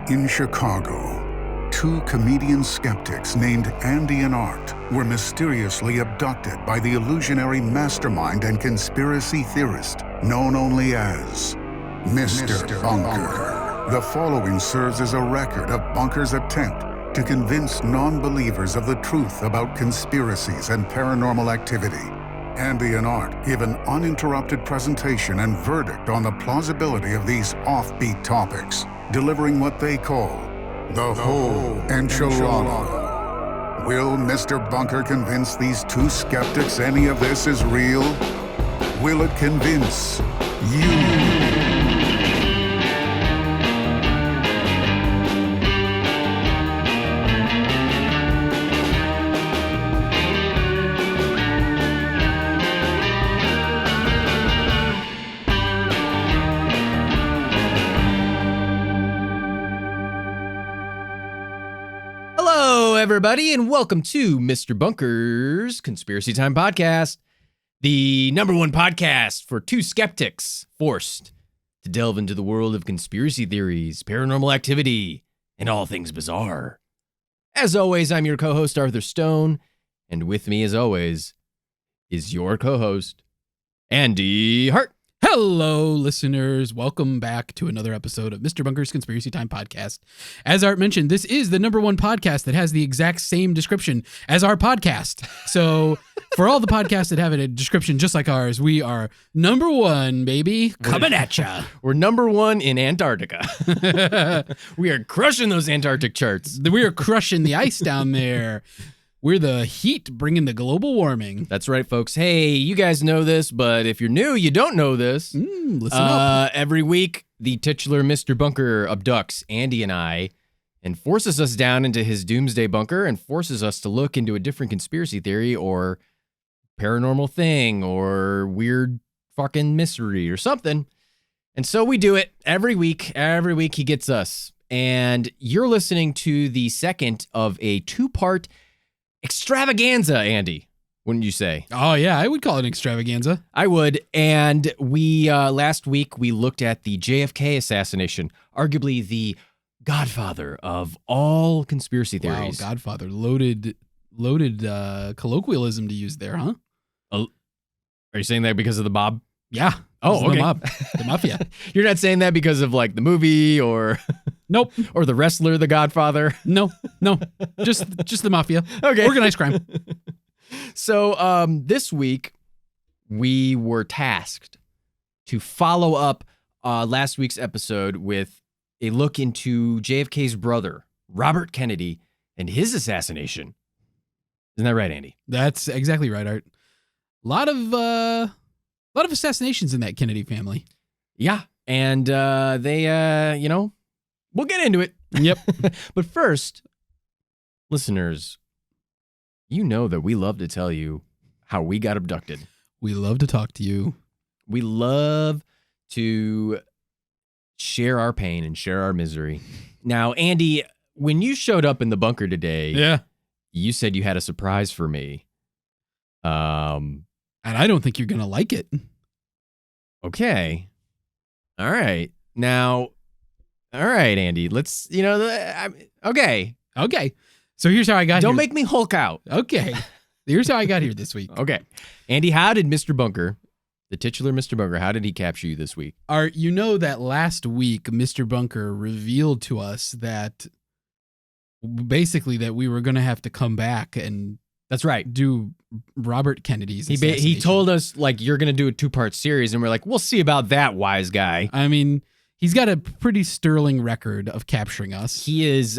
In Chicago, two comedian skeptics named Andy and Art were mysteriously abducted by the illusionary mastermind and conspiracy theorist known only as Mr. Bunker. The following serves as a record of Bunker's attempt to convince non-believers of the truth about conspiracies and paranormal activity. Andy and Art give an uninterrupted presentation and verdict on the plausibility of these offbeat topics, delivering what they call the whole enchilada. Will Mr. Bunker convince these two skeptics any of this is real? Will it convince you? Everybody, and welcome to Mr. Bunker's Conspiracy Time Podcast, the number one podcast for two skeptics forced to delve into the world of conspiracy theories, paranormal activity, and all things bizarre. As always, I'm your co-host, Arthur Stone, and with me, as always, is your co-host, Andy Hart. Hello, listeners. Welcome back to another episode of Mr. Bunker's Conspiracy Time Podcast. As Art mentioned, this is the number one podcast that has the exact same description as our podcast. So for all the podcasts that have a description just like ours, we are number one, baby. Coming at ya. We're number one in Antarctica. We are crushing those Antarctic charts. We are crushing the ice down there. We're the heat bringing the global warming. That's right, folks. Hey, you guys know this, but if you're new, you don't know this. Listen up. Every week, the titular Mr. Bunker abducts Andy and I and forces us down into his doomsday bunker and forces us to look into a different conspiracy theory or paranormal thing or weird fucking mystery or something. And so we do it every week. Every week he gets us. And you're listening to the second of a two-part extravaganza, Andy, wouldn't you say? Oh, yeah, I would call it an extravaganza. I would. And we, last week, we looked at the JFK assassination, arguably the godfather of all conspiracy theories. Wow, godfather. Loaded colloquialism to use there, huh? Are you saying that because of the mob? Yeah. Oh, okay. The mob. The mafia. You're not saying that because of, like, the movie or... Nope. Or the wrestler, the Godfather? No. Just the mafia. Okay. Organized crime. So this week, we were tasked to follow up last week's episode with a look into JFK's brother, Robert Kennedy, and his assassination. Isn't that right, Andy? That's exactly right, Art. A lot of assassinations in that Kennedy family. Yeah. And they, we'll get into it. Yep. But first, listeners, you know that we love to tell you how we got abducted. We love to talk to you. We love to share our pain and share our misery. Now, Andy, when you showed up in the bunker today, you said you had a surprise for me. And I don't think you're going to like it. Okay. All right. Now... All right, Andy, let's, okay. Okay. So here's how I got here. Don't make me Hulk out. Okay. Here's how I got here this week. Okay. Andy, how did Mr. Bunker, the titular Mr. Bunker, how did he capture you this week? Art, you know that last week, Mr. Bunker revealed to us that basically that we were going to have to come back and that's right, do Robert Kennedy's assassination. He told us, like, you're going to do a two-part series, and we're like, we'll see about that, wise guy. I mean... He's got a pretty sterling record of capturing us. He is,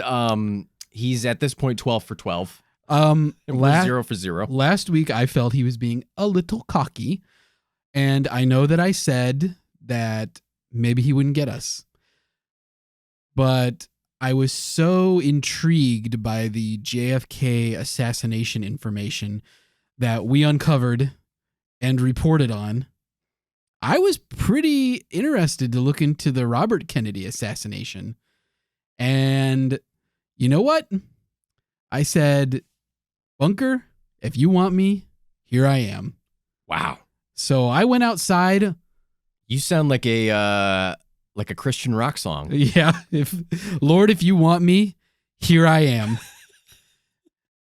he's at this point 12 for 12. 0 for 0. Last week, I felt he was being a little cocky, and I know that I said that maybe he wouldn't get us. But I was so intrigued by the JFK assassination information that we uncovered and reported on. I was pretty interested to look into the Robert Kennedy assassination. And you know what? I said, Bunker, if you want me, here I am. Wow. So I went outside. You sound like a like a Christian rock song. Yeah. Lord, if you want me, here I am.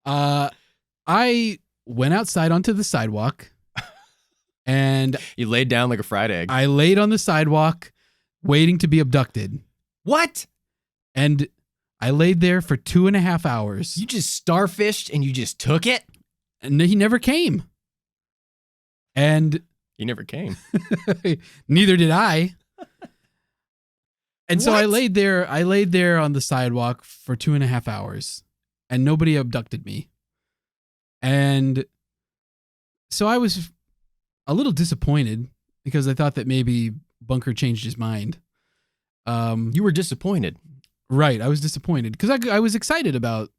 I went outside onto the sidewalk and You laid down like a fried egg. I laid on the sidewalk waiting to be abducted. What? And I laid there for 2.5 hours. You just starfished and you just took it? And he never came. And He never came. neither did I. And so I What? laid there on the sidewalk for 2.5 hours and nobody abducted me. And so I was a little disappointed because I thought that maybe Bunker changed his mind. You were disappointed. Right. I was disappointed because I was excited about,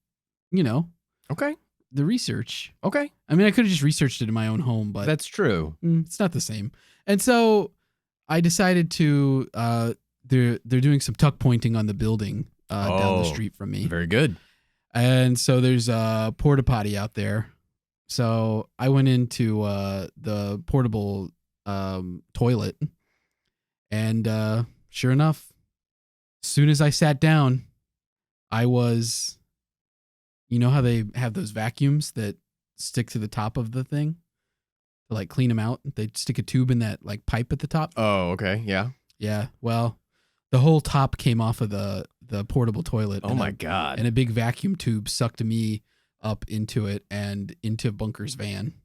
Okay. the research. Okay. I mean, I could have just researched it in my own home, but That's true. it's not the same. And so I decided to, they're doing some tuck pointing on the building down the street from me. Very good. And so there's a porta potty out there. So I went into the portable toilet and sure enough, as soon as I sat down, I was, you know how they have those vacuums that stick to the top of the thing to like clean them out? They stick a tube in that like pipe at the top. Oh, okay. Yeah. Yeah. Well, the whole top came off of the portable toilet. Oh my God. And a big vacuum tube sucked me up into it and into Bunker's van.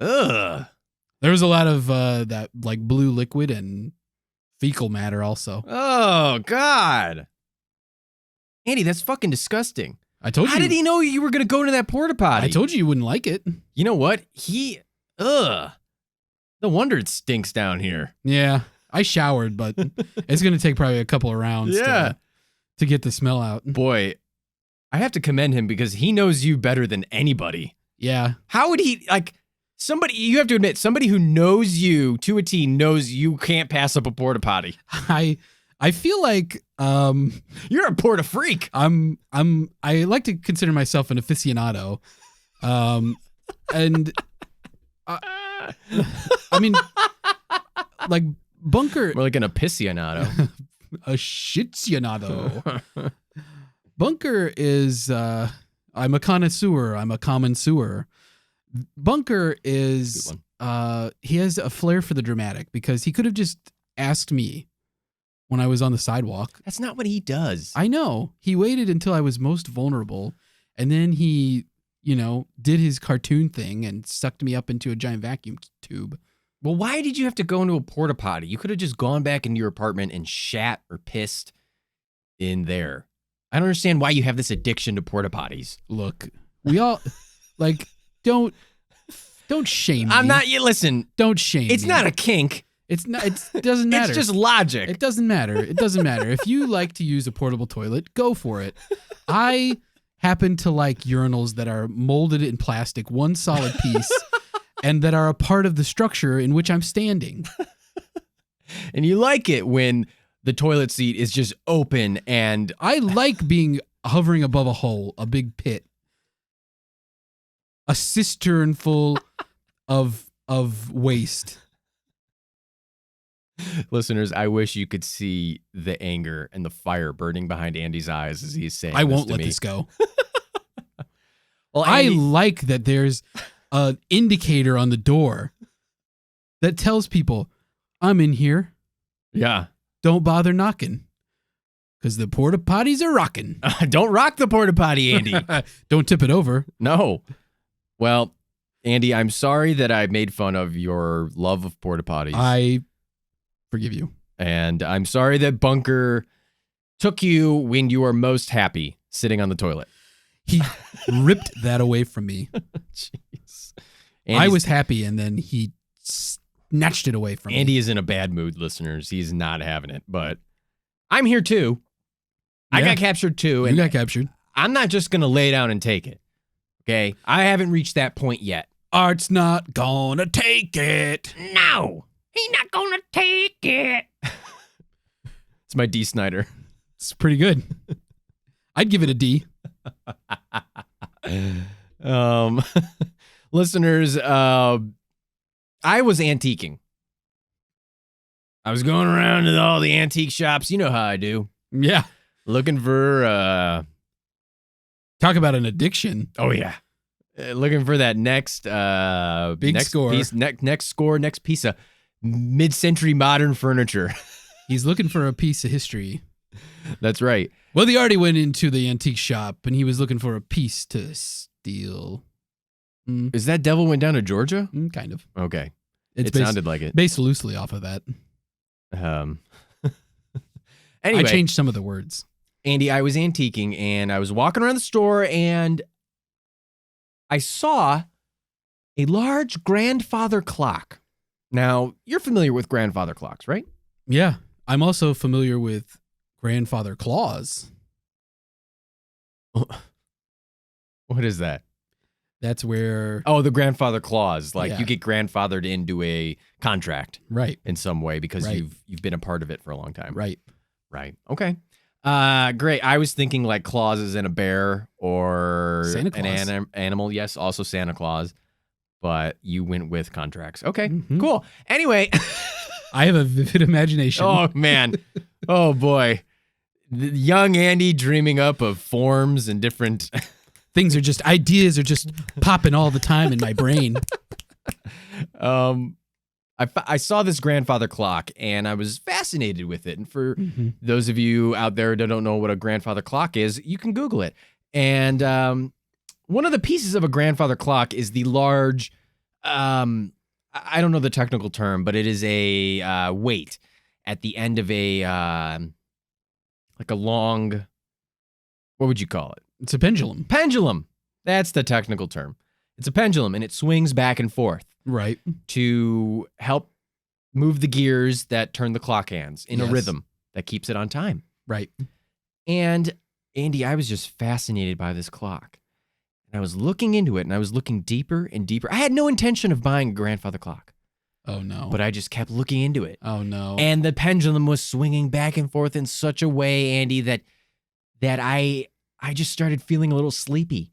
Ugh. There was a lot of that like blue liquid and fecal matter also. Oh God. Andy, that's fucking disgusting. I told you. How did he know you were going to go into that porta potty? I told you wouldn't like it. You know what? Ugh. No wonder it stinks down here. Yeah. I showered, but it's going to take probably a couple of rounds to get the smell out. Boy, I have to commend him because he knows you better than anybody. Yeah. How would he, you have to admit, somebody who knows you to a T knows you can't pass up a porta potty. I feel like You're a porta freak. I like to consider myself an aficionado. And I mean, like Bunker, More like an aficionado. a shitsionado. Bunker is I'm a connoisseur, I'm a common sewer. Bunker is he has a flair for the dramatic because he could have just asked me when I was on the sidewalk. That's not what he does. I know. He waited until I was most vulnerable and then he, did his cartoon thing and sucked me up into a giant vacuum tube. Well, why did you have to go into a porta potty? You could have just gone back into your apartment and shat or pissed in there. I don't understand why you have this addiction to porta potties. Look, we all don't shame me. I'm not. Listen, Don't shame it's me. not a kink. It's not. It doesn't matter. It's just logic. It doesn't matter. It doesn't matter. If you like to use a portable toilet, go for it. I happen to like urinals that are molded in plastic, one solid piece, and that are a part of the structure in which I'm standing. And you like it when the toilet seat is just open and I like hovering above a hole, a big pit, a cistern full of waste. Listeners, I wish you could see the anger and the fire burning behind Andy's eyes as he's saying I won't to let me. this go. Well, I Andy, like that there's an indicator on the door that tells people, I'm in here. yeah. Don't bother knocking. Because the porta potties are rocking. Don't rock the porta potty, Andy. Don't tip it over. No. Well, Andy, I'm sorry that I made fun of your love of porta potties. I forgive you. And I'm sorry that Bunker took you when you were most happy sitting on the toilet. He ripped that away from me. Jeez. I was happy, and then he snatched it away from me. Andy is in a bad mood, listeners. He's not having it, but I'm here too. I Yeah. got captured too, You and got captured. I'm not just going to lay down and take it. Okay? I haven't reached that point yet. Art's not gonna take it. No, he's not going to take it. It's my D. Snyder. It's pretty good. I'd give it a D. Listeners, I was antiquing. I was going around to all the antique shops. You know how I do. Yeah. Looking for, Talk about an addiction. oh yeah. Looking for that next, Big score. Next piece of mid-century modern furniture. He's looking for a piece of history. That's right. Well, he already went into the antique shop and he was looking for a piece to steal. Is that Devil Went Down to Georgia? Kind of. Okay. It's It sounded like it. based loosely off of that. Anyway, I changed some of the words. Andy, I was antiquing and I was walking around the store and I saw a large grandfather clock. Now, you're familiar with grandfather clocks, right? Yeah. I'm also familiar with grandfather clause. What is that? That's where... Oh, the grandfather clause. Like Yeah. you get grandfathered into a contract Right. in some way because Right. you've been a part of it for a long time. Right. Right. Okay. Great. I was thinking like clauses in a bear or Santa an Claus. animal. Yes, also Santa Claus. But you went with contracts. Okay, Mhm. cool. Anyway. I have a vivid imagination. Oh, man. Oh, boy. The young Andy dreaming up of forms and different... Ideas are just popping all the time in my brain. I saw this grandfather clock and I was fascinated with it. And for those of you out there that don't know what a grandfather clock is, you can Google it. And one of the pieces of a grandfather clock is the large, I don't know the technical term, but it is a weight at the end of a, like a long, what would you call it? It's a pendulum. Pendulum. That's the technical term. It's a pendulum and it swings back and forth Right. to help move the gears that turn the clock hands in a Yes. rhythm that keeps it on time. Right. And Andy, I was just fascinated by this clock. And I was looking into it and I was looking deeper and deeper. I had no intention of buying a grandfather clock, Oh, no. but I just kept looking into it. Oh, no. And the pendulum was swinging back and forth in such a way, Andy, that I just started feeling a little sleepy.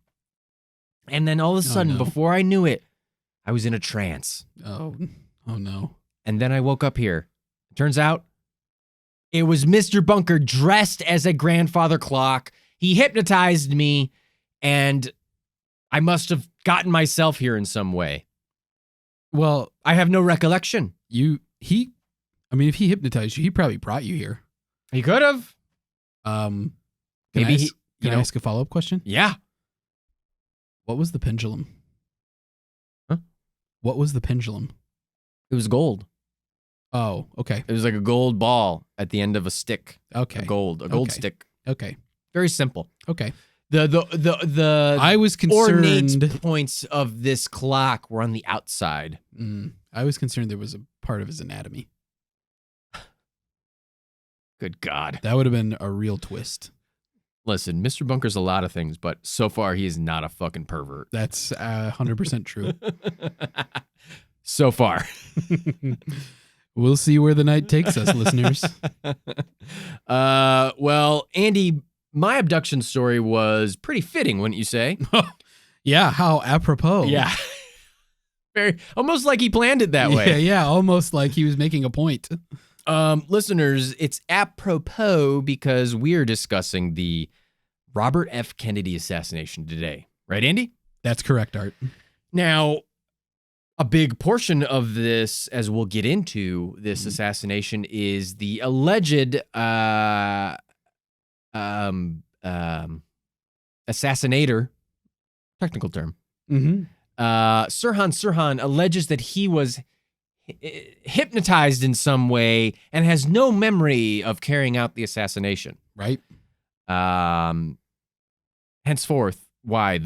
And then all of a sudden, no. before I knew it, I was in a trance. Oh, no. And then I woke up here. Turns out it was Mr. Bunker dressed as a grandfather clock. He hypnotized me, and I must have gotten myself here in some way. Well, I have no recollection. if he hypnotized you, he probably brought you here. He could have. Can Maybe I ask a follow-up question? Yeah. What was the pendulum? Huh? What was the pendulum? It was gold. Oh, okay. It was like a gold ball at the end of a stick. Okay. A gold Okay. stick. Okay. Very simple. Okay. The I was ornate concerned. points of this clock were on the outside. I was concerned there was a part of his anatomy. Good God. That would have been a real twist. Listen, Mr. Bunker's a lot of things, but so far he is not a fucking pervert. That's 100% true. So far. We'll see where the night takes us, listeners. Well, Andy, my abduction story was pretty fitting, wouldn't you say? Yeah, how apropos. Yeah. Very, almost like he planned it that way. Yeah, almost like he was making a point. Listeners, it's apropos because we're discussing the Robert F. Kennedy assassination today. Right, Andy? That's correct, Art. Now, a big portion of this, as we'll get into this assassination, is the alleged assassinator, technical term. Mm-hmm. Sirhan Sirhan alleges that he was hypnotized in some way and has no memory of carrying out the assassination. Right. Henceforth, why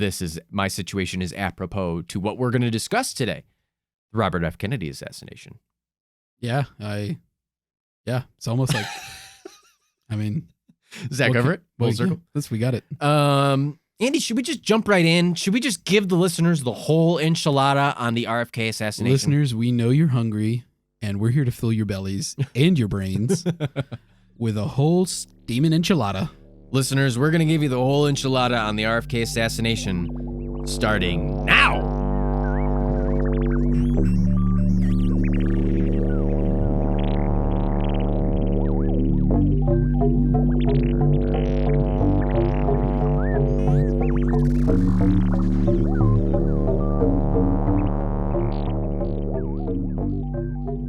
my situation is apropos to what we're going to discuss today. The Robert F. Kennedy assassination. Yeah, it's almost like, I mean. Does that cover it? Full circle? We got it. Andy, should we just jump right in? Should we just give the listeners the whole enchilada on the RFK assassination? Listeners, we know you're hungry, and we're here to fill your bellies and your brains with a whole steaming enchilada. Listeners, we're going to give you the whole enchilada on the RFK assassination starting now.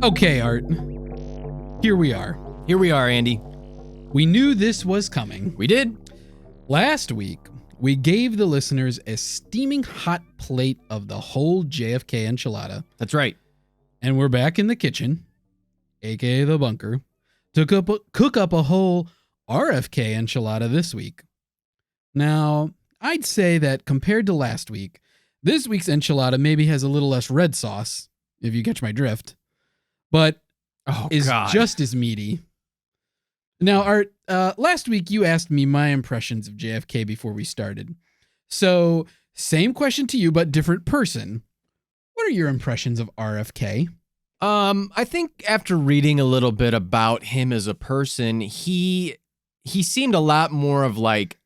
Okay, Art. Here we are. Here we are, Andy. We knew this was coming. We did. Last week, we gave the listeners a steaming hot plate of the whole JFK enchilada. That's right. And we're back in the kitchen, aka the bunker, to cook up a whole RFK enchilada this week. Now, I'd say that compared to last week, this week's enchilada maybe has a little less red sauce, if you catch my drift, but is just as meaty. Now, Art, last week you asked me my impressions of JFK before we started. So, same question to you, but different person. What are your impressions of RFK? I think after reading a little bit about him as a person, he seemed a lot more of like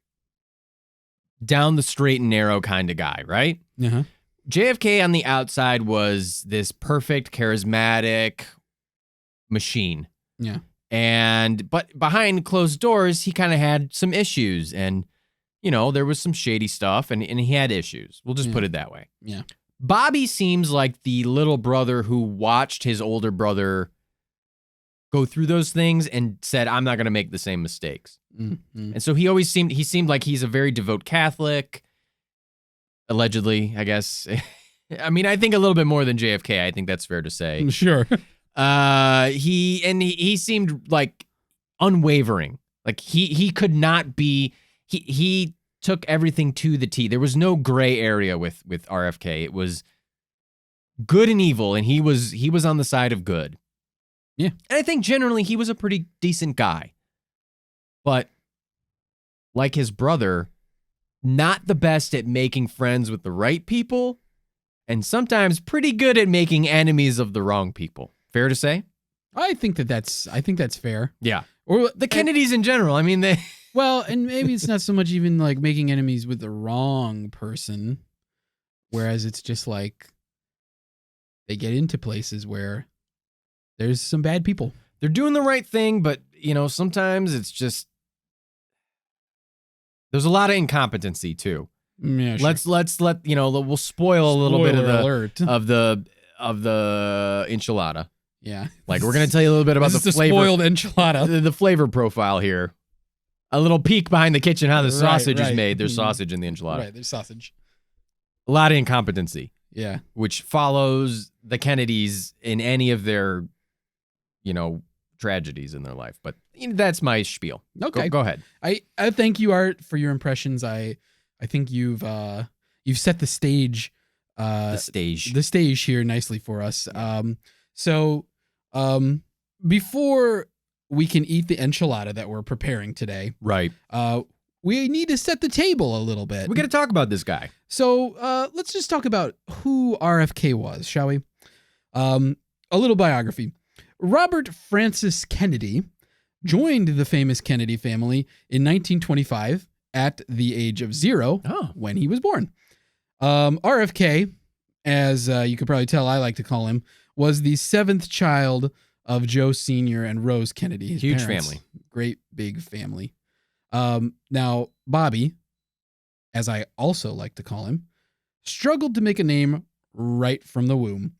down the straight and narrow kind of guy, right? Uh-huh. JFK on the outside was this perfect, charismatic machine. Yeah. But behind closed doors, he kind of had some issues, and there was some shady stuff, and he had issues. We'll just put it that way. Yeah. Bobby seems like the little brother who watched his older brother go through those things and said, I'm not going to make the same mistakes. Mm-hmm. And so he seemed like he's a very devout Catholic, allegedly, I guess. I mean, I think a little bit more than JFK. I think that's fair to say. Sure. He seemed like unwavering. Like he could not be, he took everything to the T. There was no gray area with RFK. It was good and evil, and he was on the side of good. Yeah. And I think generally he was a pretty decent guy. But like his brother, not the best at making friends with the right people, and sometimes pretty good at making enemies of the wrong people. Fair to say? I think that's fair. Yeah. Or The Kennedys in general. I mean, they. Well, and maybe it's not so much even like making enemies with the wrong person, whereas it's just like they get into places where there's some bad people. They're doing the right thing, but sometimes it's just there's a lot of incompetency too. Yeah, sure. Let's we'll spoil a little bit of alert. of the enchilada. Yeah. Like we're gonna tell you a little bit about This the is flavor, spoiled enchilada. the flavor profile here. A little peek behind the kitchen how the sausage is made. There's sausage in the enchilada. Right, there's sausage. A lot of incompetency, Yeah. which follows the Kennedys in any of their, tragedies in their life. But that's my spiel. Okay. Go ahead. I thank you, Art, for your impressions. I think you've set the stage. The stage here nicely for us. So before we can eat the enchilada that we're preparing today, Right. we need to set the table a little bit. We got to talk about this guy. So let's just talk about who RFK was, shall we? A little biography. Robert Francis Kennedy joined the famous Kennedy family in 1925 at the age of 0 when he was born. RFK, as you could probably tell I like to call him, was the 7th child of Joe Sr. and Rose Kennedy. His Huge parents. family. Great big family. Now, Bobby, as I also like to call him, struggled to make a name right from the womb.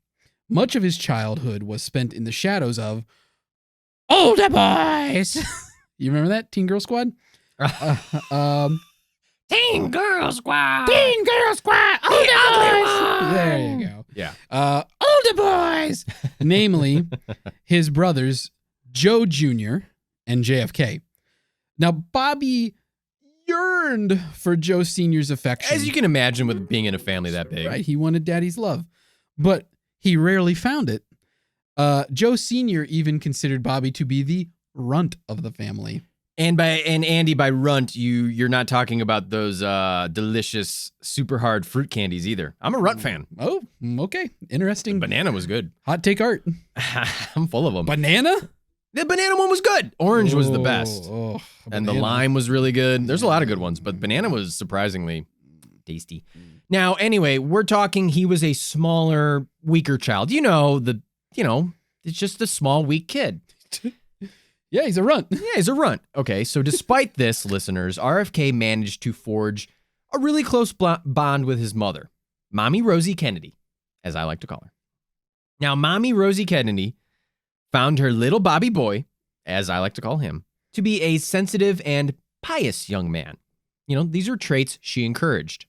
Much of his childhood was spent in the shadows of older boys. You remember that? Teen Girl Squad? Teen Girl Squad. Teen Girl Squad. Older boys. There you go. Yeah. Older boys. Namely, his brothers, Joe Jr. and JFK. Now, Bobby yearned for Joe Sr.'s affection. As you can imagine with being in a family that big. Right. He wanted daddy's love. But he rarely found it. Joe Sr. even considered Bobby to be the runt of the family. And Andy, by runt, you're not talking about those delicious, super hard fruit candies either. I'm a runt fan. Oh, okay. Interesting. Banana was good. Hot take, Art. I'm full of them. Banana? The banana one was good. Orange was the best. Oh, and the lime was really good. There's a lot of good ones, but banana was surprisingly tasty. Now, anyway, we're talking he was a smaller, weaker child. It's just a small, weak kid. Yeah, he's a runt. Yeah, he's a runt. Okay, so despite this, listeners, RFK managed to forge a really close bond with his mother, Mommy Rosie Kennedy, as I like to call her. Now, Mommy Rosie Kennedy found her little Bobby boy, as I like to call him, to be a sensitive and pious young man. These are traits she encouraged.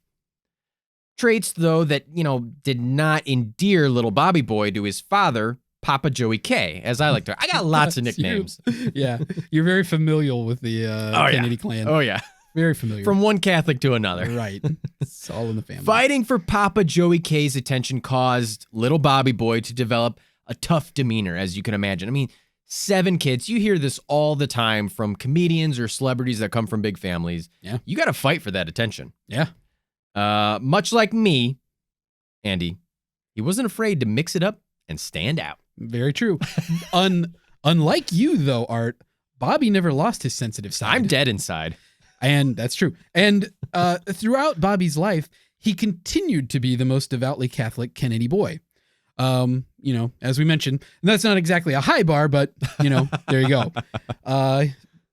Traits, though, that, did not endear little Bobby boy to his father, Papa Joey K, as I like to. I got lots of nicknames. Yeah, you're very familial with the Kennedy clan. Oh, yeah. Very familiar. From one Catholic to another. Right. It's all in the family. Fighting for Papa Joey K's attention caused little Bobby boy to develop a tough demeanor, as you can imagine. I mean, 7 kids. You hear this all the time from comedians or celebrities that come from big families. Yeah. You got to fight for that attention. Yeah. Much like me, Andy, he wasn't afraid to mix it up and stand out. Very true. Unlike you, though, Art, Bobby never lost his sensitive side. I'm dead inside. And that's true. And throughout Bobby's life, he continued to be the most devoutly Catholic Kennedy boy. As we mentioned, and that's not exactly a high bar, but, there you go.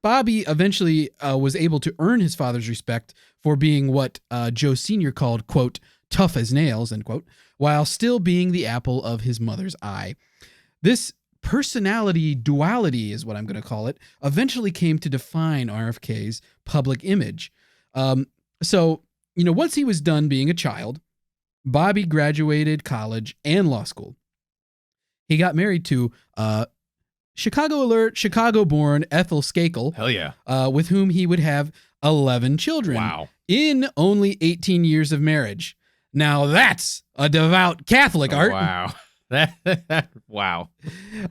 Bobby eventually was able to earn his father's respect for being what Joe Sr. called, quote, tough as nails, end quote, while still being the apple of his mother's eye. This personality duality is what I'm going to call it, eventually came to define RFK's public image. Once he was done being a child, Bobby graduated college and law school. He got married to Chicago-born Ethel Skakel. Hell yeah. With whom he would have 11 children. Wow. In only 18 years of marriage. Now that's a devout Catholic, Art. Wow. Wow.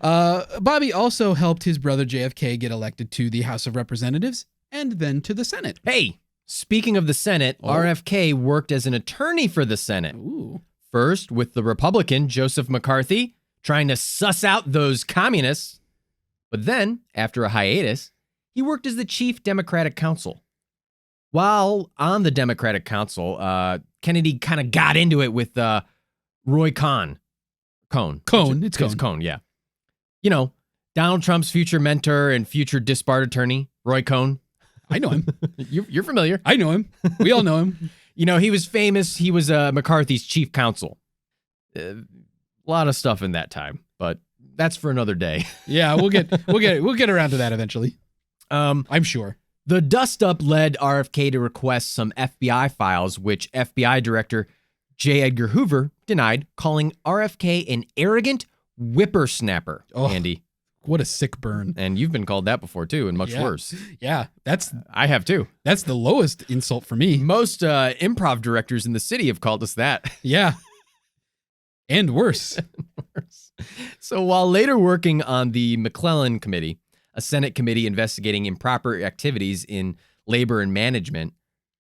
Bobby also helped his brother JFK get elected to the House of Representatives and then to the Senate. Hey, speaking of the Senate, RFK worked as an attorney for the Senate. Ooh. First with the Republican Joseph McCarthy, trying to suss out those communists. But then, after a hiatus, he worked as the chief Democratic counsel. While on the Democratic council, Kennedy kind of got into it with Roy Cohn. It's Cohn, yeah. Donald Trump's future mentor and future disbarred attorney, Roy Cohn. I know him. You're familiar. I know him. We all know him. He was famous. He was McCarthy's chief counsel. A lot of stuff in that time, but that's for another day. Yeah, we'll get around to that eventually. I'm sure. The dust-up led RFK to request some FBI files, which FBI Director J. Edgar Hoover denied, calling RFK an arrogant whippersnapper. Oh, Andy. What a sick burn. And you've been called that before, too, and much worse. Yeah, I have, too. That's the lowest insult for me. Most improv directors in the city have called us that. Yeah. And worse. So while later working on the McClellan Committee, a Senate committee investigating improper activities in labor and management,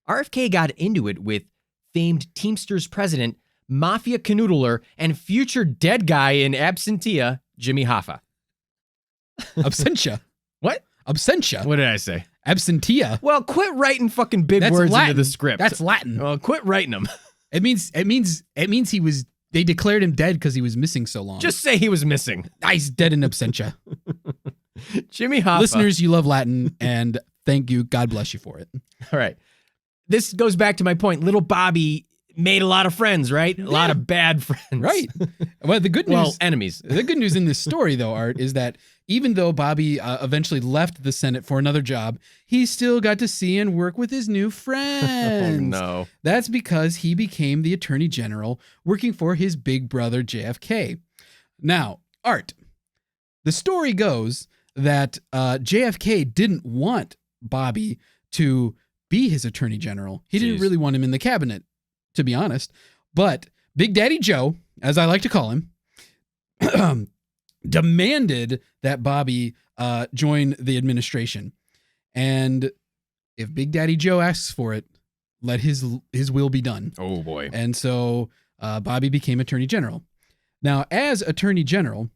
RFK got into it with famed Teamsters president, mafia canoodler, and future dead guy in absentia, Jimmy Hoffa. Absentia. What? Absentia. What did I say? Absentia. Well, quit writing fucking big words Latin. into the script. That's Latin. Well, quit writing them. It means he was. They declared him dead because he was missing so long. Just say he was missing. He's dead in absentia. Jimmy Hoffa. Listeners, you love Latin, and thank you. God bless you for it. All right. This goes back to my point. Little Bobby made a lot of friends, right? A lot of bad friends. Right. Well, the good news... Well, enemies. The good news in this story, though, Art, is that even though Bobby eventually left the Senate for another job, he still got to see and work with his new friends. Oh, no. That's because he became the Attorney General working for his big brother, JFK. Now, Art, the story goes that JFK didn't want Bobby to be his Attorney General. He didn't really want him in the cabinet, to be honest. But Big Daddy Joe, as I like to call him, demanded that Bobby join the administration. And if Big Daddy Joe asks for it, let his will be done. Oh, boy. And so Bobby became Attorney General. Now, as Attorney General,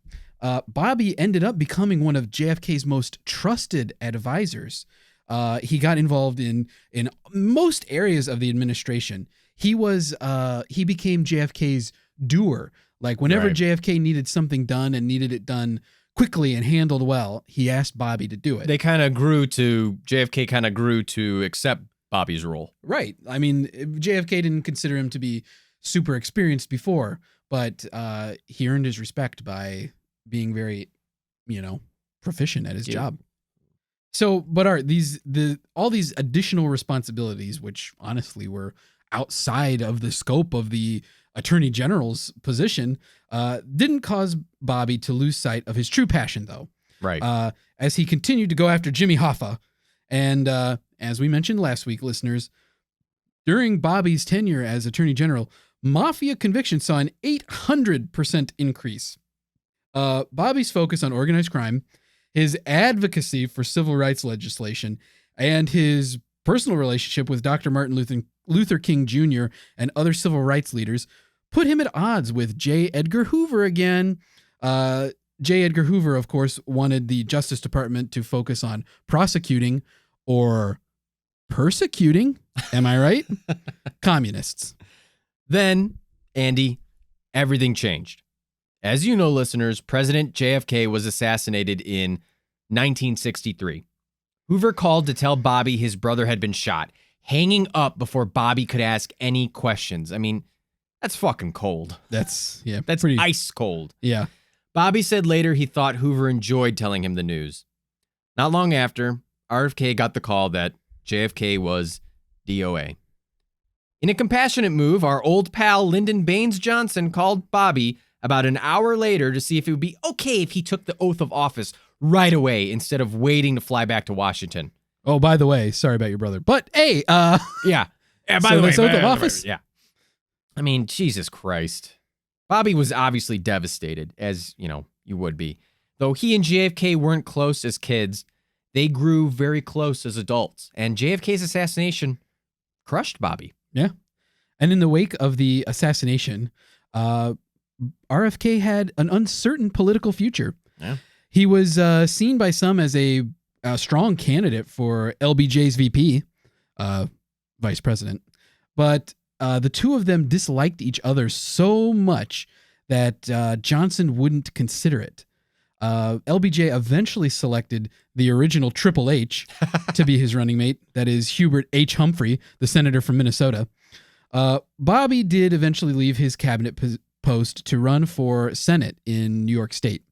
Bobby ended up becoming one of JFK's most trusted advisors. He got involved in most areas of the administration. He became JFK's doer. Like whenever JFK needed something done and needed it done quickly and handled well, he asked Bobby to do it. JFK kind of grew to accept Bobby's role. Right. I mean, JFK didn't consider him to be super experienced before, but he earned his respect by being very, proficient at his job. So, but all these additional responsibilities, which honestly were outside of the scope of the Attorney General's position, didn't cause Bobby to lose sight of his true passion, though. Right. As he continued to go after Jimmy Hoffa. And as we mentioned last week, listeners, during Bobby's tenure as Attorney General, mafia convictions saw an 800% increase. Bobby's focus on organized crime, his advocacy for civil rights legislation, and his personal relationship with Dr. Martin Luther King Jr. and other civil rights leaders put him at odds with J. Edgar Hoover again. J. Edgar Hoover, of course, wanted the Justice Department to focus on prosecuting or persecuting, am I right? Communists. Then, Andy, everything changed. As you know, listeners, President JFK was assassinated in 1963. Hoover called to tell Bobby his brother had been shot, hanging up before Bobby could ask any questions. I mean, that's fucking cold. That's pretty ice cold. Yeah. Bobby said later he thought Hoover enjoyed telling him the news. Not long after, RFK got the call that JFK was DOA. In a compassionate move, our old pal Lyndon Baines Johnson called Bobby about an hour later to see if it would be okay if he took the oath of office right away instead of waiting to fly back to Washington. Oh, by the way, sorry about your brother. But hey, yeah. By the way, oath of office? Yeah. I mean, Jesus Christ. Bobby was obviously devastated, as, you would be. Though he and JFK weren't close as kids, they grew very close as adults. And JFK's assassination crushed Bobby. Yeah. And in the wake of the assassination, RFK had an uncertain political future. Yeah. He was seen by some as a strong candidate for LBJ's VP, vice president. But the two of them disliked each other so much that Johnson wouldn't consider it. LBJ eventually selected the original Triple H to be his running mate. That is Hubert H. Humphrey, the senator from Minnesota. Bobby did eventually leave his cabinet post to run for Senate in New York State.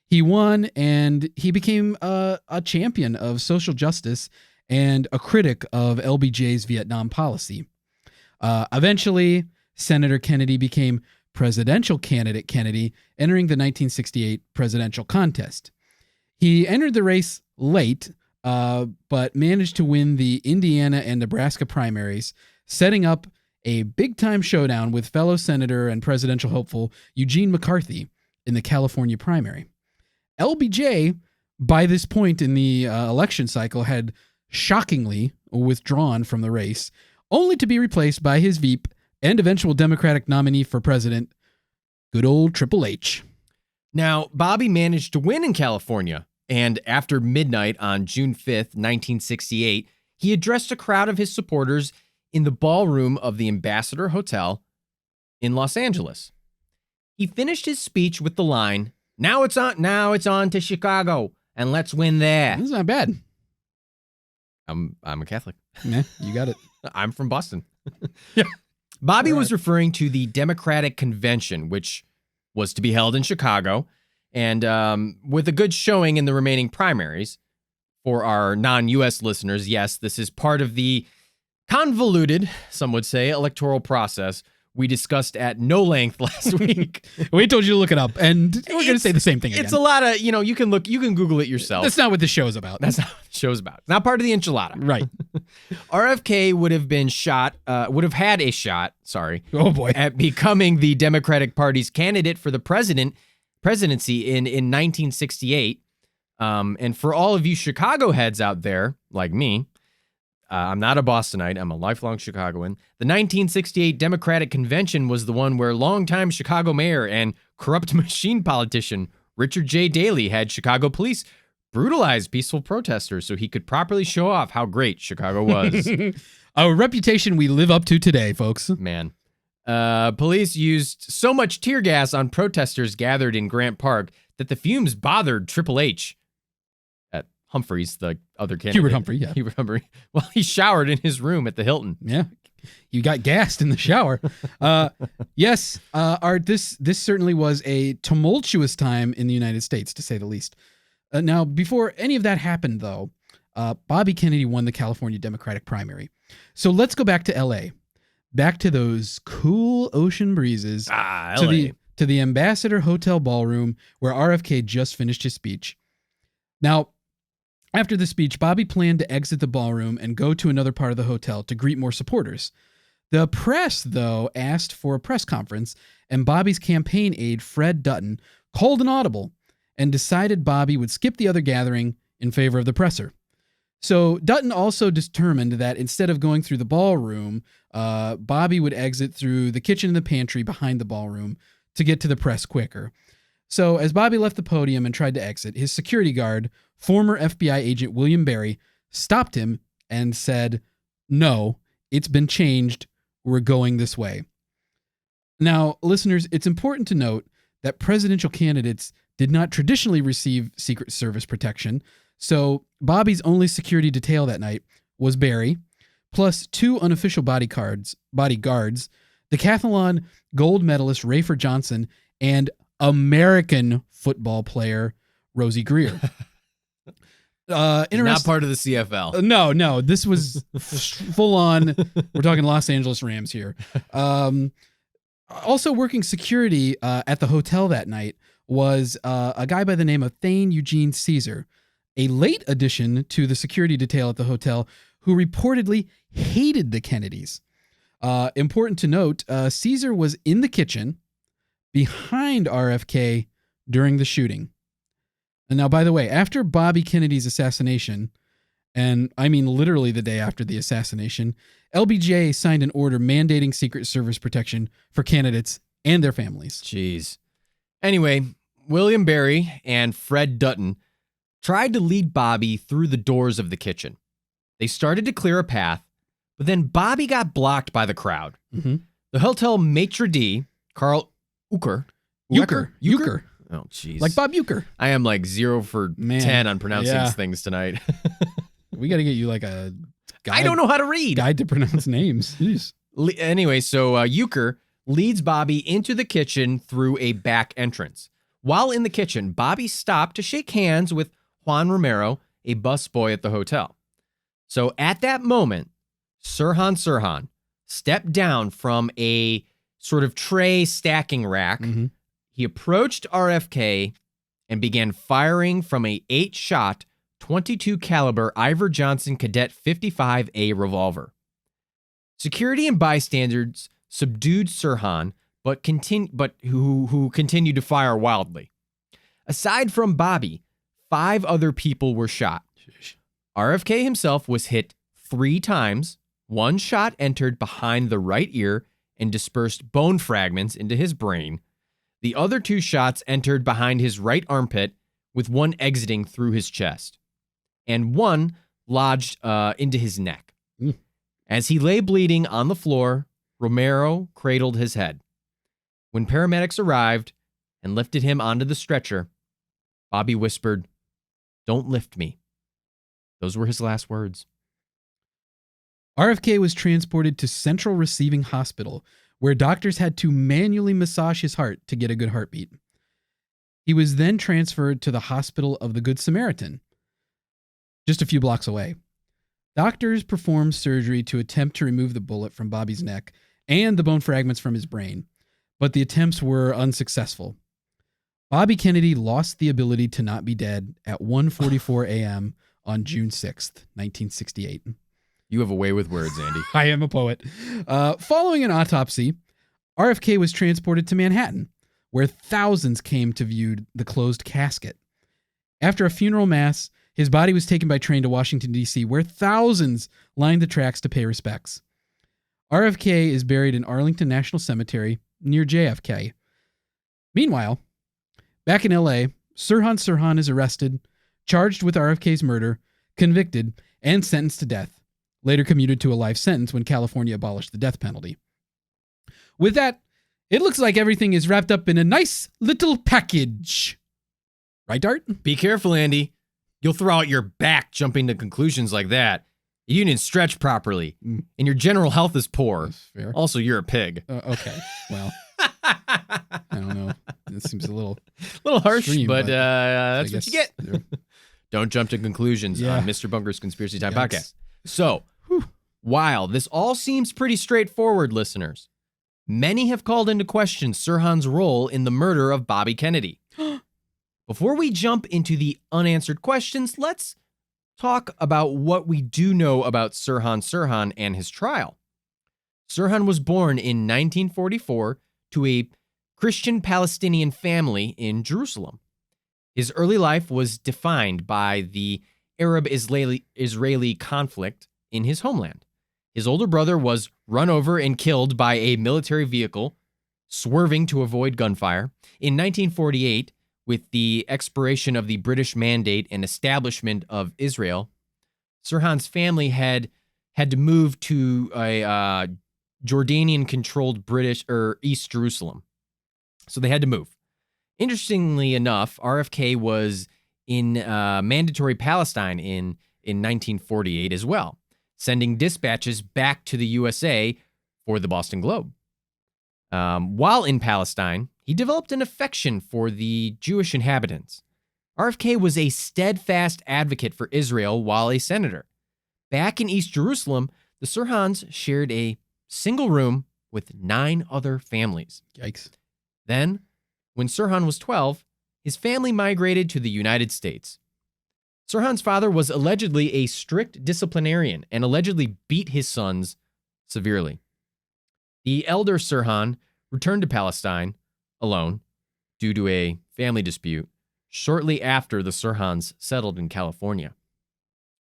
He won, and he became a champion of social justice and a critic of LBJ's Vietnam policy. Eventually, Senator Kennedy became presidential candidate Kennedy, entering the 1968 presidential contest. He entered the race late, but managed to win the Indiana and Nebraska primaries, setting up a big-time showdown with fellow senator and presidential hopeful Eugene McCarthy in the California primary. LBJ, by this point in the election cycle, had shockingly withdrawn from the race, only to be replaced by his Veep and eventual Democratic nominee for president, good old Triple H. Now, Bobby managed to win in California, and after midnight on June 5th, 1968, he addressed a crowd of his supporters in the ballroom of the Ambassador Hotel in Los Angeles. He finished his speech with the line, now it's on to Chicago, and let's win there. This is not bad. I'm a Catholic. Yeah, you got it. I'm from Boston. Yeah. Bobby was referring to the Democratic Convention, which was to be held in Chicago, and with a good showing in the remaining primaries. For our non-U.S. listeners, yes, this is part of the convoluted, some would say, electoral process we discussed at no length last week. We told you to look it up, and we're going to say the same thing again. It's a lot of, you can Google it yourself. That's not what the show's about. That's not what the show's about. It's not part of the enchilada. Right. RFK would have had a shot, oh boy, at becoming the Democratic Party's candidate for the presidency in 1968. And for all of you Chicago heads out there, like me, I'm not a Bostonite. I'm a lifelong Chicagoan. The 1968 Democratic Convention was the one where longtime Chicago mayor and corrupt machine politician Richard J. Daley had Chicago police brutalize peaceful protesters so he could properly show off how great Chicago was. A reputation we live up to today, folks. Man. Police used so much tear gas on protesters gathered in Grant Park that the fumes bothered Triple H at Humphreys, the other candidate. Hubert Humphrey, yeah. Hubert Humphrey. Well, he showered in his room at the Hilton. Yeah. You got gassed in the shower. Yes, Art, this certainly was a tumultuous time in the United States, to say the least. Now, before any of that happened, though, Bobby Kennedy won the California Democratic primary. So let's go back to L.A., back to those cool ocean breezes, LA. to the Ambassador Hotel ballroom where RFK just finished his speech. Now, after the speech, Bobby planned to exit the ballroom and go to another part of the hotel to greet more supporters. The press, though, asked for a press conference, and Bobby's campaign aide, Fred Dutton, called an audible and decided Bobby would skip the other gathering in favor of the presser. So Dutton also determined that instead of going through the ballroom, Bobby would exit through the kitchen and the pantry behind the ballroom to get to the press quicker. So as Bobby left the podium and tried to exit, his security guard, former FBI agent William Barry, stopped him and said, "No, it's been changed. We're going this way." Now, listeners, it's important to note that presidential candidates did not traditionally receive Secret Service protection, so Bobby's only security detail that night was Barry, plus 2 unofficial bodyguards, decathlon gold medalist Rafer Johnson, and American football player Rosie Greer. Not part of the CFL. No, this was full on. We're talking Los Angeles Rams here. Also working security at the hotel that night was a guy by the name of Thane Eugene Caesar, a late addition to the security detail at the hotel who reportedly hated the Kennedys. Important to note, Caesar was in the kitchen behind RFK during the shooting. And now, by the way, after Bobby Kennedy's assassination, and I mean literally the day after the assassination, LBJ signed an order mandating Secret Service protection for candidates and their families. Jeez. Anyway, William Barry and Fred Dutton tried to lead Bobby through the doors of the kitchen. They started to clear a path, but then Bobby got blocked by the crowd. Mm-hmm. The hotel maitre d', Carl Uecker. Oh, jeez. Like Bob Uecker. I am like 0 for 10 on pronouncing things tonight. We got to get you like a guide. I don't know how to read. Guide to pronounce names. Jeez. Anyway, so Uecker leads Bobby into the kitchen through a back entrance. While in the kitchen, Bobby stopped to shake hands with Juan Romero, a busboy at the hotel. So at that moment, Sirhan Sirhan stepped down from a sort of tray stacking rack. Mm-hmm. He approached RFK and began firing from a 8-shot, 22 caliber Iver Johnson Cadet 55A revolver. Security and bystanders subdued Sirhan, who continued to fire wildly. Aside from Bobby, 5 other people were shot. RFK himself was hit 3 times. 1 shot entered behind the right ear and dispersed bone fragments into his brain. The other 2 shots entered behind his right armpit, with 1 exiting through his chest, and 1 lodged into his neck. As he lay bleeding on the floor, Romero cradled his head. When paramedics arrived and lifted him onto the stretcher, Bobby whispered, "Don't lift me." Those were his last words. RFK was transported to Central Receiving Hospital, where doctors had to manually massage his heart to get a good heartbeat. He was then transferred to the Hospital of the Good Samaritan, just a few blocks away. Doctors performed surgery to attempt to remove the bullet from Bobby's neck and the bone fragments from his brain, but the attempts were unsuccessful. Bobby Kennedy lost the ability to not be dead at 1:44 a.m. on June 6th, 1968. You have a way with words, Andy. I am a poet. Following an autopsy, RFK was transported to Manhattan, where thousands came to view the closed casket. After a funeral mass, his body was taken by train to Washington, D.C., where thousands lined the tracks to pay respects. RFK is buried in Arlington National Cemetery near JFK. Meanwhile, back in L.A., Sirhan Sirhan is arrested, charged with RFK's murder, convicted, and sentenced to death, later commuted to a life sentence when California abolished the death penalty. With that, it looks like everything is wrapped up in a nice little package. Right, Art? Be careful, Andy. You'll throw out your back jumping to conclusions like that. You didn't stretch properly, and your general health is poor. That's fair. Also, you're a pig. Okay, well, I don't know. It seems a little harsh, extreme, but that's I what you get. guess- Don't jump to conclusions Yeah. on Mr. Bunker's Conspiracy Time Yikes. podcast. So, while this all seems pretty straightforward, listeners, many have called into question Sirhan's role in the murder of Bobby Kennedy. Before we jump into the unanswered questions, let's talk about what we do know about Sirhan Sirhan and his trial. Sirhan was born in 1944 to a Christian Palestinian family in Jerusalem. His early life was defined by the Arab-Israeli conflict in his homeland. His older brother was run over and killed by a military vehicle, swerving to avoid gunfire. In 1948, with the expiration of the British Mandate and establishment of Israel, Sirhan's family had to move to a Jordanian-controlled British or East Jerusalem. So they had to move. Interestingly enough, RFK was in mandatory Palestine in 1948 as well, sending dispatches back to the USA for the Boston Globe. While in Palestine, he developed an affection for the Jewish inhabitants. RFK was a steadfast advocate for Israel while a senator. Back in East Jerusalem, the Sirhans shared a single room with 9 other families. Yikes. Then, when Sirhan was 12, his family migrated to the United States. Sirhan's father was allegedly a strict disciplinarian and allegedly beat his sons severely. The elder Sirhan returned to Palestine alone due to a family dispute shortly after the Sirhans settled in California.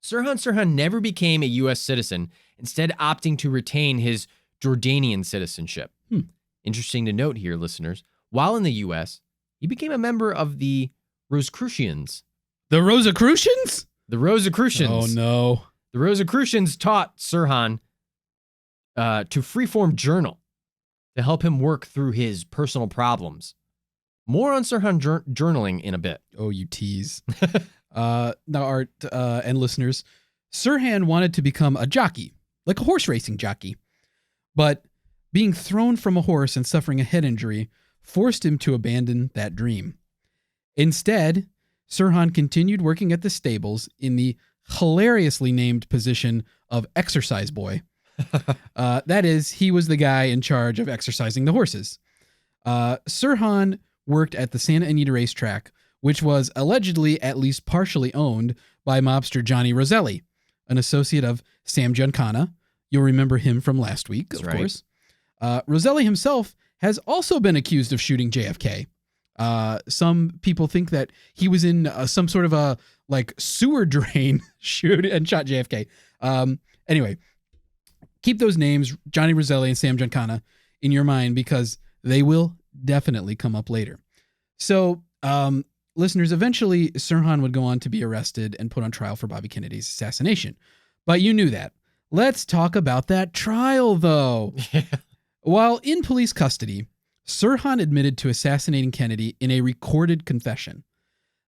Sirhan Sirhan never became a U.S. citizen, instead opting to retain his Jordanian citizenship. Interesting to note here, listeners, while in the U.S., he became a member of the Rosicrucians. The Rosicrucians? The Rosicrucians. Oh, no. The Rosicrucians taught Sirhan to freeform journal to help him work through his personal problems. More on Sirhan journaling in a bit. Oh, you tease. Now, Art and listeners, Sirhan wanted to become a jockey, like a horse racing jockey. But being thrown from a horse and suffering a head injury forced him to abandon that dream. Instead, Sirhan continued working at the stables in the hilariously named position of exercise boy. That is, he was the guy in charge of exercising the horses. Sirhan worked at the Santa Anita racetrack, which was allegedly at least partially owned by mobster Johnny Roselli, an associate of Sam Giancana. You'll remember him from last week, of course. Roselli himself has also been accused of shooting JFK. Some people think that he was in some sort of a sewer drain shoot and shot JFK. Anyway, keep those names, Johnny Roselli and Sam Giancana, in your mind because they will definitely come up later. So, listeners, eventually Sirhan would go on to be arrested and put on trial for Bobby Kennedy's assassination. But you knew that. Let's talk about that trial, though. While in police custody, Sirhan admitted to assassinating Kennedy in a recorded confession.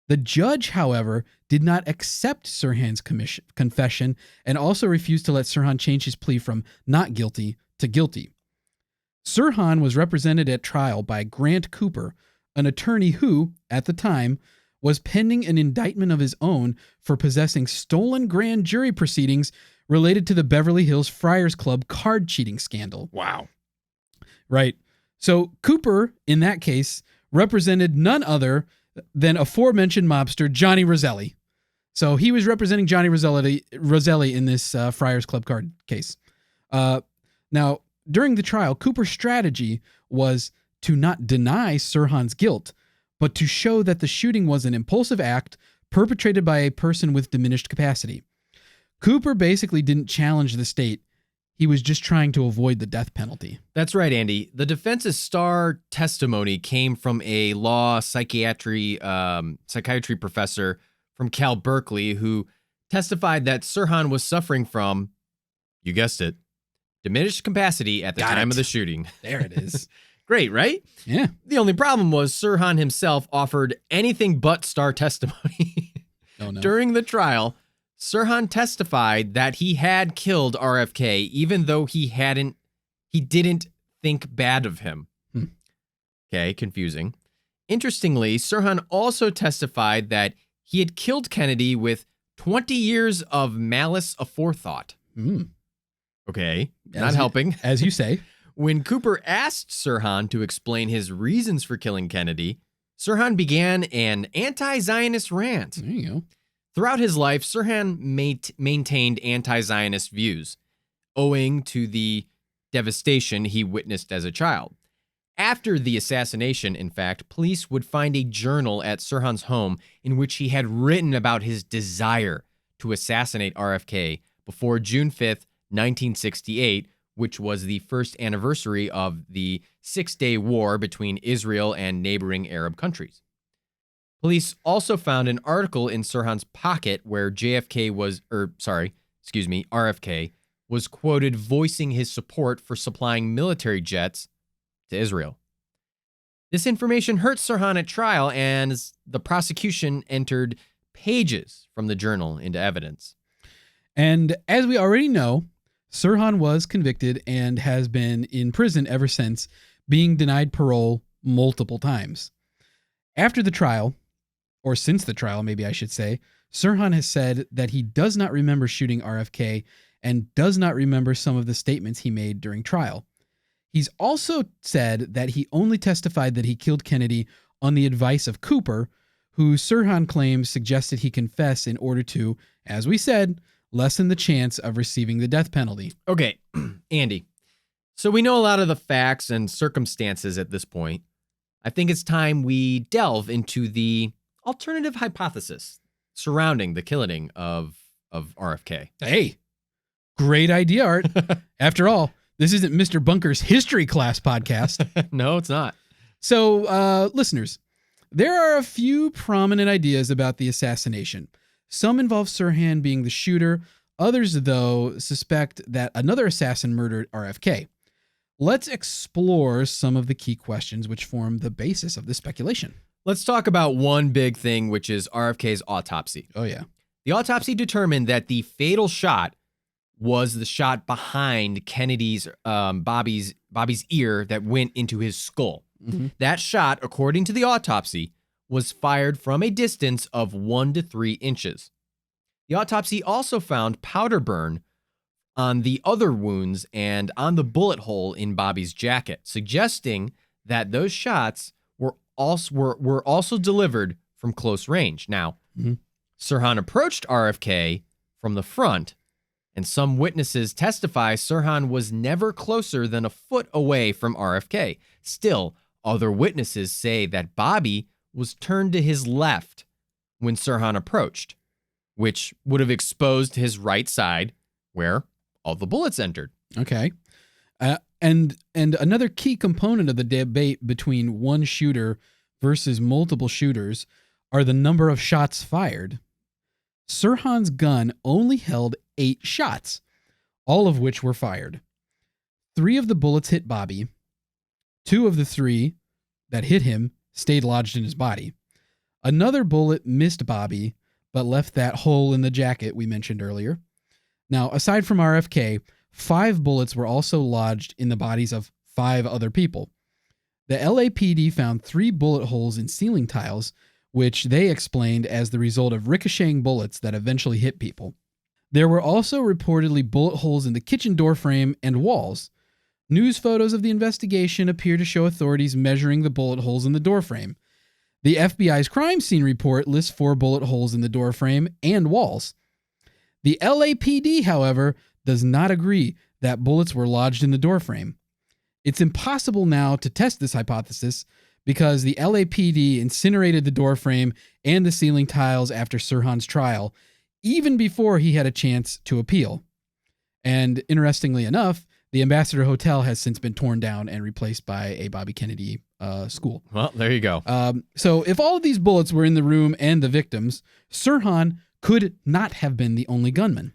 The judge, however, did not accept Sirhan's confession and also refused to let Sirhan change his plea from not guilty to guilty. Sirhan was represented at trial by Grant Cooper, an attorney who, at the time, was pending an indictment of his own for possessing stolen grand jury proceedings related to the Beverly Hills Friars Club card cheating scandal. Wow. Right. So Cooper, in that case, represented none other than aforementioned mobster Johnny Roselli. So he was representing Johnny Roselli in this Friars Club card case. Now, during the trial, Cooper's strategy was to not deny Sirhan's guilt, but to show that the shooting was an impulsive act perpetrated by a person with diminished capacity. Cooper basically didn't challenge the state. He was just trying to avoid the death penalty. That's right, Andy. The defense's star testimony came from a law psychiatry professor from Cal Berkeley who testified that Sirhan was suffering from, you guessed it, diminished capacity at the time of the shooting. There it is. Great, right? Yeah. The only problem was Sirhan himself offered anything but star testimony. Oh, no. During the trial, Sirhan testified that he had killed RFK, even though he didn't think bad of him. Okay, confusing. Interestingly, Sirhan also testified that he had killed Kennedy with 20 years of malice aforethought. Okay, not helping. As you say. When Cooper asked Sirhan to explain his reasons for killing Kennedy, Sirhan began an anti-Zionist rant. There you go. Throughout his life, Sirhan maintained anti-Zionist views, owing to the devastation he witnessed as a child. After the assassination, in fact, police would find a journal at Sirhan's home in which he had written about his desire to assassinate RFK before June 5th, 1968, which was the first anniversary of the Six-Day War between Israel and neighboring Arab countries. Police also found an article in Sirhan's pocket where RFK was quoted voicing his support for supplying military jets to Israel. This information hurt Sirhan at trial, and the prosecution entered pages from the journal into evidence. And as we already know, Sirhan was convicted and has been in prison ever since, being denied parole multiple times. After the trial, or since the trial, maybe I should say, Sirhan has said that he does not remember shooting RFK and does not remember some of the statements he made during trial. He's also said that he only testified that he killed Kennedy on the advice of Cooper, who Sirhan claims suggested he confess in order to, as we said, lessen the chance of receiving the death penalty. Okay, Andy. So we know a lot of the facts and circumstances at this point. I think it's time we delve into the alternative hypothesis surrounding the killing of RFK. Hey, great idea, Art. After all, this isn't Mr. Bunker's history class podcast. No, it's not. So, listeners, there are a few prominent ideas about the assassination. Some involve Sirhan being the shooter. Others, though, suspect that another assassin murdered RFK. Let's explore some of the key questions which form the basis of this speculation. Let's talk about one big thing, which is RFK's autopsy. Oh, yeah. The autopsy determined that the fatal shot was the shot behind Kennedy's Bobby's ear that went into his skull. Mm-hmm. That shot, according to the autopsy, was fired from a distance of 1 to 3 inches. The autopsy also found powder burn on the other wounds and on the bullet hole in Bobby's jacket, suggesting that those shots were also delivered from close range. Now, Sirhan approached RFK from the front, and some witnesses testify Sirhan was never closer than a foot away from RFK. Still, other witnesses say that Bobby was turned to his left when Sirhan approached, which would have exposed his right side where all the bullets entered. Okay. And another key component of the debate between one shooter versus multiple shooters are the number of shots fired. Sirhan's gun only held 8 shots, all of which were fired. 3 of the bullets hit Bobby. 2 of the 3 that hit him stayed lodged in his body. Another bullet missed Bobby, but left that hole in the jacket we mentioned earlier. Now, aside from RFK, 5 bullets were also lodged in the bodies of 5 other people. The LAPD found 3 bullet holes in ceiling tiles, which they explained as the result of ricocheting bullets that eventually hit people. There were also reportedly bullet holes in the kitchen doorframe and walls. News photos of the investigation appear to show authorities measuring the bullet holes in the doorframe. The FBI's crime scene report lists 4 bullet holes in the doorframe and walls. The LAPD, however, does not agree that bullets were lodged in the doorframe. It's impossible now to test this hypothesis because the LAPD incinerated the doorframe and the ceiling tiles after Sirhan's trial, even before he had a chance to appeal. And interestingly enough, the Ambassador Hotel has since been torn down and replaced by a Bobby Kennedy school. Well, there you go. So if all of these bullets were in the room and the victims, Sirhan could not have been the only gunman.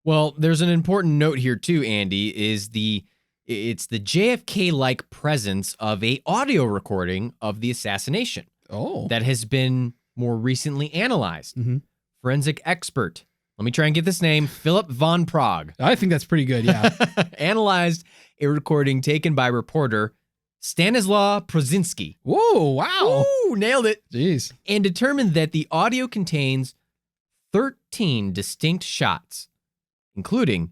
Well, there's an important note here too, Andy, it's the JFK-like presence of a audio recording of the assassination. Oh. That has been more recently analyzed. Mm-hmm. forensic expert, let me try and get this name, Philip von Prague, I think that's pretty good, yeah. analyzed a recording taken by reporter Stanislaw Prozinski. Whoa, wow. Ooh, nailed it. Jeez. And determined that the audio contains 13 distinct shots, including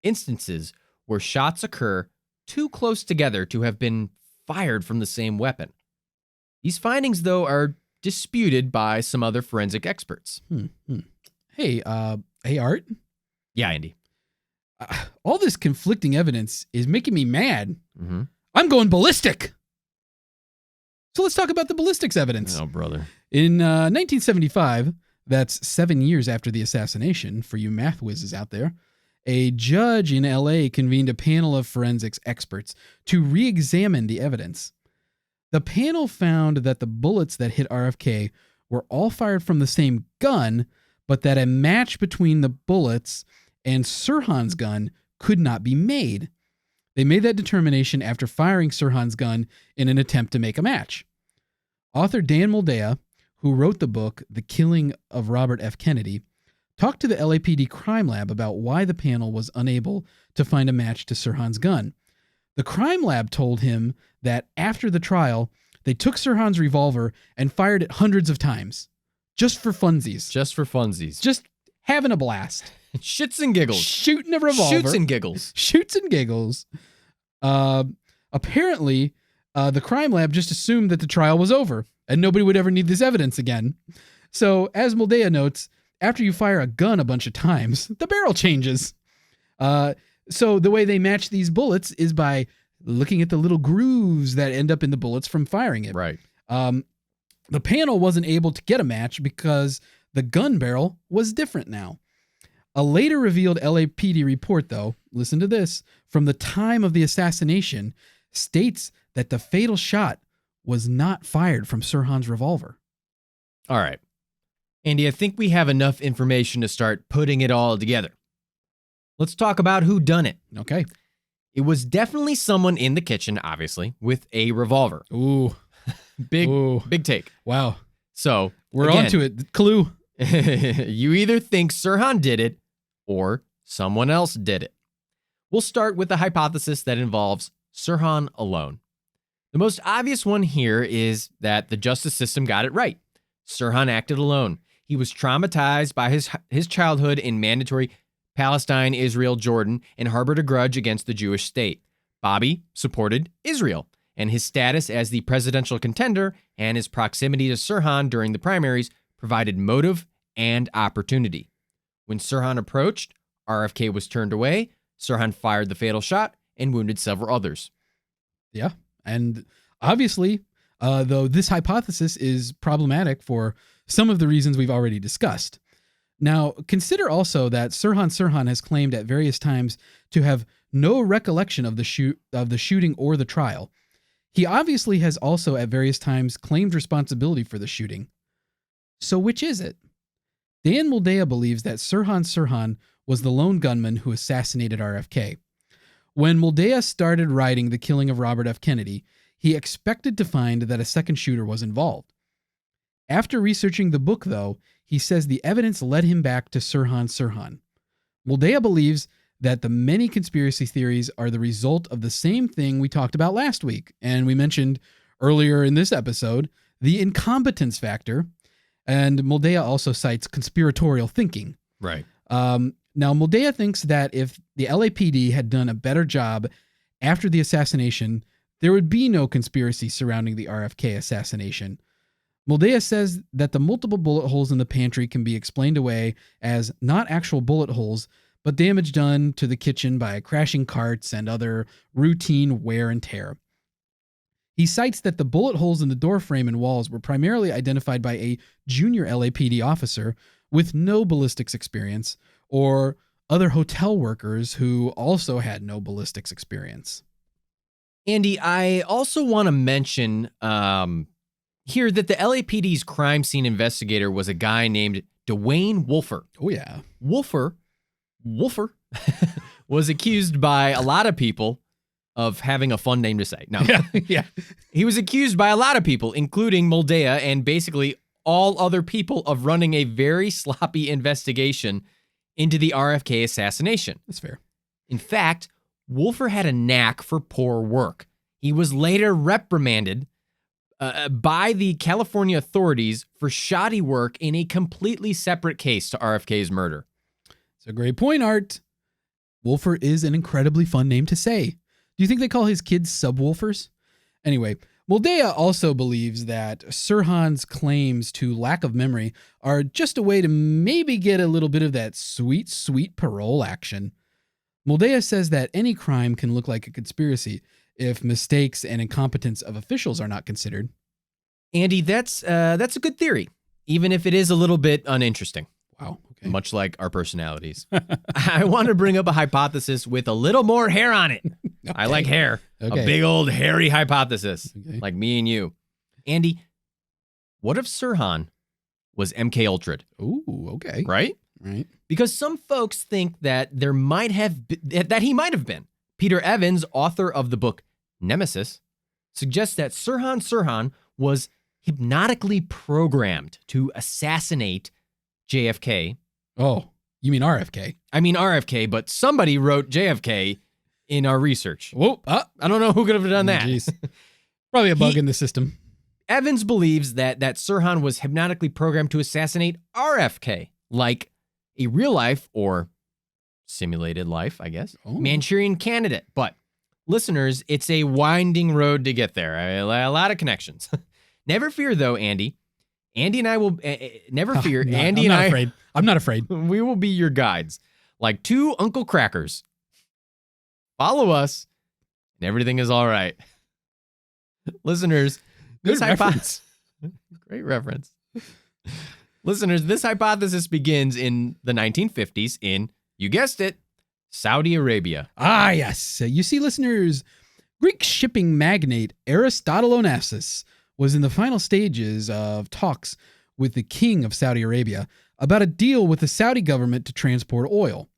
instances where shots occur too close together to have been fired from the same weapon. These findings, though, are disputed by some other forensic experts. Hey, Art. Yeah, Andy. All this conflicting evidence is making me mad. Mm-hmm. I'm going ballistic. So let's talk about the ballistics evidence. Oh, brother. In 1975, that's 7 years after the assassination, for you math whizzes out there, a judge in LA convened a panel of forensics experts to re-examine the evidence. The panel found that the bullets that hit RFK were all fired from the same gun, but that a match between the bullets and Sirhan's gun could not be made. They made that determination after firing Sirhan's gun in an attempt to make a match. Author Dan Moldea, who wrote the book The Killing of Robert F. Kennedy, talked to the LAPD crime lab about why the panel was unable to find a match to Sirhan's gun. The crime lab told him that after the trial, they took Sirhan's revolver and fired it hundreds of times. Just for funsies. Just for funsies. Just having a blast. Shits and giggles. Shooting a revolver. Shoots and giggles. Shoots and giggles. Apparently, the crime lab just assumed that the trial was over and nobody would ever need this evidence again. So, as Moldea notes, after you fire a gun a bunch of times, the barrel changes. So the way they match these bullets is by looking at the little grooves that end up in the bullets from firing it. Right. The panel wasn't able to get a match because the gun barrel was different now. A later revealed LAPD report, though, listen to this, from the time of the assassination, states that the fatal shot was not fired from Sirhan's revolver. All right. Andy, I think we have enough information to start putting it all together. Let's talk about who done it. Okay. It was definitely someone in the kitchen, obviously, with a revolver. Ooh. Big take. Wow. So we're again, on to it. Clue. You either think Sirhan did it or someone else did it. We'll start with the hypothesis that involves Sirhan alone. The most obvious one here is that the justice system got it right. Sirhan acted alone. He was traumatized by his childhood in mandatory Palestine, Israel, Jordan, and harbored a grudge against the Jewish state. Bobby supported Israel, and his status as the presidential contender and his proximity to Sirhan during the primaries provided motive and opportunity. When Sirhan approached, RFK was turned away, Sirhan fired the fatal shot and wounded several others. Yeah, and obviously, though this hypothesis is problematic for some of the reasons we've already discussed. Now, consider also that Sirhan Sirhan has claimed at various times to have no recollection of the shooting or the trial. He obviously has also at various times claimed responsibility for the shooting. So which is it? Dan Moldea believes that Sirhan Sirhan was the lone gunman who assassinated RFK. When Moldea started writing The Killing of Robert F. Kennedy, he expected to find that a second shooter was involved. After researching the book, though, he says the evidence led him back to Sirhan Sirhan. Moldea believes that the many conspiracy theories are the result of the same thing we talked about last week, and we mentioned earlier in this episode, the incompetence factor, and Moldea also cites conspiratorial thinking. Right. Now, Moldea thinks that if the LAPD had done a better job after the assassination, there would be no conspiracy surrounding the RFK assassination. Moldea says that the multiple bullet holes in the pantry can be explained away as not actual bullet holes, but damage done to the kitchen by crashing carts and other routine wear and tear. He cites that the bullet holes in the door frame and walls were primarily identified by a junior LAPD officer with no ballistics experience, or other hotel workers who also had no ballistics experience. Andy, I also want to mention here that the LAPD's crime scene investigator was a guy named Dwayne Wolfer. Oh, yeah. Wolfer was accused by a lot of people of having a fun name to say. No. Yeah. He was accused by a lot of people, including Moldea and basically all other people of running a very sloppy investigation into the RFK assassination. That's fair. In fact, Wolfer had a knack for poor work. He was later reprimanded by the California authorities for shoddy work in a completely separate case to RFK's murder. It's a great point, Art. Wolfer is an incredibly fun name to say. Do you think they call his kids subwoofers? Anyway, Moldea also believes that Sirhan's claims to lack of memory are just a way to maybe get a little bit of that sweet, sweet parole action. Moldea says that any crime can look like a conspiracy if mistakes and incompetence of officials are not considered. Andy, that's a good theory, even if it is a little bit uninteresting. Wow. Okay. Much like our personalities. I want to bring up a hypothesis with a little more hair on it. Okay. I like hair. Okay. A big old hairy hypothesis, like me and you. Andy, what if Sirhan was MK Ultra'd? Ooh, okay. Right? Right. Because some folks think that he might have been. Peter Evans, author of the book Nemesis, suggests that Sirhan Sirhan was hypnotically programmed to assassinate JFK. Oh, you mean RFK? I mean RFK, but somebody wrote JFK in our research. Whoa, I don't know who could have done that. Geez. Probably a bug in the system. Evans believes that Sirhan was hypnotically programmed to assassinate RFK, like a real life or simulated life, I guess, Manchurian candidate. But listeners, it's a winding road to get there. A lot of connections. Never fear, though, Andy. Andy and I will never fear. I'm not afraid. We will be your guides, like two Uncle Crackers. Follow us, and everything is all right. Listeners, this hypothesis. Great reference. Listeners, this hypothesis begins in the 1950s in, you guessed it, Saudi Arabia. Ah, yes. You see, listeners, Greek shipping magnate Aristotle Onassis was in the final stages of talks with the king of Saudi Arabia about a deal with the Saudi government to transport oil.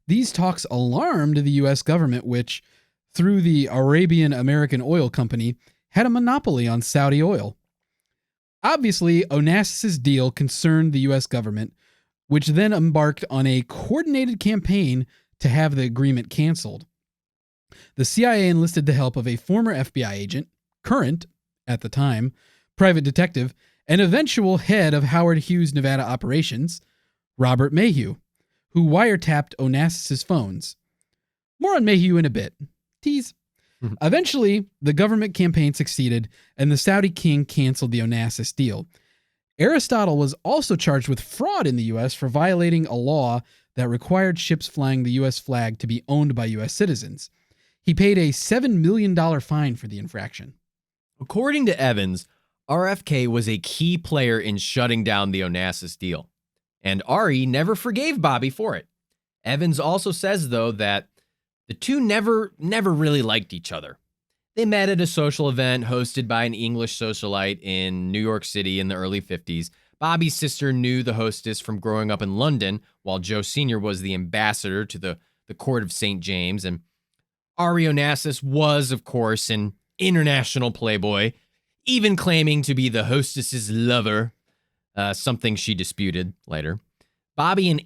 These talks alarmed the U.S. government, which, through the Arabian American Oil Company, had a monopoly on Saudi oil. Obviously, Onassis' deal concerned the U.S. government, which then embarked on a coordinated campaign to have the agreement canceled. The CIA enlisted the help of a former FBI agent, current, at the time, private detective, and eventual head of Howard Hughes Nevada operations, Robert Mayhew, who wiretapped Onassis' phones. More on Mayhew in a bit. Tease. Eventually, the government campaign succeeded, and the Saudi king canceled the Onassis deal. Aristotle was also charged with fraud in the U.S. for violating a law that required ships flying the U.S. flag to be owned by U.S. citizens. He paid a $7 million fine for the infraction. According to Evans, RFK was a key player in shutting down the Onassis deal, and Ari never forgave Bobby for it. Evans also says, though, that the two never really liked each other. They met at a social event hosted by an English socialite in New York City in the early 50s. Bobby's sister knew the hostess from growing up in London, while Joe Sr. was the ambassador to the court of St. James. And Ari Onassis was, of course, an international playboy, even claiming to be the hostess's lover, something she disputed later. Bobby and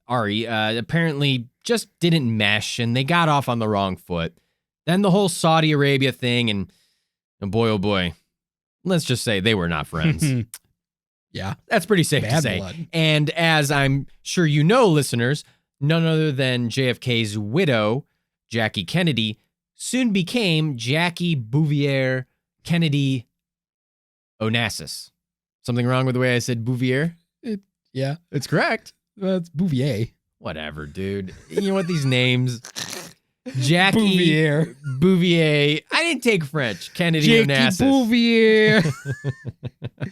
Ari apparently just didn't mesh, and they got off on the wrong foot. Then the whole Saudi Arabia thing, and boy, oh boy, let's just say they were not friends. Yeah. That's pretty safe to say. Blood. And as I'm sure you know, listeners, none other than JFK's widow, Jackie Kennedy, soon became Jackie Bouvier Kennedy Onassis. Something wrong with the way I said Bouvier? Yeah. It's correct. It's Bouvier. Whatever, dude. You know what, these names? Jackie Bouvier. I didn't take French. Kennedy Onassis. Bouvier.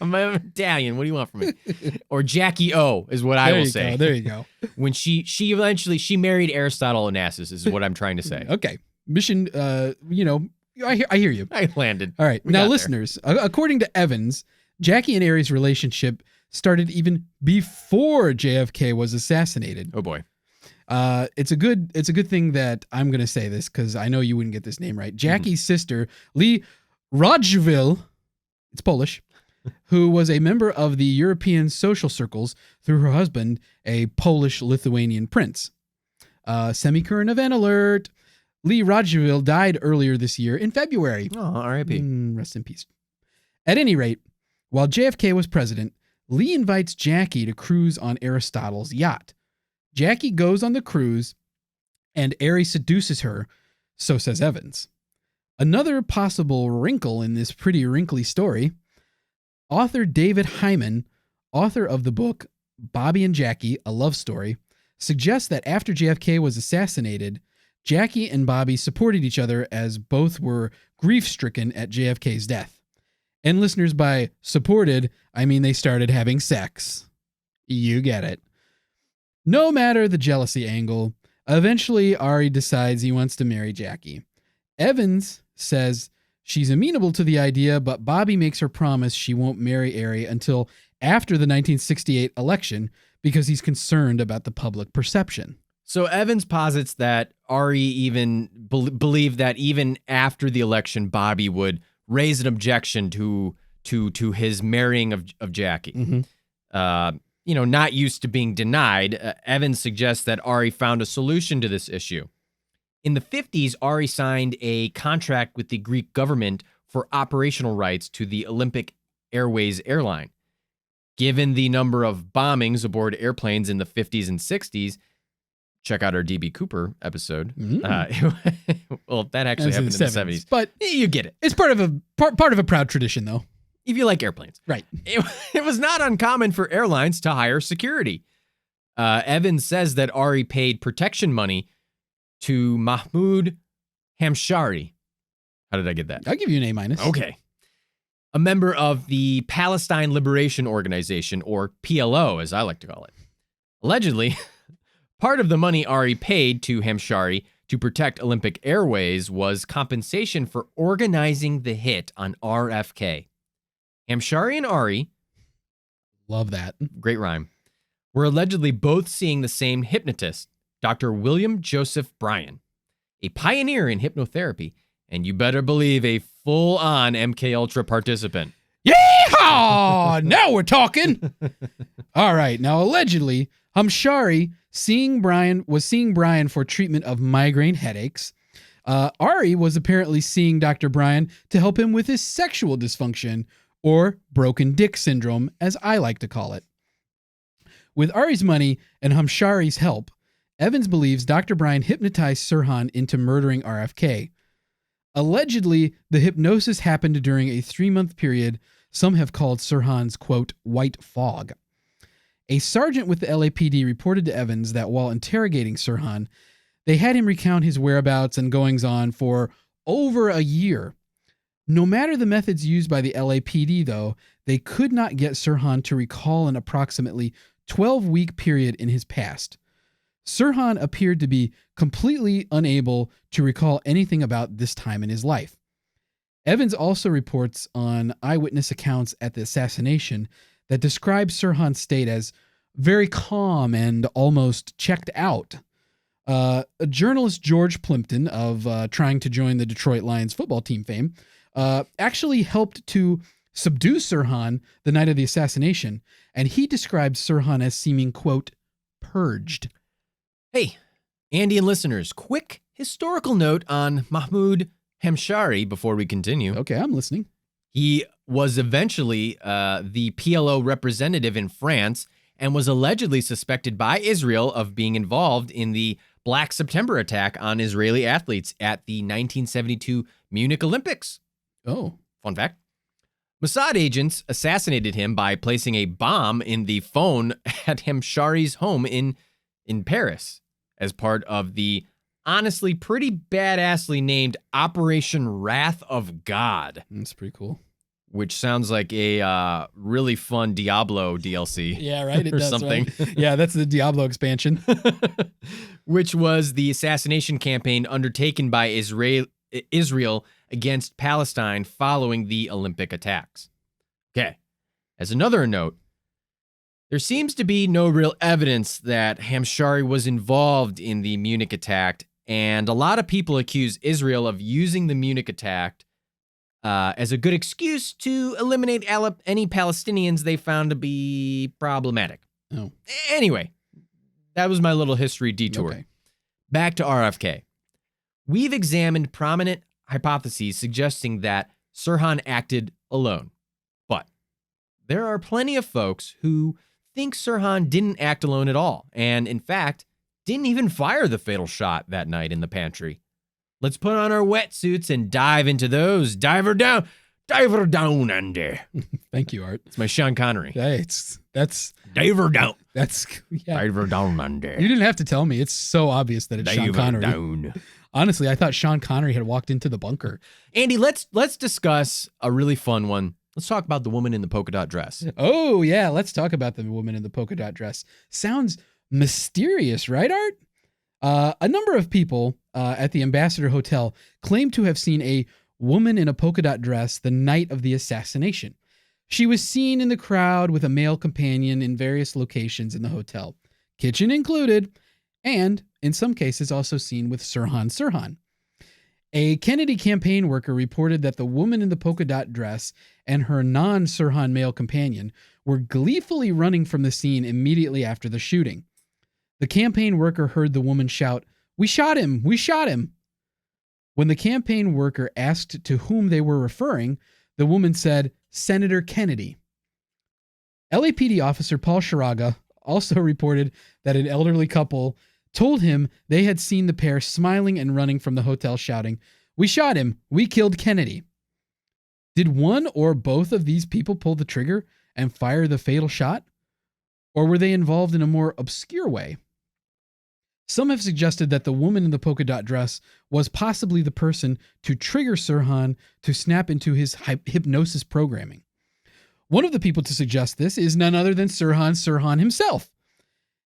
I'm Italian. What do you want from me? Or Jackie O is what I will say. There you go. When she eventually married Aristotle Onassis is what I'm trying to say. Okay. Mission, I hear you. I landed. All right. Now, listeners, according to Evans, Jackie and Ari's relationship started even before JFK was assassinated. Oh boy. It's a good thing that I'm going to say this because I know you wouldn't get this name right. Jackie's sister, Lee Radziwill, it's Polish, who was a member of the European social circles through her husband, a Polish-Lithuanian prince. Semi-current event alert. Lee Radziwill died earlier this year in February. Oh, R.I.P. Rest in peace. At any rate, while JFK was president, Lee invites Jackie to cruise on Aristotle's yacht. Jackie goes on the cruise, and Arie seduces her, so says Evans. Another possible wrinkle in this pretty wrinkly story, author David Hyman, author of the book Bobby and Jackie, A Love Story, suggests that after JFK was assassinated, Jackie and Bobby supported each other as both were grief-stricken at JFK's death. And listeners, by supported, I mean they started having sex. You get it. No matter the jealousy angle, eventually Arie decides he wants to marry Jackie. Evans says she's amenable to the idea, but Bobby makes her promise she won't marry Arie until after the 1968 election because he's concerned about the public perception. So Evans posits that Arie even believed that even after the election, Bobby would raise an objection to his marrying of Jackie. Mm-hmm. Not used to being denied, Evans suggests that Arie found a solution to this issue. In the 50s, Arie signed a contract with the Greek government for operational rights to the Olympic Airways airline. Given the number of bombings aboard airplanes in the 50s and 60s, check out our D.B. Cooper episode. Well, that actually happened in the 70s. But you get it. It's part of a proud tradition, though. If you like airplanes. Right. It was not uncommon for airlines to hire security. Evans says that Arie paid protection money to Mahmoud Hamshari. How did I get that? I'll give you an A-. Okay. A member of the Palestine Liberation Organization, or PLO, as I like to call it. Allegedly, part of the money Arie paid to Hamshari to protect Olympic Airways was compensation for organizing the hit on RFK. Hamshari and Arie, love that, great rhyme, were allegedly both seeing the same hypnotist, Dr. William Joseph Bryan, a pioneer in hypnotherapy, and you better believe a full-on MKUltra participant. Yeehaw! Now we're talking. All right. Now, allegedly, Hamshari was seeing Bryan for treatment of migraine headaches. Arie was apparently seeing Dr. Bryan to help him with his sexual dysfunction, or broken dick syndrome, as I like to call it. With Arie's money and Hamshari's help, Evans believes Dr. Bryan hypnotized Sirhan into murdering RFK. Allegedly, the hypnosis happened during a 3-month period some have called Sirhan's, quote, white fog. A sergeant with the LAPD reported to Evans that while interrogating Sirhan, they had him recount his whereabouts and goings-on for over a year. No matter the methods used by the LAPD, though, they could not get Sirhan to recall an approximately 12-week period in his past. Sirhan appeared to be completely unable to recall anything about this time in his life. Evans also reports on eyewitness accounts at the assassination that describe Sirhan's state as very calm and almost checked out. A journalist, George Plimpton, of trying to join the Detroit Lions football team fame, actually helped to subdue Sirhan the night of the assassination, and he described Sirhan as seeming, quote, purged. Hey, Andy and listeners, quick historical note on Mahmoud Hamshari before we continue. Okay, I'm listening. He was eventually the PLO representative in France and was allegedly suspected by Israel of being involved in the Black September attack on Israeli athletes at the 1972 Munich Olympics. Oh. Fun fact. Mossad agents assassinated him by placing a bomb in the phone at Hamshari's home in Paris as part of the honestly pretty badassly named Operation Wrath of God. That's pretty cool. Which sounds like a really fun Diablo DLC. Yeah, right. It or does, something. Right? Yeah, that's the Diablo expansion. Which was the assassination campaign undertaken by Israel against Palestine following the Olympic attacks. Okay. As another note, there seems to be no real evidence that Hamshari was involved in the Munich attack, and a lot of people accuse Israel of using the Munich attack as a good excuse to eliminate any Palestinians they found to be problematic. Oh. Anyway, that was my little history detour. Okay. Back to RFK. We've examined prominent hypotheses suggesting that Sirhan acted alone. But there are plenty of folks who think Sirhan didn't act alone at all, and in fact, didn't even fire the fatal shot that night in the pantry. Let's put on our wetsuits and dive into those. Dive her down, Andy. Thank you, Art. It's my Sean Connery. That's Dive her down. yeah. Dive her down, Andy. You didn't have to tell me. It's so obvious that it's Sean Connery. Down. Honestly, I thought Sean Connery had walked into the bunker. Andy, let's discuss a really fun one. Let's talk about the woman in the polka dot dress. Oh, yeah. Let's talk about the woman in the polka dot dress. Sounds mysterious, right, Art? A number of people at the Ambassador Hotel claim to have seen a woman in a polka dot dress the night of the assassination. She was seen in the crowd with a male companion in various locations in the hotel, kitchen included, and in some cases also seen with Sirhan Sirhan. A Kennedy campaign worker reported that the woman in the polka dot dress and her non-Sirhan male companion were gleefully running from the scene immediately after the shooting. The campaign worker heard the woman shout, "We shot him! We shot him!" When the campaign worker asked to whom they were referring, the woman said, "Senator Kennedy." LAPD officer Paul Sharaga also reported that an elderly couple told him they had seen the pair smiling and running from the hotel shouting, "We shot him! We killed Kennedy!" Did one or both of these people pull the trigger and fire the fatal shot? Or were they involved in a more obscure way? Some have suggested that the woman in the polka dot dress was possibly the person to trigger Sirhan to snap into his hypnosis programming. One of the people to suggest this is none other than Sirhan Sirhan himself.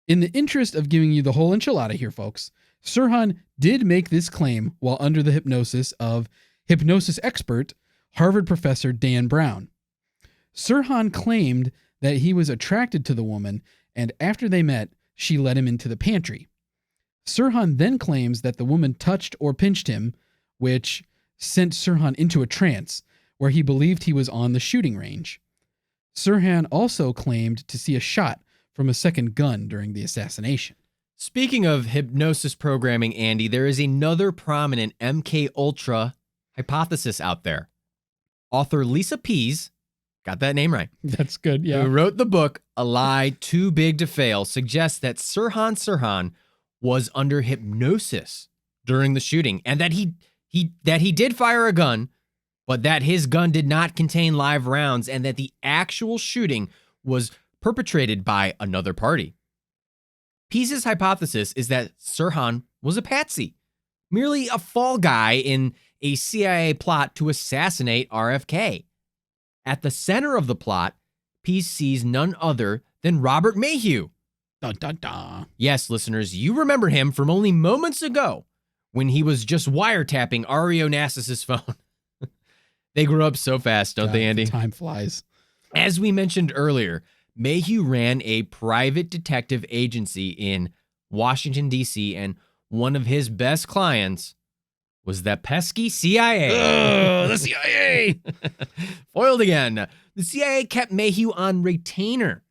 In the interest of giving you the whole enchilada here, folks, Sirhan did make this claim while under the hypnosis of hypnosis expert Harvard professor Dan Brown. Sirhan claimed that he was attracted to the woman, and after they met, she led him into the pantry. Sirhan then claims that the woman touched or pinched him, which sent Sirhan into a trance, where he believed he was on the shooting range. Sirhan also claimed to see a shot from a second gun during the assassination. Speaking of hypnosis programming, Andy, there is another prominent MK Ultra hypothesis out there. Author Lisa Pease, got that name right, That's good, yeah. who wrote the book A Lie Too Big to Fail, suggests that Sirhan Sirhan was under hypnosis during the shooting, and that he did fire a gun, but that his gun did not contain live rounds, and that the actual shooting was perpetrated by another party. Pease's hypothesis is that Sirhan was a patsy, merely a fall guy in a CIA plot to assassinate RFK. At the center of the plot, Pease sees none other than Robert Mayhew. Dun, dun, dun. Yes, listeners, you remember him from only moments ago when he was just wiretapping Ari Onassis' phone. They grew up so fast, don't they, Andy? Time flies. As we mentioned earlier, Mayhew ran a private detective agency in Washington, D.C., and one of his best clients was that pesky CIA. Oh, the CIA! Foiled again. The CIA kept Mayhew on retainer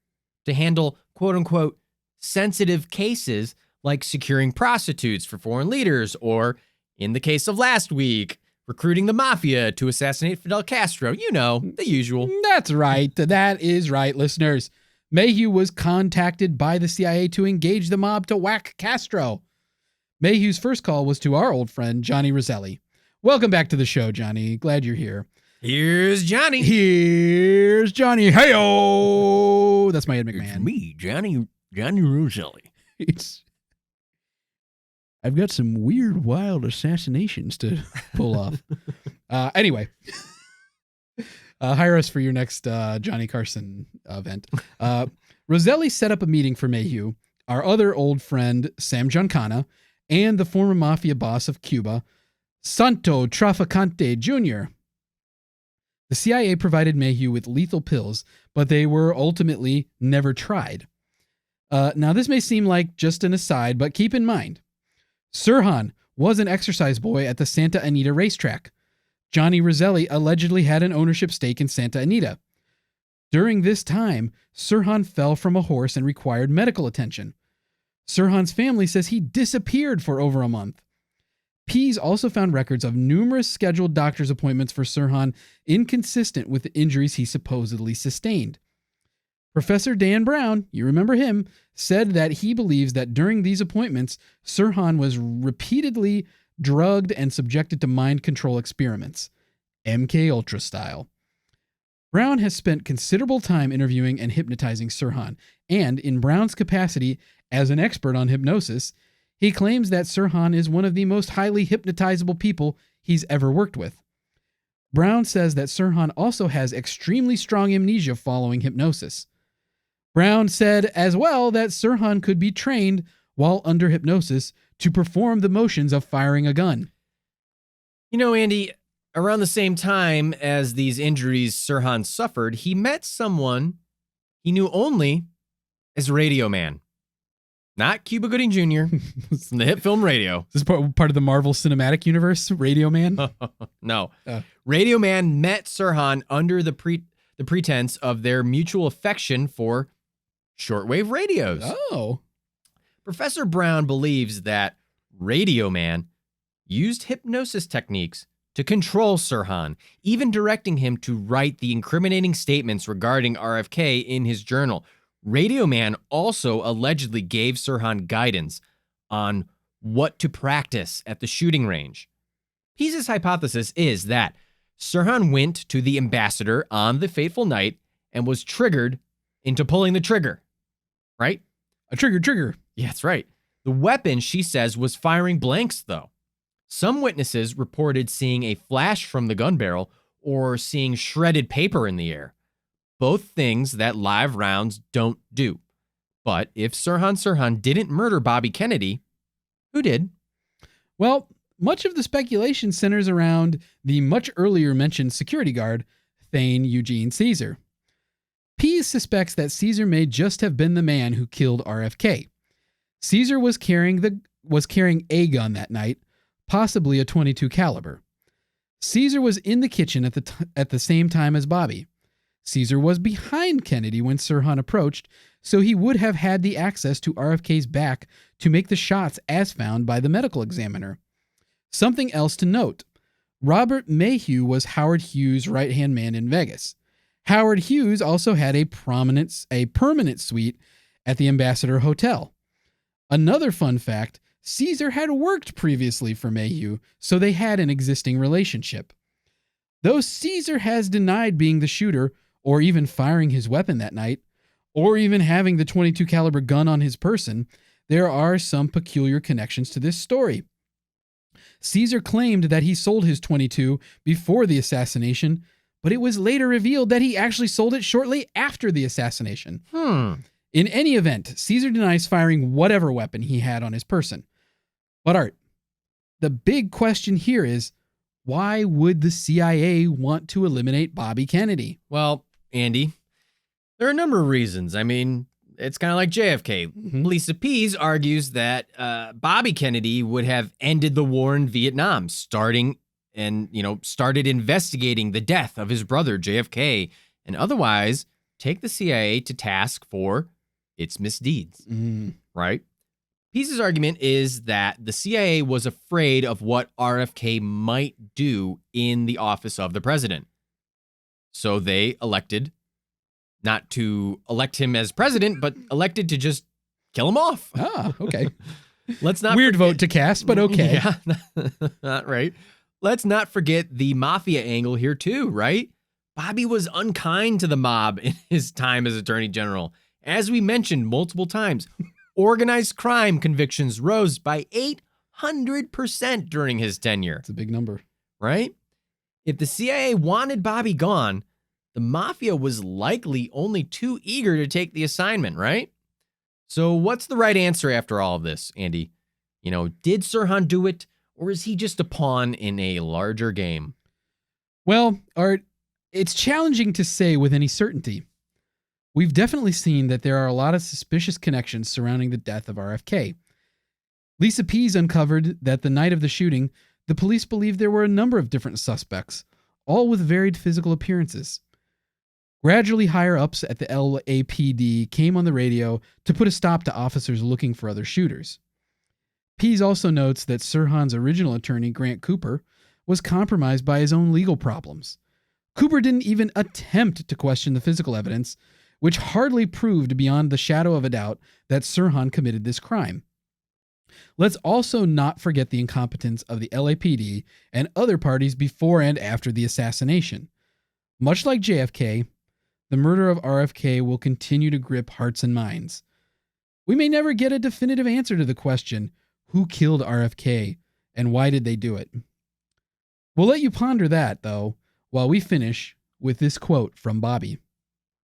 to handle, quote-unquote, sensitive cases like securing prostitutes for foreign leaders, or, in the case of last week, recruiting the mafia to assassinate Fidel Castro. You know, the usual. That's right. That is right, listeners. Mayhew was contacted by the CIA to engage the mob to whack Castro. Mayhew's first call was to our old friend, Johnny Roselli. Welcome back to the show, Johnny. Glad you're here. Here's Johnny. Here's Johnny. Hey-o! That's my Ed McMahon. It's me, Johnny Roselli. I've got some weird, wild assassinations to pull off. Anyway, hire us for your next Johnny Carson event. Roselli set up a meeting for Mayhew, our other old friend, Sam Giancana, and the former mafia boss of Cuba, Santo Traficante Jr. The CIA provided Mayhew with lethal pills, but they were ultimately never tried. Now, this may seem like just an aside, but keep in mind, Sirhan was an exercise boy at the Santa Anita racetrack. Johnny Roselli allegedly had an ownership stake in Santa Anita. During this time, Sirhan fell from a horse and required medical attention. Sirhan's family says he disappeared for over a month. Pease also found records of numerous scheduled doctor's appointments for Sirhan inconsistent with the injuries he supposedly sustained. Professor Dan Brown, you remember him, said that he believes that during these appointments, Sirhan was repeatedly drugged and subjected to mind control experiments, MK Ultra style. Brown has spent considerable time interviewing and hypnotizing Sirhan, and in Brown's capacity as an expert on hypnosis, he claims that Sirhan is one of the most highly hypnotizable people he's ever worked with. Brown says that Sirhan also has extremely strong amnesia following hypnosis. Brown said as well that Sirhan could be trained while under hypnosis to perform the motions of firing a gun. You know, Andy, around the same time as these injuries Sirhan suffered, he met someone he knew only as Radio Man. Not Cuba Gooding Jr. from the hit film Radio. Is this part of the Marvel Cinematic Universe, Radio Man? No. Radio Man met Sirhan under the pretense of their mutual affection for shortwave radios. Oh. Professor Brown believes that Radio Man used hypnosis techniques to control Sirhan, even directing him to write the incriminating statements regarding RFK in his journal. Radio Man also allegedly gave Sirhan guidance on what to practice at the shooting range. Pease's hypothesis is that Sirhan went to the ambassador on the fateful night and was triggered into pulling the trigger. Right? A trigger. Yeah, that's right. The weapon, she says, was firing blanks, though. Some witnesses reported seeing a flash from the gun barrel or seeing shredded paper in the air. Both things that live rounds don't do. But if Sirhan didn't murder Bobby Kennedy, who did? Well, much of the speculation centers around the much earlier mentioned security guard, Thane Eugene Caesar. Pease suspects that Caesar may just have been the man who killed RFK. Caesar was carrying a gun that night, possibly a .22 caliber. Caesar was in the kitchen at the same time as Bobby. Caesar was behind Kennedy when Sirhan approached, so he would have had the access to RFK's back to make the shots as found by the medical examiner. Something else to note, Robert Mayhew was Howard Hughes' right-hand man in Vegas. Howard Hughes also had a permanent suite at the Ambassador Hotel. Another fun fact, Caesar had worked previously for Mayhew, so they had an existing relationship. Though Caesar has denied being the shooter or even firing his weapon that night, or even having the .22 caliber gun on his person, there are some peculiar connections to this story. Caesar claimed that he sold his .22 before the assassination, but it was later revealed that he actually sold it shortly after the assassination. In any event, Caesar denies firing whatever weapon he had on his person. But Art, the big question here is, why would the CIA want to eliminate Bobby Kennedy? Well, Andy, there are a number of reasons. I mean, it's kind of like JFK. Lisa Pease argues that Bobby Kennedy would have ended the war in Vietnam, started investigating the death of his brother JFK, and otherwise take the CIA to task for its misdeeds. Right? Pease's argument is that the CIA was afraid of what RFK might do in the office of the president. So they elected not to elect him as president, but elected to just kill him off. Ah, okay. Let's not Weird vote to cast, but okay. Yeah, not right. Let's not forget the mafia angle here too, right? Bobby was unkind to the mob in his time as Attorney General. As we mentioned multiple times, organized crime convictions rose by 800% during his tenure. It's a big number. Right? If the CIA wanted Bobby gone, the mafia was likely only too eager to take the assignment, right? So what's the right answer after all of this, Andy? Did Sirhan do it, or is he just a pawn in a larger game? Well, Art, it's challenging to say with any certainty. We've definitely seen that there are a lot of suspicious connections surrounding the death of RFK. Lisa Pease uncovered that the night of the shooting, the police believed there were a number of different suspects, all with varied physical appearances. Gradually, higher ups at the LAPD came on the radio to put a stop to officers looking for other shooters. Pease also notes that Sirhan's original attorney, Grant Cooper, was compromised by his own legal problems. Cooper didn't even attempt to question the physical evidence, which hardly proved beyond the shadow of a doubt that Sirhan committed this crime. Let's also not forget the incompetence of the LAPD and other parties before and after the assassination. Much like JFK, the murder of RFK will continue to grip hearts and minds. We may never get a definitive answer to the question, who killed RFK and why did they do it? We'll let you ponder that, though, while we finish with this quote from Bobby.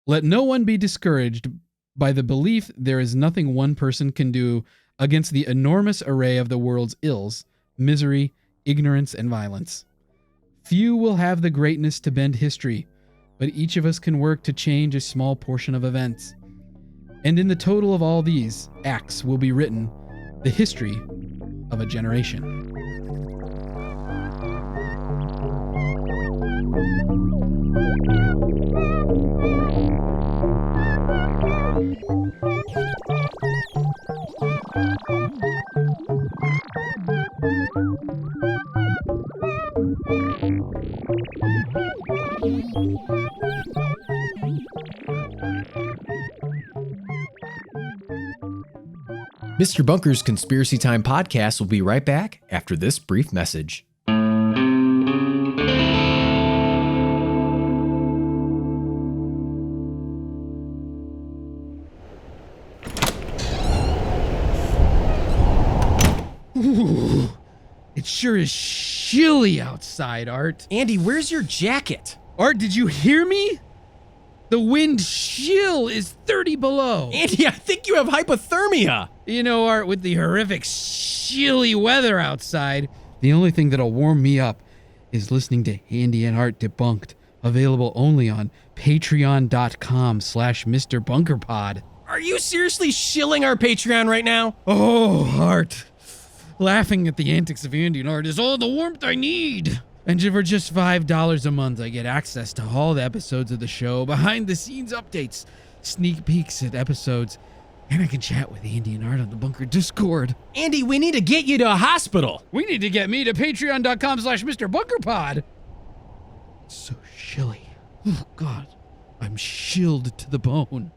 Let no one be discouraged by the belief there is nothing one person can do against the enormous array of the world's ills, misery, ignorance, and violence. Few will have the greatness to bend history, but each of us can work to change a small portion of events. And in the total of all these acts will be written the history of a generation. Mr. Bunker's Conspiracy Time podcast will be right back after this brief message. Ooh, it sure is chilly outside, Art. Andy, where's your jacket? Art, did you hear me? The wind chill is 30 below. Andy, I think you have hypothermia. You know, Art, with the horrific chilly weather outside, the only thing that'll warm me up is listening to Andy and Art Debunked, available only on patreon.com/MrBunkerPod. Are you seriously shilling our Patreon right now? Oh, Art. Laughing at the antics of Andy and Art is all the warmth I need. And for just $5 a month, I get access to all the episodes of the show, behind-the-scenes updates, sneak peeks at episodes, and I can chat with Andy and Art on the Bunker Discord. Andy, we need to get you to a hospital. We need to get me to patreon.com/MrBunkerPod. It's so chilly. Oh, God. I'm chilled to the bone.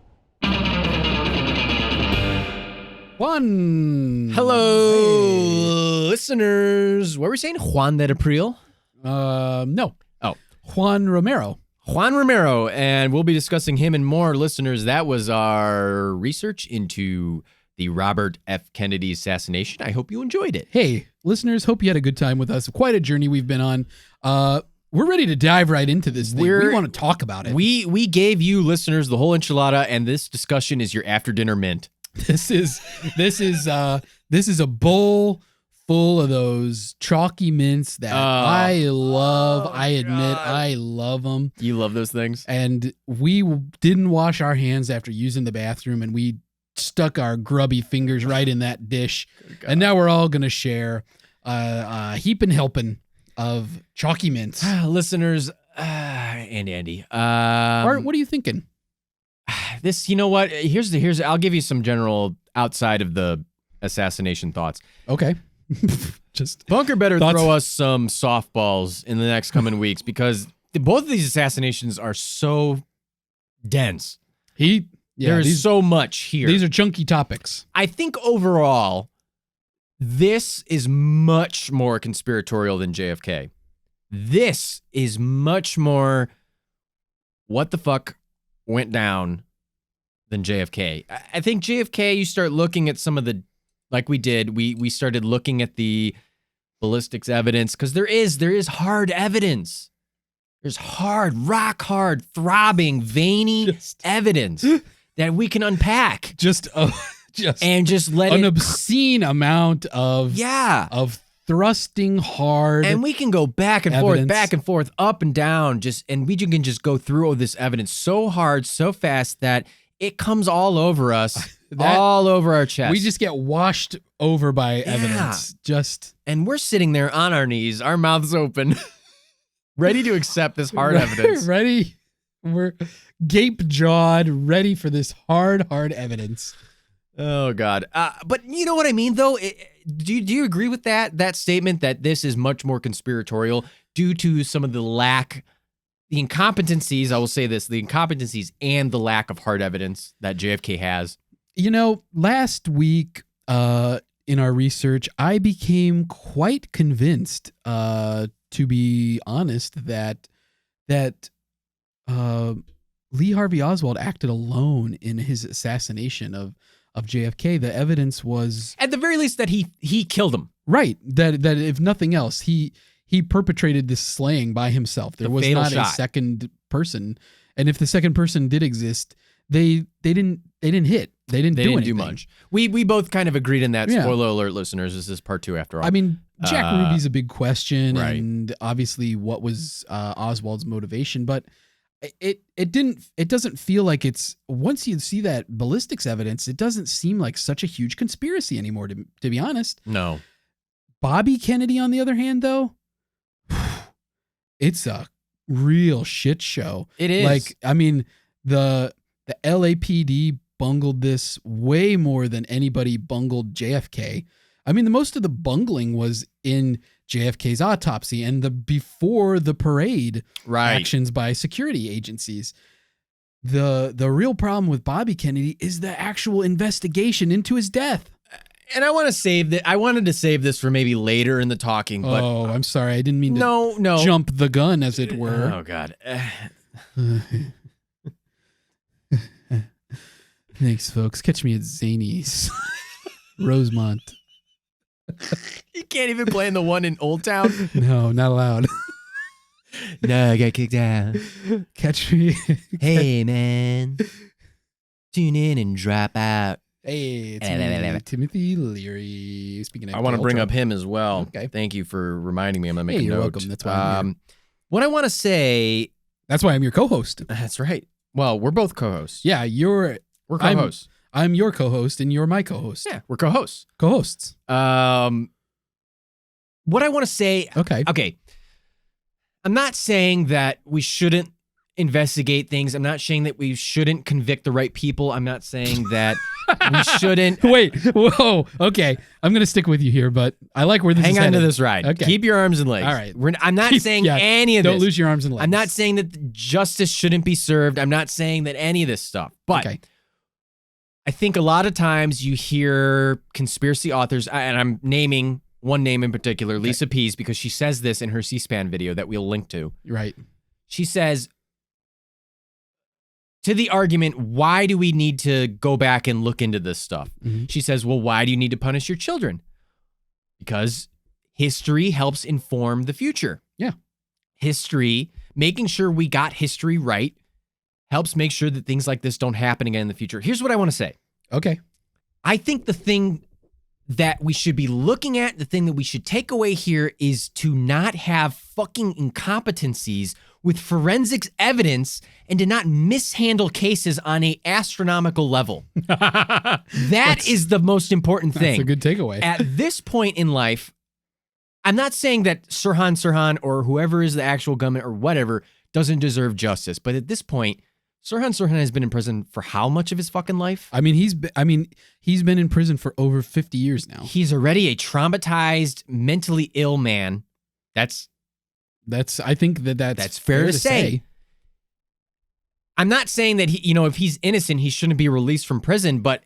Juan. Hello, listeners. What were we saying? Juan de April? No. Oh. Juan Romero. Juan Romero, and we'll be discussing him and more. Listeners, that was our research into the Robert F. Kennedy assassination. I hope you enjoyed it. Hey, listeners, hope you had a good time with us. Quite a journey we've been on. We're ready to dive right into this thing. We want to talk about it. We gave you, listeners, the whole enchilada, and this discussion is your after-dinner mint. This is a bowl full of those chalky mints that I love. I admit, I love them. You love those things? And we didn't wash our hands after using the bathroom, and we stuck our grubby fingers right in that dish. And now we're all going to share a heaping helping of chalky mints. Listeners, Andy. Art, what are you thinking? This, you know what? Here's. I'll give you some general outside of the assassination thoughts. Okay. Just Bunker better throw us some softballs in the next coming weeks, because both of these assassinations are so dense. There's so much here. These are chunky topics. I think overall, this is much more conspiratorial than JFK. This is much more what the fuck went down than JFK. I think JFK, you start looking at some of the, like we did, we started looking at the ballistics evidence, because there is hard evidence. There's rock hard, throbbing, veiny evidence that we can unpack. Just let an obscene amount of thrusting hard, and we can go back and forth, up and down, and we can just go through all this evidence so hard, so fast that it comes all over us, all over our chest. We just get washed over by evidence. And we're sitting there on our knees, our mouths open, ready to accept this hard evidence. Ready. We're gape-jawed, ready for this hard evidence. Oh, God. But you know what I mean, though? Do you agree with that statement that this is much more conspiratorial due to some of the incompetencies, I will say this, the incompetencies and the lack of hard evidence that JFK has? You know, last week in our research, I became quite convinced, to be honest, that Lee Harvey Oswald acted alone in his assassination of JFK. The evidence was, at the very least, that he killed him. Right. That if nothing else, he perpetrated this slaying by himself. There was not a second person, and if the second person did exist, they didn't hit. They didn't do much. We both kind of agreed in that. Spoiler alert, listeners. This is part 2 after all. I mean, Jack Ruby's a big question, right. And obviously, what was Oswald's motivation? But it doesn't feel like it's, once you see that ballistics evidence, it doesn't seem like such a huge conspiracy anymore. To be honest, no. Bobby Kennedy, on the other hand, though, it's a real shit show. It is. Like, I mean, the LAPD bungled this way more than anybody bungled JFK. I mean, the most of the bungling was in JFK's autopsy and the before the parade actions by security agencies. The real problem with Bobby Kennedy is the actual investigation into his death. And I want to save that. I wanted to save this for maybe later in the talking. But I'm sorry. I didn't mean to jump the gun, as it were. Oh, God. Thanks, folks. Catch me at Zany's. Rosemont. You can't even play in the one in Old Town? No, not allowed. No, I got kicked out. Catch me. Hey, man. Tune in and drop out. Hey, it's me, Timothy Leary. Speaking of, I want to bring up him as well. Okay. Thank you for reminding me. I'm going to make a you're note. welcome. That's why I'm here. What I want to say... That's why I'm your co-host. That's right. Well, we're both co-hosts. Yeah, we're co-hosts. I'm your co-host and you're my co-host. Yeah, we're co-hosts. Co-hosts. What I want to say... Okay. I'm not saying that we shouldn't investigate things. I'm not saying that we shouldn't convict the right people. I'm not saying that we shouldn't... Wait. Whoa. Okay. I'm going to stick with you here, but I like where this is headed. Hang on to this ride. Okay. Keep your arms and legs. All right. I'm not saying any of this. Don't lose your arms and legs. I'm not saying that justice shouldn't be served. I'm not saying that any of this stuff. But I think a lot of times you hear conspiracy authors, and I'm naming one name in particular, Lisa Pease, because she says this in her C-SPAN video that we'll link to. Right. She says, to the argument, why do we need to go back and look into this stuff? Mm-hmm. She says, well, why do you need to punish your children? Because history helps inform the future. Yeah. History, making sure we got history right, helps make sure that things like this don't happen again in the future. Here's what I want to say. Okay. I think the thing that we should be looking at, the thing that we should take away here is to not have fucking incompetencies with forensics evidence and to not mishandle cases on an astronomical level. That is the most important thing. That's a good takeaway. At this point in life, I'm not saying that Sirhan Sirhan or whoever is the actual gunman or whatever doesn't deserve justice, but at this point, Sirhan Sirhan has been in prison for how much of his fucking life? I mean, he's been in prison for over 50 years now. He's already a traumatized, mentally ill man. I think that's fair to say. I'm not saying that if he's innocent, he shouldn't be released from prison, but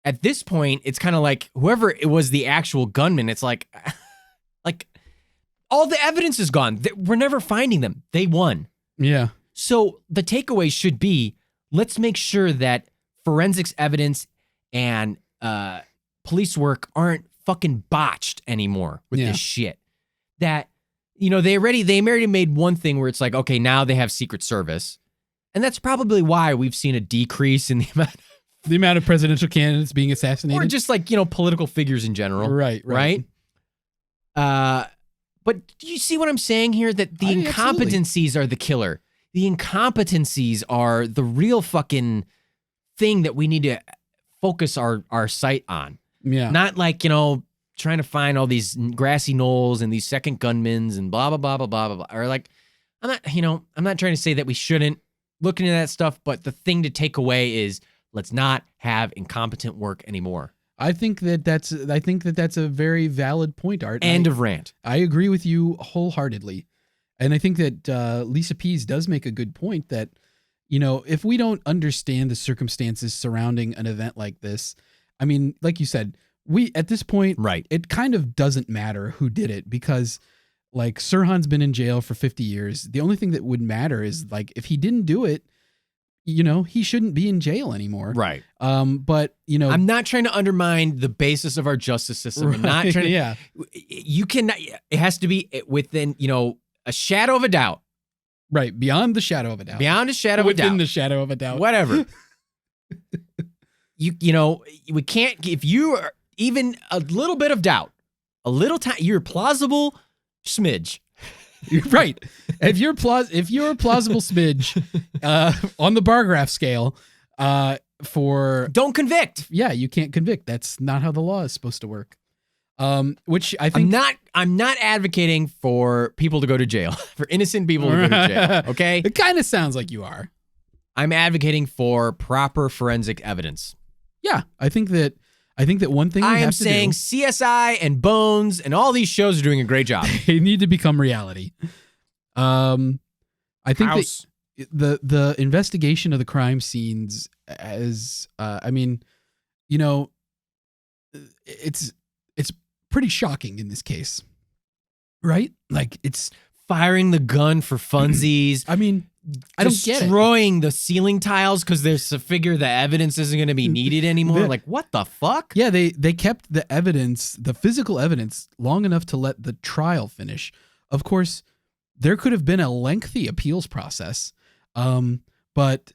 at this point, it's kind of like whoever it was the actual gunman, it's like all the evidence is gone. We're never finding them. They won. Yeah. So the takeaway should be, let's make sure that forensics evidence and police work aren't fucking botched anymore with this shit. That, they already made one thing where it's like, okay, now they have Secret Service. And that's probably why we've seen a decrease in the amount of presidential candidates being assassinated. Or just like, political figures in general. Right. But do you see what I'm saying here? That the incompetencies are the killer. The incompetencies are the real fucking thing that we need to focus our sight on. Yeah. Not like, trying to find all these grassy knolls and these second gunmen and blah, blah, blah, blah, blah, blah, blah. Or like, I'm not trying to say that we shouldn't look into that stuff, but the thing to take away is let's not have incompetent work anymore. I think that's a very valid point, Art. End of rant. I agree with you wholeheartedly. And I think that Lisa Pease does make a good point that, if we don't understand the circumstances surrounding an event like this, I mean, like you said, at this point, right, it kind of doesn't matter who did it because like Sirhan's been in jail for 50 years. The only thing that would matter is like if he didn't do it, he shouldn't be in jail anymore. Right. But I'm not trying to undermine the basis of our justice system. Right, I'm not trying to, yeah. You cannot, it has to be within, a shadow of a doubt. Right. Beyond the shadow of a doubt. Beyond a shadow of a doubt. Within the shadow of a doubt. Whatever. We can't, if you are even a little bit of doubt, a little time, you're a plausible smidge. You're right. If you're a plausible smidge on the bar graph scale, don't convict. Yeah, you can't convict. That's not how the law is supposed to work. Which I think I'm not advocating for people to go to jail, for innocent people to go to jail. Okay, it kind of sounds like you are. I'm advocating for proper forensic evidence. Yeah, I think that one thing I am saying CSI and Bones and all these shows are doing a great job. They need to become reality. I think House. that the investigation of the crime scenes as it's pretty shocking in this case, right? Like it's firing the gun for funsies. I mean, I don't get it. Destroying the ceiling tiles because there's a figure the evidence isn't going to be needed anymore. Like, what the fuck? Yeah, they kept the evidence, the physical evidence, long enough to let the trial finish. Of course, there could have been a lengthy appeals process, but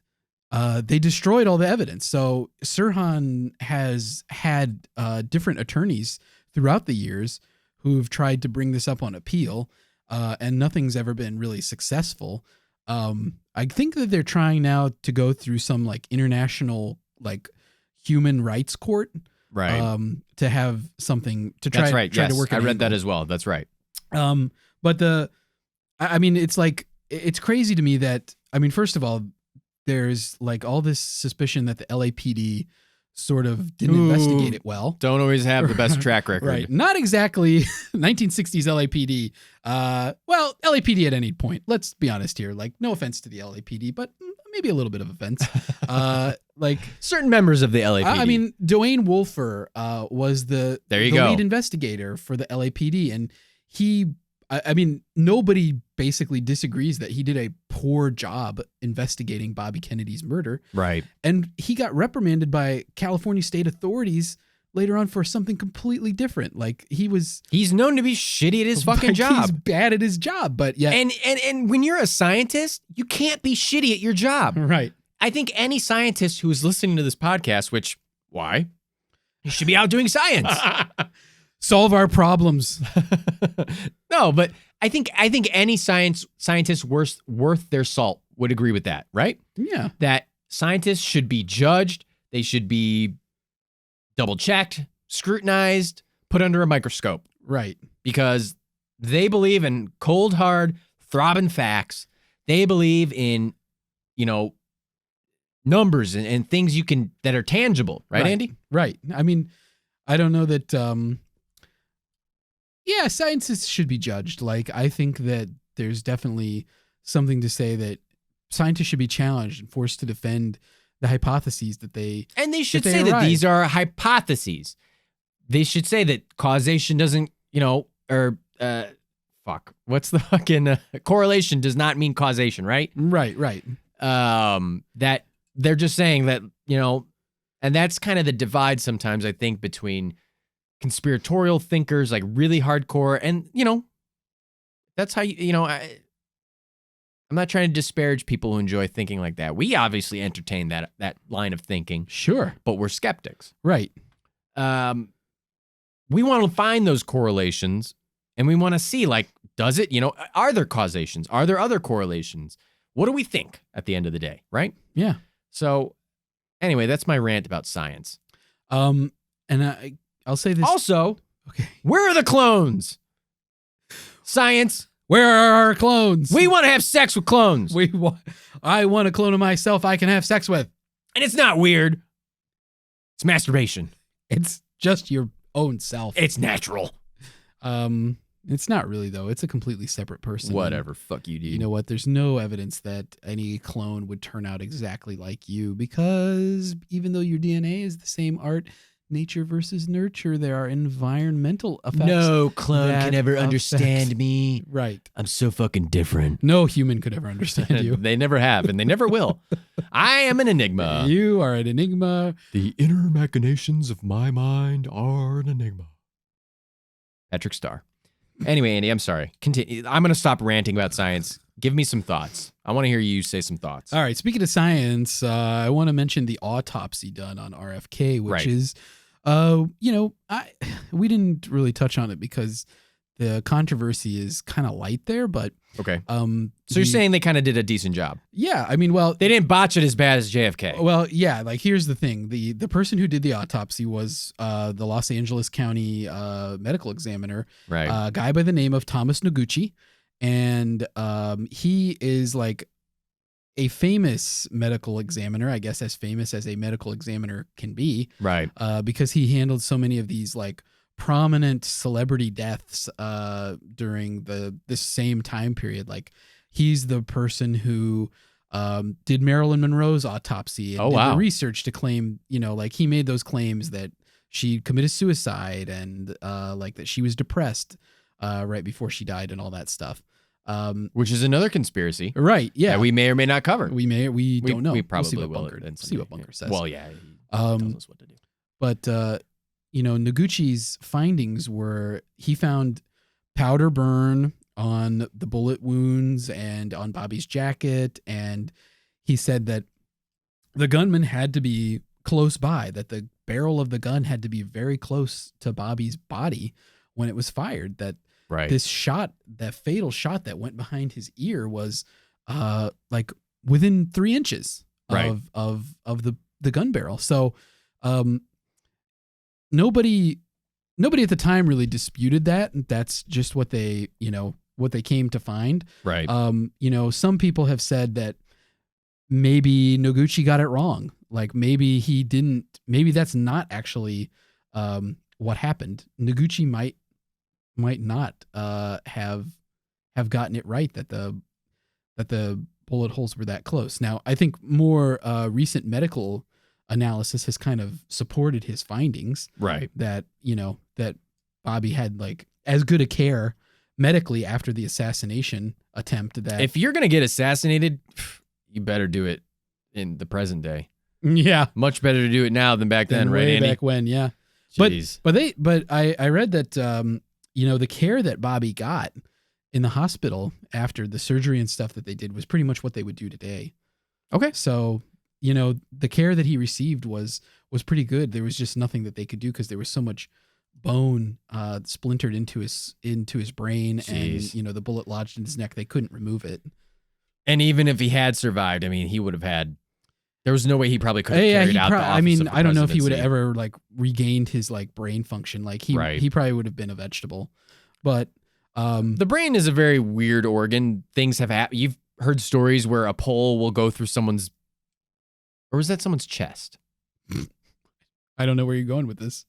they destroyed all the evidence. So Sirhan has had different attorneys throughout the years who've tried to bring this up on appeal, and nothing's ever been really successful. I think that they're trying now to go through some like international like human rights court, right? To have something to try. That's right. Try yes, to work. I read that as well. That's right. But I mean, it's like it's crazy to me that first of all, there's like all this suspicion that the LAPD sort of didn't investigate it well. Don't always have the best track record. Right. Not exactly 1960s LAPD. Well, LAPD at any point. Let's be honest here. Like, no offense to the LAPD, but maybe a little bit of offense. Like certain members of the LAPD. I mean, Dwayne Wolfer was the lead investigator for the LAPD, and nobody basically disagrees that he did a poor job investigating Bobby Kennedy's murder. Right. And he got reprimanded by California state authorities later on for something completely different. Like he's known to be shitty at his fucking job. He's bad at his job, but yeah. And when you're a scientist, you can't be shitty at your job. Right. I think any scientist who is listening to this podcast, why? You should be out doing science. Solve our problems. No, but I think any scientist worth their salt would agree with that, right? Yeah. That scientists should be judged, they should be double-checked, scrutinized, put under a microscope. Right. Because they believe in cold, hard, throbbing facts. They believe in, numbers and things that are tangible, right, Andy? Right. I mean, I don't know that yeah, scientists should be judged. Like, I think that there's definitely something to say that scientists should be challenged and forced to defend the hypotheses that they And they should say that these are hypotheses. They should say that causation doesn't, what's the fucking correlation does not mean causation, right? Right. That they're just saying that, and that's kind of the divide sometimes, I think, between conspiratorial thinkers, like really hardcore, and that's how I'm not trying to disparage people who enjoy thinking like that. We obviously entertain that line of thinking, sure, but we're skeptics, right? We want to find those correlations, and we want to see, like, does it? Are there causations? Are there other correlations? What do we think at the end of the day, right? Yeah. So, anyway, that's my rant about science. And I'll say this also. Okay. Where are the clones? Science, Where are our clones? We want to have sex with clones. I want a clone of myself I can have sex with. And it's not weird. It's masturbation. It's just your own self. It's natural. It's not really, though. It's a completely separate person. Whatever. Fuck you, dude. You know what? There's no evidence that any clone would turn out exactly like you, because even though your DNA is the same, art, nature versus nurture, there are environmental effects. No clone that can ever affect- understand me. Right. I'm so fucking different. No human could ever understand you. They never have, and they never will. I am an enigma. You are an enigma. The inner machinations of my mind are an enigma. Patrick Starr. Anyway, Andy, I'm sorry. Continue. I'm going to stop ranting about science. Give me some thoughts. I want to hear you say some thoughts. All right. Speaking of science, I want to mention the autopsy done on RFK, which Right. is, we didn't really touch on it because the controversy is kind of light there, but Okay. So you're saying they kind of did a decent job. yeah, I mean, well, They didn't botch it as bad as JFK. well, yeah, like here's the thing. The person who did the autopsy was the Los Angeles County medical examiner, Right. a guy by the name of Thomas Noguchi, and he is like a famous medical examiner, I guess as famous as a medical examiner can be, Right. because he handled so many of these like prominent celebrity deaths during this same time period. Like he's the person who did Marilyn Monroe's autopsy and Oh, did wow. the research to claim, like he made those claims that she committed suicide and like that she was depressed right before she died and all that stuff. Which is another conspiracy. Right. Yeah. That we may or may not cover. we don't know. We We'll probably see what will. Bunker, at some see what point. Bunker says. Well, yeah. He tells us what to do. But Noguchi's findings were he found powder burn on the bullet wounds and on Bobby's jacket, and he said that the gunman had to be close by, that the barrel of the gun had to be very close to Bobby's body when it was fired, that Right. this shot, that fatal shot that went behind his ear was like within 3 inches Right. of the gun barrel. So nobody at the time really disputed that. That's just what they came to find. Right. Some people have said that maybe Noguchi got it wrong. Like maybe he didn't, maybe that's not actually what happened. Noguchi might not have gotten it right that the bullet holes were that close. Now, I think more recent medical analysis has kind of supported his findings. Right. That that Bobby had like as good a care medically after the assassination attempt that If you're gonna get assassinated, you better do it in the present day. yeah, Much better to do it now than back then, right, way Andy? back when, yeah. Jeez. But I read that the care that Bobby got in the hospital after the surgery and stuff that they did was pretty much what they would do today. Okay. So, the care that he received was pretty good. There was just nothing that they could do because there was so much bone splintered into his brain. Jeez. And, the bullet lodged in his neck. They couldn't remove it. And even if he had survived, I mean, he would have had. There was no way he probably could have Yeah, carried out the office of the I don't know if he would have presidency. ever like regained his like brain function. Like Right. he probably would have been a vegetable. But The brain is a very weird organ. Things have happened. You've heard stories where a pole will go through someone's, or was that someone's chest? I don't know where you're going with this.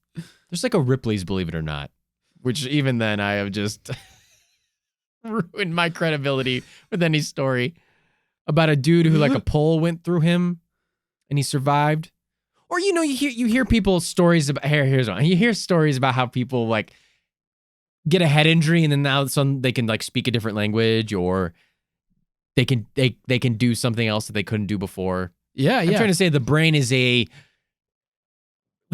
There's like a Ripley's, believe it or not, which even then I have just ruined my credibility with any story about a dude who like a pole went through him and he survived. Or you hear people's stories about here's one. You hear stories about how people like get a head injury and then now they can like speak a different language, or they can do something else that they couldn't do before. Yeah, I'm trying to say the brain is we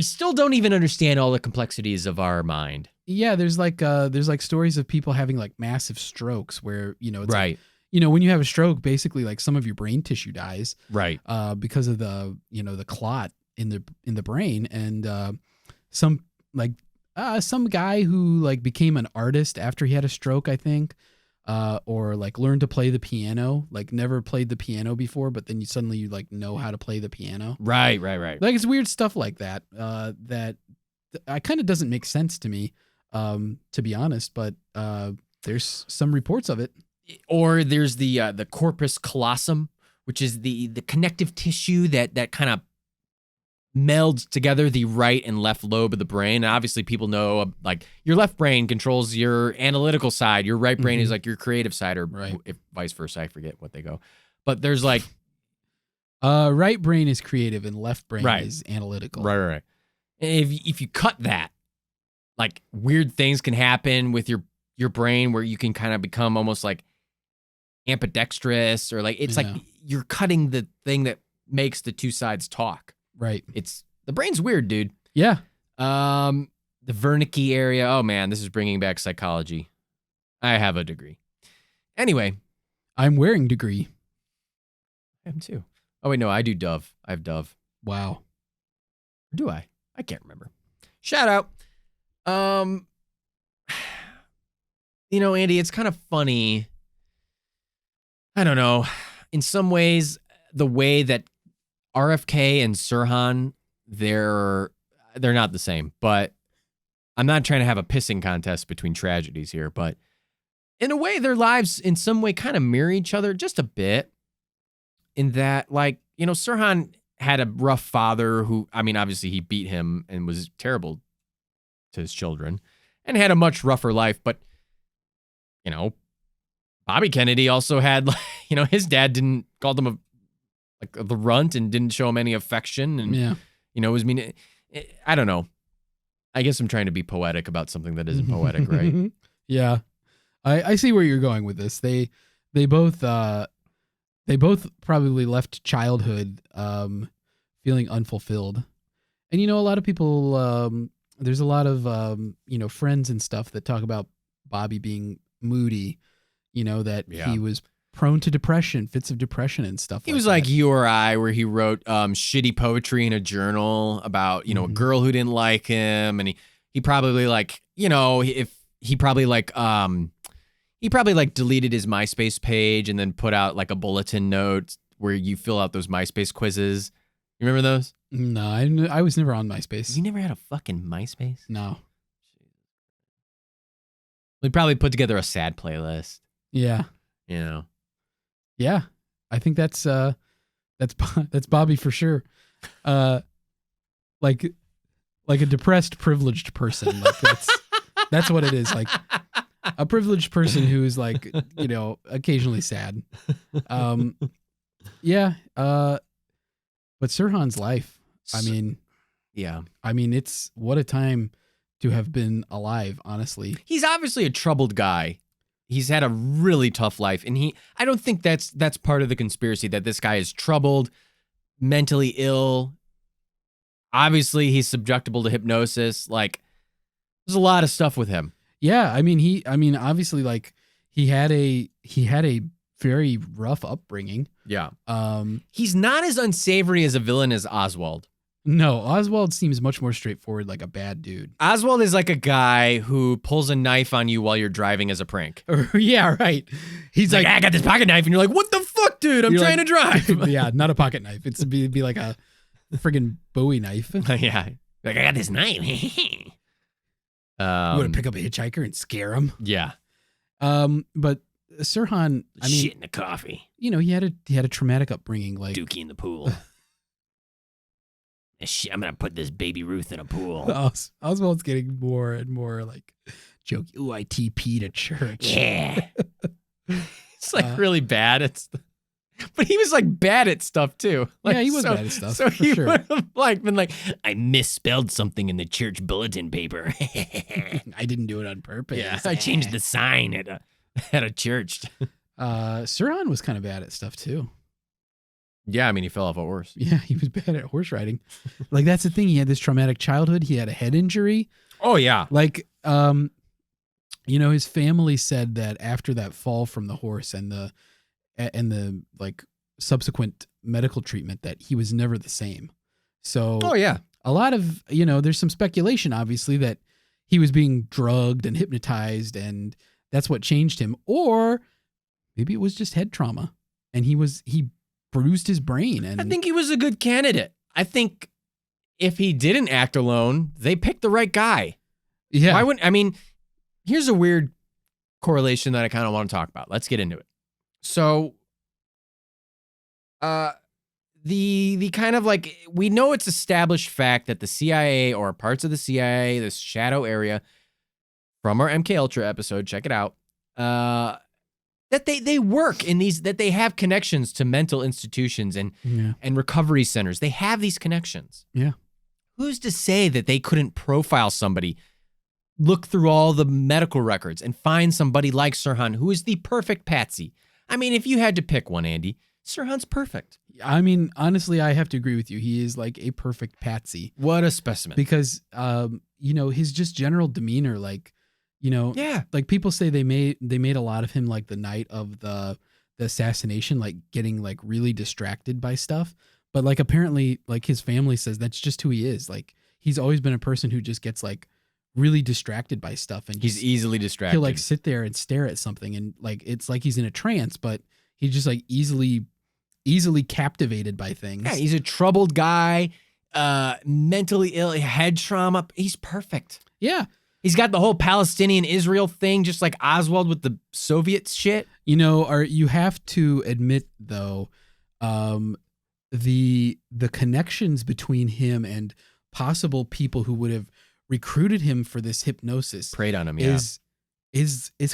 still don't even understand all the complexities of our mind. Yeah, there's like stories of people having like massive strokes where, it's Right. like, when you have a stroke, basically like some of your brain tissue dies Right. because of the clot in the brain. And some guy who like became an artist after he had a stroke, I think, or like learned to play the piano, like never played the piano before, but then you suddenly like know how to play the piano. Right. Like it's weird stuff like that. That kind of doesn't make sense to me, to be honest. But There's some reports of it. Or there's the corpus callosum, which is the connective tissue that kind of melds together the right and left lobe of the brain. And obviously people know, like, your left brain controls your analytical side. Your right brain is like your creative side, or if vice versa. I forget what they go. But there's like... right brain is creative and left brain is analytical. Right. And if you cut that, like, weird things can happen with your brain where you can kind of become almost like ambidextrous, or like it's like you're cutting the thing that makes the two sides talk. Right. The brain's weird, dude. Yeah. The Wernicke area. Oh man, this is bringing back psychology. I have a degree. Anyway, I'm wearing degree. I am too. Oh wait, no, I do Dove. I have Dove. Wow. Or do I? I can't remember. Shout out. Andy, it's kind of funny. I don't know. In some ways, the way that RFK and Sirhan, they're not the same. But I'm not trying to have a pissing contest between tragedies here. But in a way, their lives in some way kind of mirror each other just a bit. In that, like, Sirhan had a rough father who, I mean, obviously he beat him and was terrible to his children, and had a much rougher life. But, Bobby Kennedy also had, his dad called him the runt and didn't show him any affection. And, was mean. I don't know. I guess I'm trying to be poetic about something that isn't poetic, right? Yeah. I see where you're going with this. They both probably left childhood feeling unfulfilled. And, a lot of people, there's a lot of, friends and stuff that talk about Bobby being moody, that he was prone to depression, fits of depression and stuff like that. He was like you or I, where he wrote shitty poetry in a journal about, a girl who didn't like him. And he probably he probably deleted his MySpace page and then put out like a bulletin note where you fill out those MySpace quizzes. You remember those? No, I was never on MySpace. You never had a fucking MySpace? No. We probably put together a sad playlist. Yeah. Yeah. I think that's Bobby for sure. Like a depressed, privileged person. Like that's what it is. Like a privileged person who is like, occasionally sad. Yeah. But Sirhan's life, it's what a time to have been alive, honestly. He's obviously a troubled guy. He's had a really tough life, and I don't think that's part of the conspiracy, that this guy is troubled, mentally ill. Obviously, he's subjectable to hypnosis. Like, there's a lot of stuff with him. Yeah, obviously, like, he had a very rough upbringing. Yeah. He's not as unsavory as a villain as Oswald. No, Oswald seems much more straightforward, like a bad dude. Oswald is like a guy who pulls a knife on you while you're driving as a prank. Yeah, right. He's like, I got this pocket knife, and you're like, what the fuck, dude? I'm trying to drive. Yeah, not a pocket knife. It'd be like a friggin' Bowie knife. Yeah. Like, I got this knife. You want to pick up a hitchhiker and scare him? Yeah. But Sirhan, shit in the coffee. He had a traumatic upbringing, like Dookie in the pool. I'm gonna put this baby Ruth in a pool. Oswald's getting more and more like jokey. Ooh, I TP'd at church. Yeah. It's like really bad at stuff. But he was like bad at stuff too. Like, yeah, he was bad at stuff. So for he sure. would have been like, I misspelled something in the church bulletin paper. I didn't do it on purpose. Yeah, I changed the sign at a church. Sirhan was kind of bad at stuff too. Yeah, he fell off a horse. Yeah, he was bad at horse riding. Like, that's the thing. He had this traumatic childhood. He had a head injury. Oh, yeah. Like, his family said that after that fall from the horse and the like subsequent medical treatment, that he was never the same. So, oh yeah, a lot of, there's some speculation, obviously, that he was being drugged and hypnotized, and that's what changed him. Or maybe it was just head trauma, and he bruised his brain. And I think he was a good candidate. I think if he didn't act alone, they picked the right guy. Yeah. Why wouldn't? Here's a weird correlation that I kind of want to talk about. Let's get into it. So, the kind of like, we know it's established fact that the CIA or parts of the CIA, this shadow area from our MK Ultra episode, check it out, that they work in these, that they have connections to mental institutions and recovery centers. They have these connections. Yeah. Who's to say that they couldn't profile somebody, look through all the medical records and find somebody like Sirhan, who is the perfect patsy? I mean, if you had to pick one, Andy, Sirhan's perfect. I mean, honestly, I have to agree with you. He is like a perfect patsy. What a specimen. Because, his just general demeanor, like, like people say they made a lot of him like the night of the assassination, like getting like really distracted by stuff. But like apparently like his family says that's just who he is. Like he's always been a person who just gets like really distracted by stuff, and he's easily distracted. He'll like sit there and stare at something, and like it's like he's in a trance, but he's just like easily captivated by things. Yeah, he's a troubled guy, mentally ill, head trauma. He's perfect. Yeah. He's got the whole Palestinian-Israel thing, just like Oswald with the Soviet shit. You have to admit though, the connections between him and possible people who would have recruited him for this hypnosis, preyed on him, is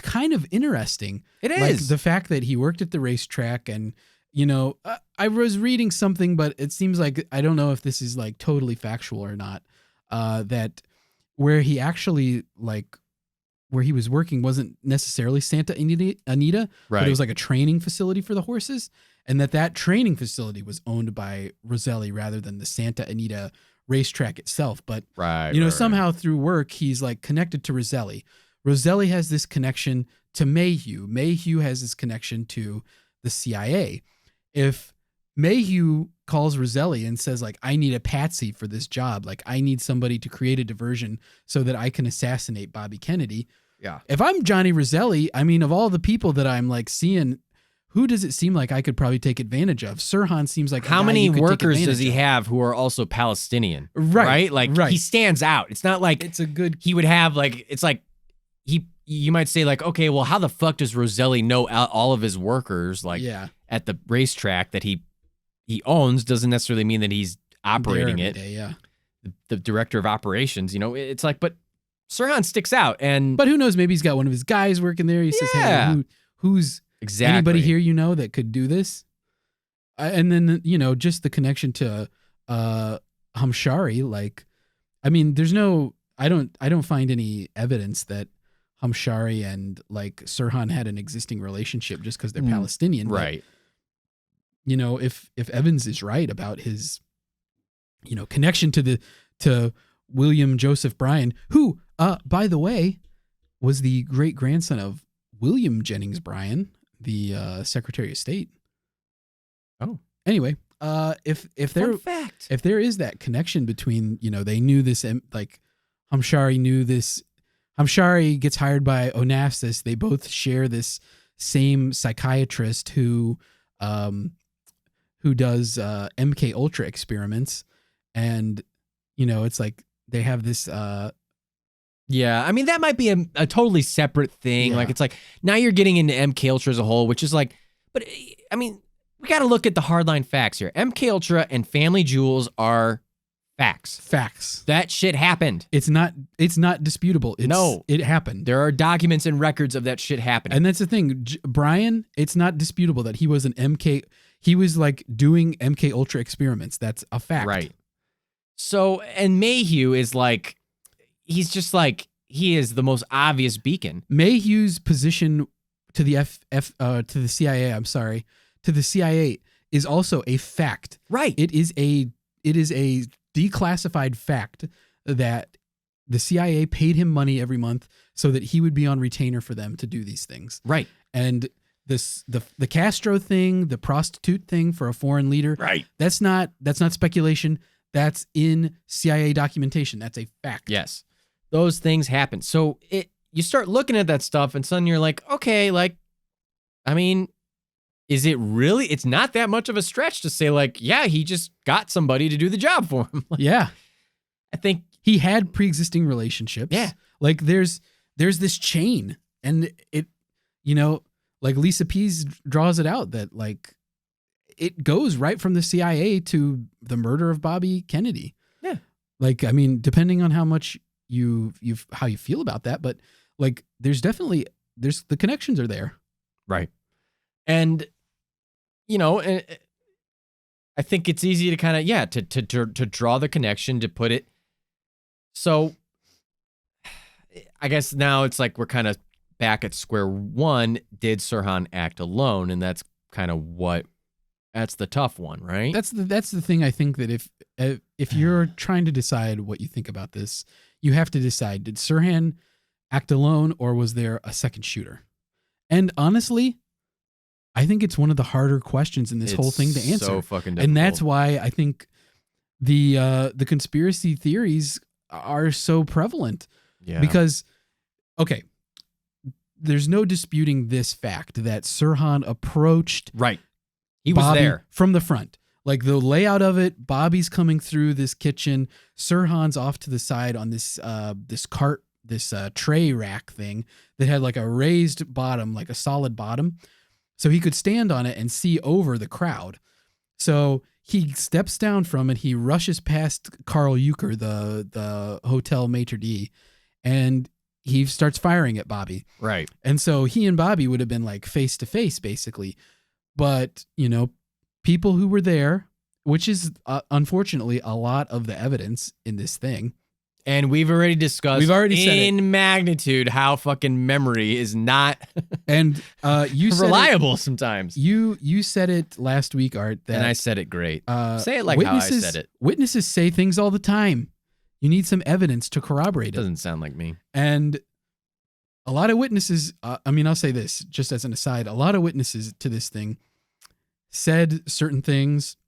kind of interesting. It is. Like the fact that he worked at the racetrack, and I was reading something, but it seems like, I don't know if this is like totally factual or not, that where he actually like where he was working wasn't necessarily Santa Anita, right. But it was like a training facility for the horses, and that training facility was owned by Roselli rather than the Santa Anita racetrack itself. But somehow through work he's like connected to Roselli. Roselli has this connection to Mayhew. Mayhew has this connection to the CIA. If Mayhew calls Roselli and says like, I need a patsy for this job, like I need somebody to create a diversion so that I can assassinate Bobby Kennedy. Yeah. If I'm Johnny Roselli, I mean, of all the people that I'm like seeing, who does it seem like I could probably take advantage of? Sirhan seems like how many workers does he have who are also Palestinian? Right. Like he stands out. It's not like he would have like, it's like you might say like, okay, well, how the fuck does Roselli know all of his workers like at the racetrack that he owns? Doesn't necessarily mean that he's operating it. The director of operations, it's like, but Sirhan sticks out. But who knows? Maybe he's got one of his guys working there. He says, hey, who's exactly anybody here that could do this? And then, just the connection to Hamshari. Like, I mean, I don't find any evidence that Hamshari and like Sirhan had an existing relationship just because they're Palestinian. Right. But, if Evans is right about his, connection to William Joseph Bryan, who, by the way, was the great grandson of William Jennings Bryan, the Secretary of State. Oh, anyway, if there is that connection between, they knew this, like Hamshari knew this. Hamshari gets hired by Onassis. They both share this same psychiatrist who does MK Ultra experiments, and it's like they have this. Yeah, I mean that might be a totally separate thing. Yeah. Like it's like now you're getting into MK Ultra as a whole, which is like, but I mean we got to look at the hardline facts here. MK Ultra and Family Jewels are facts. That shit happened. It's not disputable. It happened. There are documents and records of that shit happening. And that's the thing. Brian, it's not disputable that he was an MK. He was like doing MK Ultra experiments. That's a fact. Right. So, and Mayhew is like, he's just like, he is the most obvious beacon. Mayhew's position to the to the CIA, to the CIA is also a fact. Right. It is a declassified fact that the CIA paid him money every month so that he would be on retainer for them to do these things. Right. And the Castro thing, the prostitute thing for a foreign leader. Right. That's not speculation. That's in CIA documentation. That's a fact. Yes. Those things happen. So you start looking at that stuff and suddenly you're like, okay, like, I mean, is it really? It's not that much of a stretch to say like, yeah, he just got somebody to do the job for him. Yeah. I think he had pre-existing relationships. Yeah. Like there's this chain, and like Lisa Pease draws it out that like it goes right from the CIA to the murder of Bobby Kennedy. Yeah. Like, I mean, depending on how much how you feel about that, but like, there's the connections are there. Right. And, I think it's easy to kind of, to draw the connection, to put it. So I guess now it's like we're kind of back at square one. Did Sirhan act alone? And that's kind of that's the tough one, right? That's the thing. I think that if you're trying to decide what you think about this, you have to decide, did Sirhan act alone or was there a second shooter? And honestly, I think it's one of the harder questions in this whole thing to answer. So fucking difficult. And that's why I think the conspiracy theories are so prevalent. Yeah. Because, okay, there's no disputing this fact that Sirhan approached Right. He was Bobby there from the front. Like the layout of it, Bobby's coming through this kitchen. Sirhan's off to the side on this cart, this tray rack thing that had like a raised bottom, like a solid bottom. So he could stand on it and see over the crowd. So he steps down from it. He rushes past Carl Euchre, the hotel maitre d', and he starts firing at Bobby. Right. And so he and Bobby would have been like face to face, basically. But, people who were there, which is unfortunately a lot of the evidence in this thing. And we've already discussed said in magnitude how fucking memory is not and you said reliable sometimes. You said it last week, Art. That, and I said it great. Say it like how I said it. Witnesses say things all the time. You need some evidence to corroborate it. Doesn't sound like me. And a lot of witnesses, I'll say this just as an aside, a lot of witnesses to this thing said certain things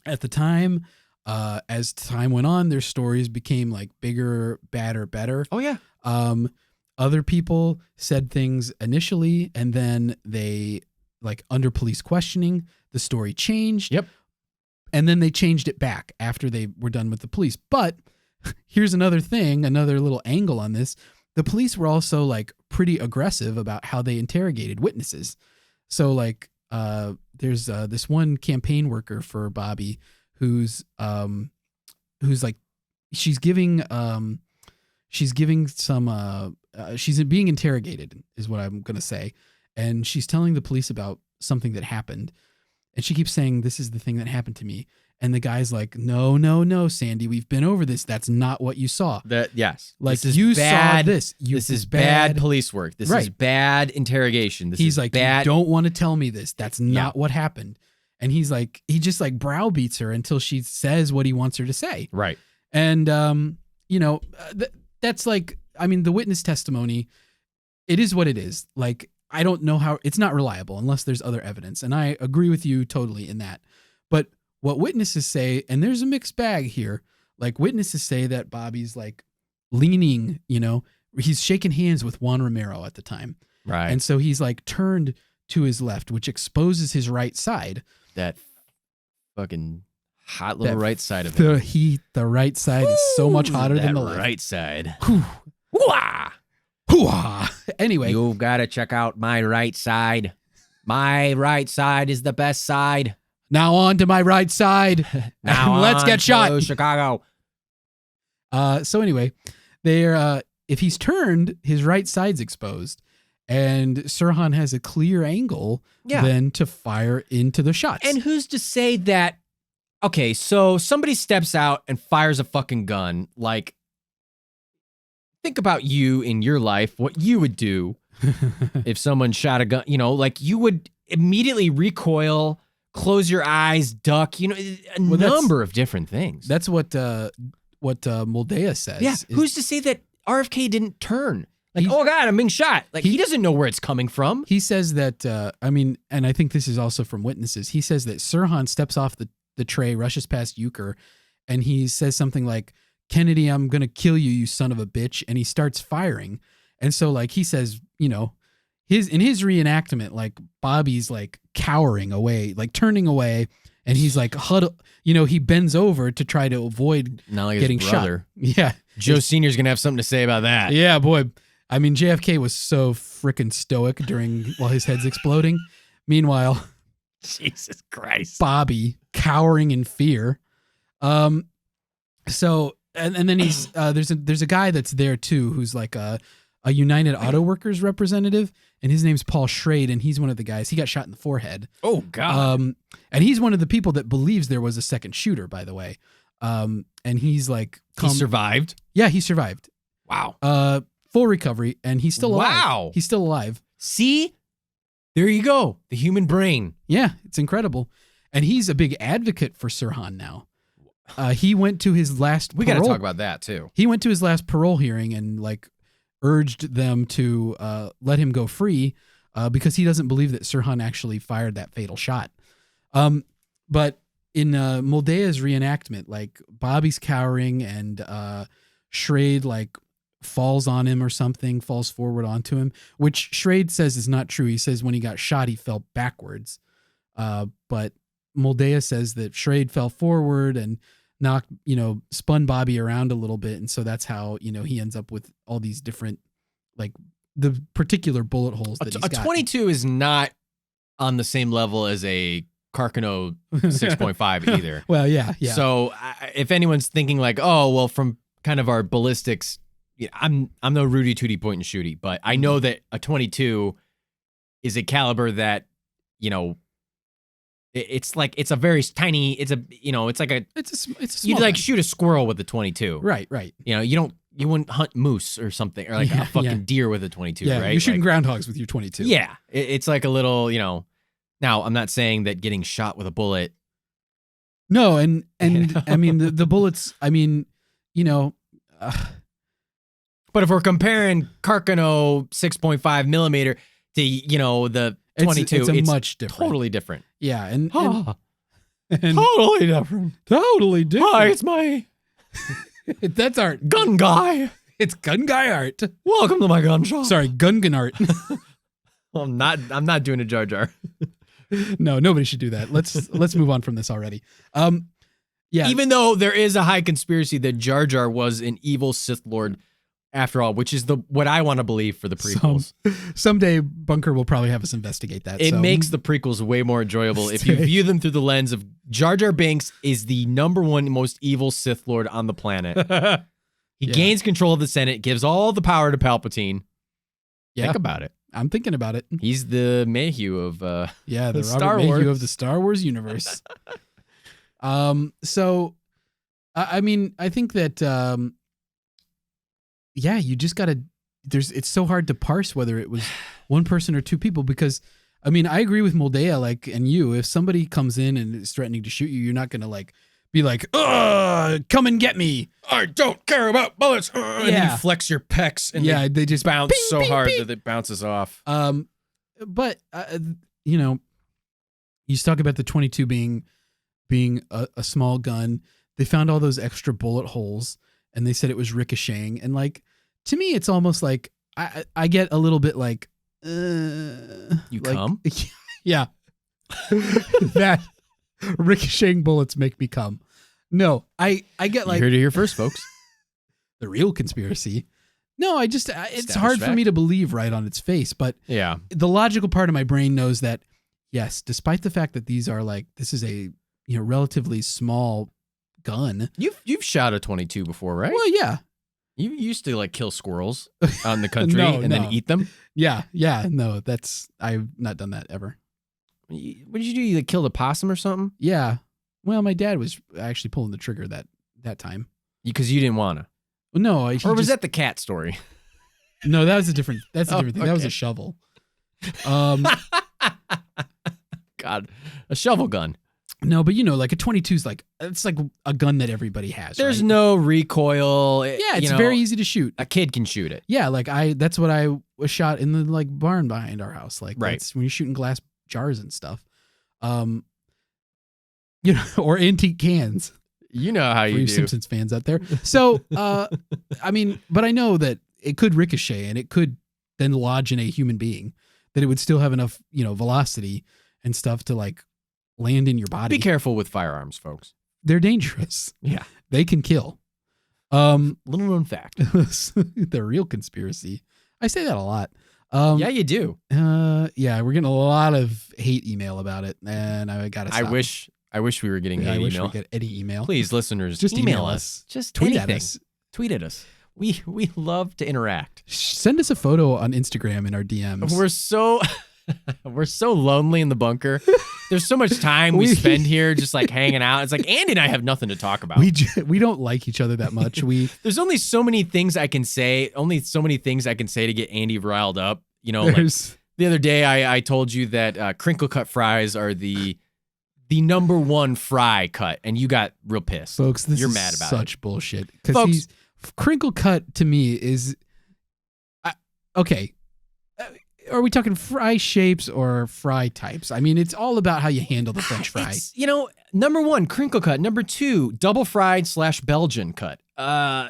at the time. As time went on, their stories became like bigger, badder, better. Oh, yeah. Other people said things initially, and then they, like under police questioning, the story changed. Yep. And then they changed it back after they were done with the police. But here's another thing, another little angle on this. The police were also like pretty aggressive about how they interrogated witnesses. So like there's this one campaign worker for Bobby who's like she's being interrogated is what I'm going to say. And she's telling the police about something that happened. And she keeps saying, this is the thing that happened to me. And the guy's like, no, Sandy, we've been over this. That's not what you saw. Yes. Like, this is you bad, saw this. This is bad police work. This is bad interrogation. This He's is like, bad. You don't want to tell me this. That's not what happened. And he's like, he just like browbeats her until she says what he wants her to say. Right. And, that's like, I mean, the witness testimony, it is what it is. Like, I don't know how, it's not reliable unless there's other evidence. And I agree with you totally in that. But what witnesses say, and there's a mixed bag here, like witnesses say that Bobby's like leaning, he's shaking hands with Juan Romero at the time. Right. And so he's like turned to his left, which exposes his right side. That fucking hot little right side of it. The right side is so much hotter than the left. Right side. Hoo-ah! Hoo-ah! Anyway. You've got to check out my right side. My right side is the best side. Now on to my right side. Now let's get shot. Chicago. So anyway, if he's turned, his right side's exposed. And Sirhan has a clear angle then to fire into the shots. And who's to say that, okay, so somebody steps out and fires a fucking gun. Like, think about you in your life, what you would do if someone shot a gun, like you would immediately recoil, close your eyes, duck, a number of different things. That's what Moldea says. Yeah, who's to say that RFK didn't turn? Like, oh God, I'm being shot. Like, he doesn't know where it's coming from. He says that, and I think this is also from witnesses. He says that Sirhan steps off the tray, rushes past Euchre, and he says something like, Kennedy, I'm going to kill you, you son of a bitch. And he starts firing. And so, like, he says, in his reenactment, like, Bobby's, like, cowering away, like, turning away. And he's, like, he bends over to try to avoid Not like getting his brother. shot. Yeah. Joe Sr.'s going to have something to say about that. Yeah, boy. I mean, JFK was so freaking stoic while his head's exploding. Meanwhile, Jesus Christ. Bobby cowering in fear. So and then he's there's a guy that's there too who's like a United Auto Workers representative, and his name's Paul Schrade, and he's one of the guys. He got shot in the forehead. Oh God. And he's one of the people that believes there was a second shooter, by the way. And he's like, he survived. Yeah, he survived. Wow. Full recovery, and he's still alive. Wow. He's still alive. See, there you go. The human brain. Yeah, it's incredible. And he's a big advocate for Sirhan now. He went to his last We got to talk about that too. He went to his last parole hearing and like urged them to let him go free because he doesn't believe that Sirhan actually fired that fatal shot. But in Moldea's reenactment, like Bobby's cowering and Schrade like falls on him or something, falls forward onto him, which Schrade says is not true. He says when he got shot, he fell backwards. But Moldea says that Schrade fell forward and knocked, spun Bobby around a little bit. And so that's how, he ends up with all these different, like the particular bullet holes that he's got. A 22 is not on the same level as a Carcano 6.5 either. Well, yeah. So if anyone's thinking like, oh, well, from kind of our ballistics, I'm no Rudy Tooty point and shooty, but I know that a 22 is a caliber that, it's like, it's a very tiny, it's a small you'd like gun. shoot a squirrel with a 22. Right. You wouldn't hunt moose or something, or like a fucking deer with a 22, Yeah, right? you're shooting groundhogs with your 22. Yeah. It's like a little, now I'm not saying that getting shot with a bullet. No, and I mean, the bullets, I mean, but if we're comparing Carcano 6.5 millimeter to, the 22, it's much different. Totally different. Yeah. And totally different. Totally different. Hi, it's my That's art. gun guy. It's gun guy art. Welcome to my gun shop. Sorry, gun art. I'm not doing a Jar Jar. No, nobody should do that. Let's move on from this already. Yeah. Even though there is a high conspiracy that Jar Jar was an evil Sith Lord after all, which is what I want to believe for the prequels. Someday Bunker will probably have us investigate that. It makes the prequels way more enjoyable if you view them through the lens of Jar Jar Binks is the #1 most evil Sith Lord on the planet. He gains control of the Senate, gives all the power to Palpatine. Yeah. Think about it. I'm thinking about it. He's the Mayhew of the Robert Star Mayhew Wars. of the Star Wars universe. So I mean, I think that you just gotta. It's so hard to parse whether it was one person or two people because I mean I agree with Moldea and you. If somebody comes in and is threatening to shoot you, you're not gonna be like, "Ugh, come and get me." I don't care about bullets. And you flex your pecs and they just bounce ping, so ping, hard ping. that it bounces off. But you talk about the 22 being a small gun. They found all those extra bullet holes, and they said it was ricocheting. And to me, it's almost like I get a little bit you come? Yeah, that ricocheting bullets make me come. No, I get You heard it here first, folks. the real conspiracy. No, it's Established hard for fact. me to believe right on its face, but Yeah. the logical part of my brain knows that yes, despite the fact that these are this is a relatively small gun. You've shot a 22 before, right? Well, yeah. You used to kill squirrels out in the country No, and then eat them. Yeah. No, I've not done that ever. What did you do? You killed a possum or something? Yeah. Well, my dad was actually pulling the trigger that time. Because you didn't want to. No, Or was that the cat story? No, that was a different. That's a different thing. That was okay. a shovel. God, a shovel gun. No, but a 22 is it's like a gun that everybody has. There's right? no recoil. Yeah, it's very easy to shoot. A kid can shoot it. Yeah, that's what I was shot in the barn behind our house. Right. That's when you're shooting glass jars and stuff. Or antique cans. You know how For you you do. Simpsons fans out there. So, I mean, but I know that it could ricochet and it could then lodge in a human being, that it would still have enough, velocity and stuff to land in your body. Be careful with firearms, folks. They're dangerous. Yeah. They can kill. Little known fact. The real conspiracy. I say that a lot. Yeah, you do. Yeah, we're getting a lot of hate email about it, and I gotta stop. I wish we were getting I hate wish email. we get any email. Please, listeners, Just email us. Just tweet anything. at us. Tweet at us. We love to interact. Send us a photo on Instagram in our DMs. We're so lonely in the bunker. There's so much time we spend here just like hanging out. It's like Andy and I have nothing to talk about. We don't like each other that much. There's only so many things I can say. Only so many things I can say to get Andy riled up. You know, like the other day I told you that crinkle cut fries are the number one fry cut, and you got real pissed. Folks, this You're is mad about such bullshit. Because crinkle cut to me is okay. Are we talking fry shapes or fry types? I mean, it's all about how you handle the French fry. Number one, crinkle cut. Number two, double fried / Belgian cut.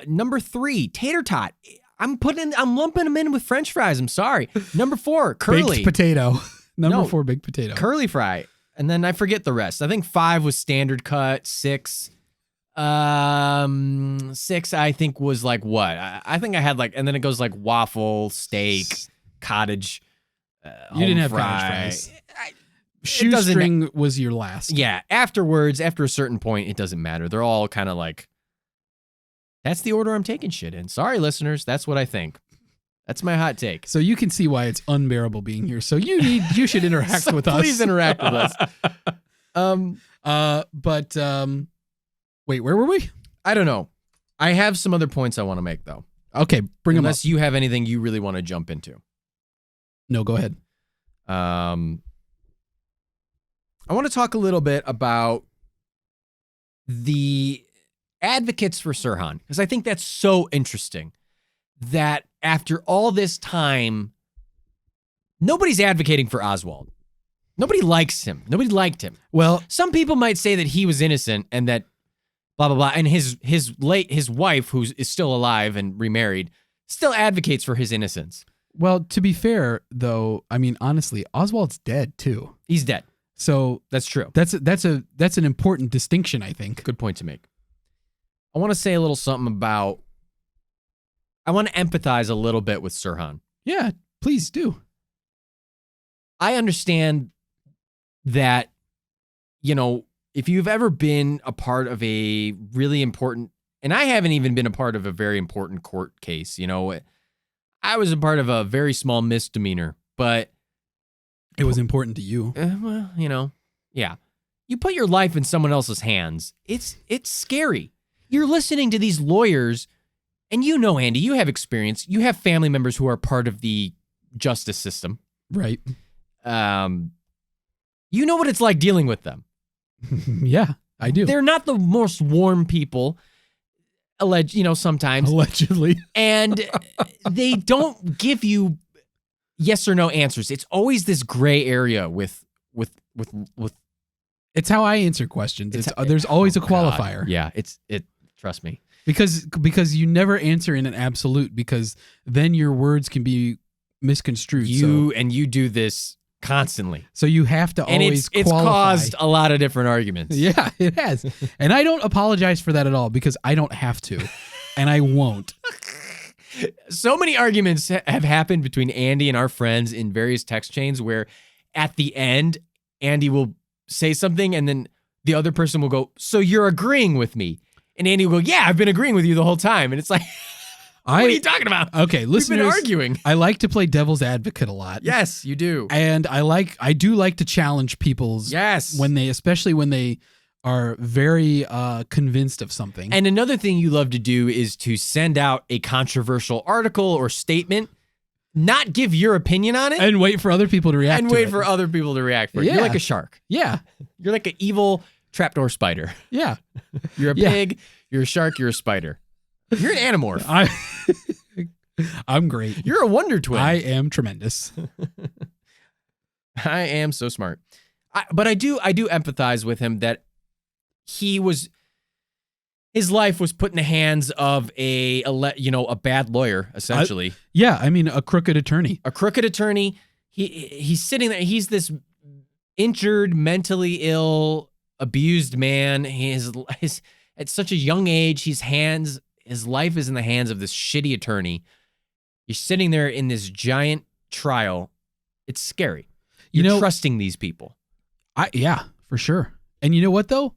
Number three, tater tot. I'm lumping them in with French fries. I'm sorry. Number four, curly. Baked potato. Number four, baked potato. Curly fry. And then I forget the rest. I think 5 was standard cut. 6, I think was like what? I think I had like, and then it goes like waffle, steak, cottage. You didn't have fry. cottage fries. Shoestring was your last. Yeah. Afterwards, after a certain point, it doesn't matter. They're all kind of like, that's the order I'm taking shit in. Sorry, listeners. That's what I think. That's my hot take. So you can see why it's unbearable being here. So you should interact with us. Please interact with us. Wait, where were we? I don't know. I have some other points I want to make though. Okay, bring them up. Unless you have anything you really want to jump into. No, go ahead. I want to talk a little bit about the advocates for Sirhan, because I think that's so interesting that after all this time, nobody's advocating for Oswald. Nobody likes him. Nobody liked him. Well, some people might say that he was innocent and that blah, blah, blah. And his wife, who is still alive and remarried, still advocates for his innocence. Well, to be fair, though, I mean, honestly, Oswald's dead too. He's dead. So that's true. That's an important distinction, I think. Good point to make. I want to say a little something about, I want to empathize a little bit with Sirhan. Yeah, please do. I understand that, you know, if you've ever been a part of a really important, and I haven't even been a part of a very important court case, you know, I was a part of a very small misdemeanor, but it was important to you. Well, you know, yeah. You put your life in someone else's hands. It's scary. You're listening to these lawyers, and you know, Andy, you have experience. You have family members who are part of the justice system. Right. You know what it's like dealing with them. Yeah, I do. They're not the most warm people, sometimes. Allegedly. And they don't give you yes or no answers. It's always this gray area with It's how I answer questions. There's always a qualifier. God. Yeah, trust me. Because you never answer in an absolute, because then your words can be misconstrued. You do this constantly. So you have to always it's qualify. Caused a lot of different arguments. Yeah, it has. And I don't apologize for that at all, because I don't have to. And I won't. So many arguments have happened between Andy and our friends in various text chains where at the end, Andy will say something and then the other person will go, "So you're agreeing with me?" And Andy will go, "Yeah, I've been agreeing with you the whole time." And it's like, what are you talking about? Okay, listeners, we've been arguing. I like to play devil's advocate a lot. Yes, you do. And I do like to challenge people's especially when they are very convinced of something. And another thing you love to do is to send out a controversial article or statement, not give your opinion on it, and wait for other people to react. And wait for other people to react for it. Yeah. You're like a shark. Yeah. You're like an evil trapdoor spider. Yeah. You're a pig, you're a shark, you're a spider. You're an animorph. I'm great. You're a wonder twin. I am tremendous. I am so smart. But I do empathize with him that his life was put in the hands of a bad lawyer, essentially. I mean, a crooked attorney. A crooked attorney. He's sitting there. He's this injured, mentally ill, abused man. At such a young age, his life is in the hands of this shitty attorney. You're sitting there in this giant trial. It's scary. You You're know, trusting these people. Yeah, for sure. And you know what though?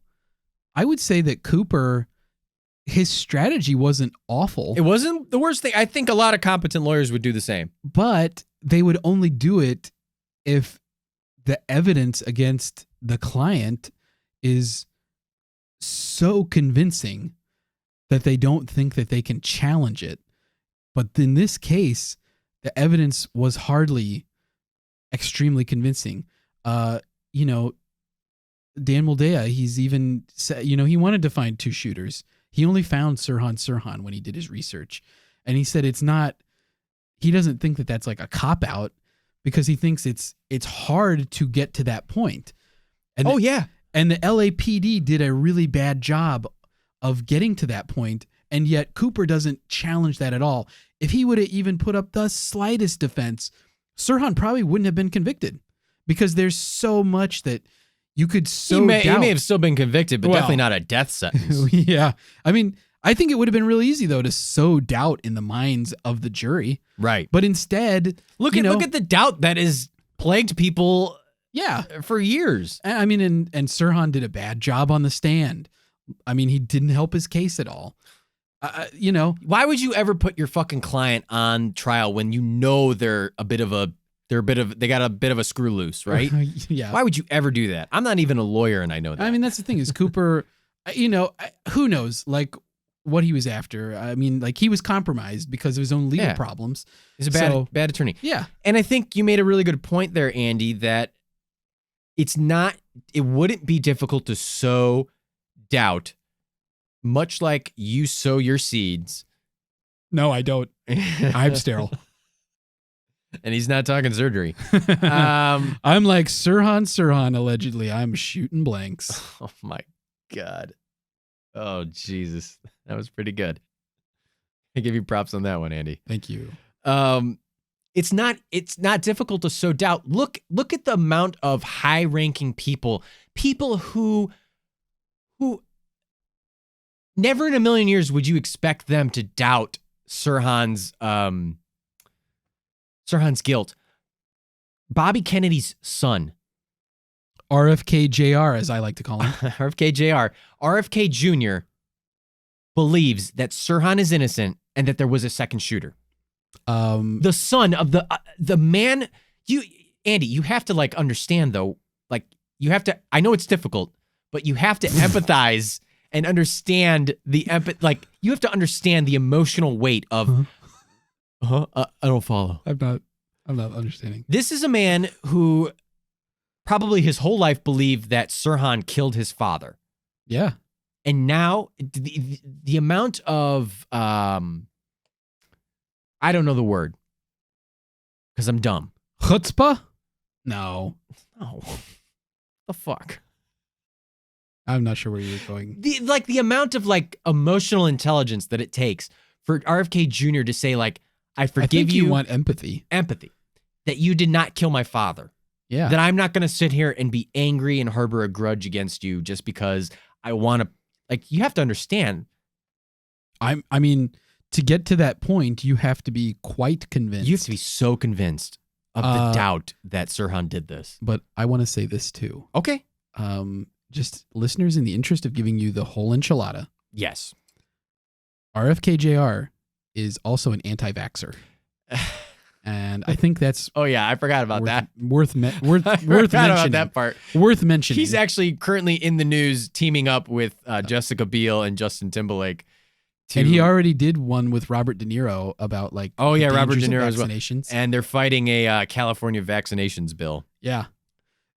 I would say that Cooper, his strategy wasn't awful. It wasn't the worst thing. I think a lot of competent lawyers would do the same. But they would only do it if the evidence against the client is so convincing that they don't think that they can challenge it. But in this case, the evidence was hardly extremely convincing. You know, Dan Moldea, he's even said, you know, he wanted to find 2 shooters. He only found Sirhan Sirhan when he did his research. And he said he doesn't think that that's like a cop out because he thinks it's hard to get to that point. And and the LAPD did a really bad job of getting to that point, and yet Cooper doesn't challenge that at all. If he would have even put up the slightest defense, Sirhan probably wouldn't have been convicted because there's so much that you could doubt. He may have still been convicted, but definitely not a death sentence. Yeah. I mean, I think it would have been really easy, though, to sow doubt in the minds of the jury. Right. But instead, look at the doubt that has plagued people for years. I mean, and Sirhan did a bad job on the stand. I mean, he didn't help his case at all. You know. Why would you ever put your fucking client on trial when you know they got a bit of a screw loose, right? Yeah. Why would you ever do that? I'm not even a lawyer and I know that. I mean, that's the thing is Cooper, you know, who knows like what he was after. I mean, like he was compromised because of his own legal problems. He's a bad attorney. Yeah. And I think you made a really good point there, Andy, that it wouldn't be difficult to sow doubt, much like you sow your seeds. No, I don't. I'm sterile. And he's not talking surgery. I'm like Sirhan, allegedly. I'm shooting blanks. Oh, my God. Oh, Jesus. That was pretty good. I give you props on that one, Andy. Thank you. It's not difficult to sow doubt. Look at the amount of high-ranking people who never in a million years would you expect them to doubt Sirhan's guilt. Bobby Kennedy's son, RFK Jr., as I like to call him. RFK Jr. RFK Jr. believes that Sirhan is innocent and that there was a second shooter. The son of the man. Andy, you have to like understand though. Like you have to. I know it's difficult, but you have to empathize and understand the Like you have to understand the emotional weight of. I don't follow. I'm not understanding. This is a man who probably his whole life believed that Sirhan killed his father. Yeah. And now the amount of, I don't know the word because I'm dumb. Chutzpah? No. The fuck? I'm not sure where you're going. The amount of like emotional intelligence that it takes for RFK Jr. to say like, I forgive you. You want empathy. Empathy. That you did not kill my father. Yeah. That I'm not going to sit here and be angry and harbor a grudge against you just because I want to. Like, you have to understand. I mean, to get to that point, you have to be quite convinced. You have to be so convinced of the doubt that Sirhan did this. But I want to say this too. Okay. Just listeners, in the interest of giving you the whole enchilada. Yes. RFK Jr. is also an anti-vaxxer. And I think that's oh yeah, I forgot about that. Worth mentioning. About that part. Worth mentioning. He's actually currently in the news, teaming up with Jessica Biel and Justin Timberlake. And he already did one with Robert De Niro about like Robert De Niro vaccinations. Well. And they're fighting a California vaccinations bill. Yeah.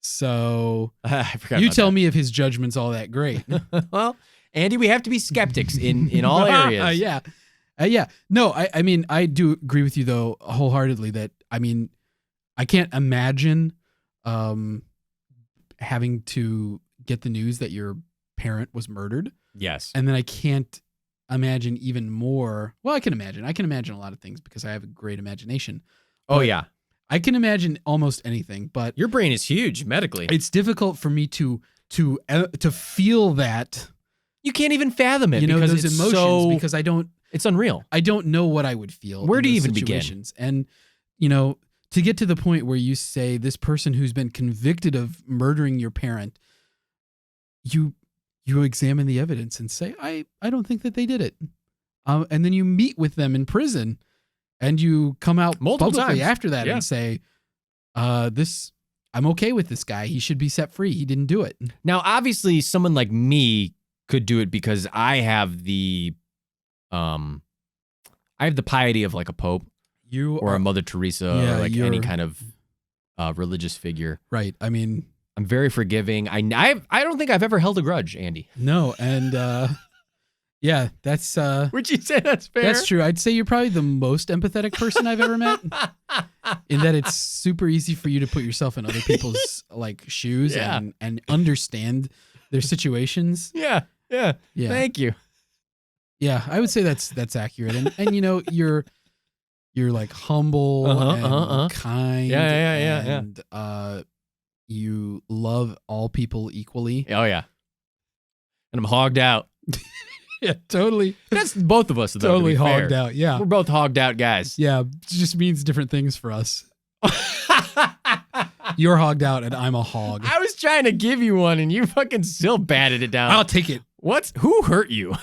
So I forgot. You tell me if his judgment's all that great. Well, Andy, we have to be skeptics in all areas. Yeah. No, I mean, I do agree with you, though, wholeheartedly that, I mean, I can't imagine having to get the news that your parent was murdered. Yes. And then I can't imagine even more. Well, I can imagine a lot of things because I have a great imagination. Oh, yeah. I can imagine almost anything, but your brain is huge medically. It's difficult for me to feel that. You can't even fathom it, you know, because those it's emotions, because I don't. It's unreal. I don't know what I would feel. Where in do you those even begin? situations. And, to get to the point where you say this person who's been convicted of murdering your parent, you examine the evidence and say, I don't think that they did it. And then you meet with them in prison and you come out Multiple publicly times. after that and say, I'm okay with this guy. He should be set free. He didn't do it. Now, obviously, someone like me could do it because I have the piety of like a pope or a Mother Teresa or like any kind of religious figure. Right. I mean, I'm very forgiving. I don't think I've ever held a grudge, Andy. no. And yeah, that's Would you say that's fair? that's true. I'd say you're probably the most empathetic person I've ever met. In that it's super easy for you to put yourself in other people's like shoes Yeah. and understand their situations. Yeah. Thank you. Yeah, I would say that's accurate. And you're like humble and kind. Yeah. And you love all people equally. Oh yeah. And I'm hogged out. Yeah, totally. That's both of us, though. Totally to be fair. hogged out. Yeah. We're both hogged out guys. Yeah, it just means different things for us. You're hogged out and I'm a hog. I was trying to give you one, and you fucking still batted it down. I'll take it. Who hurt you?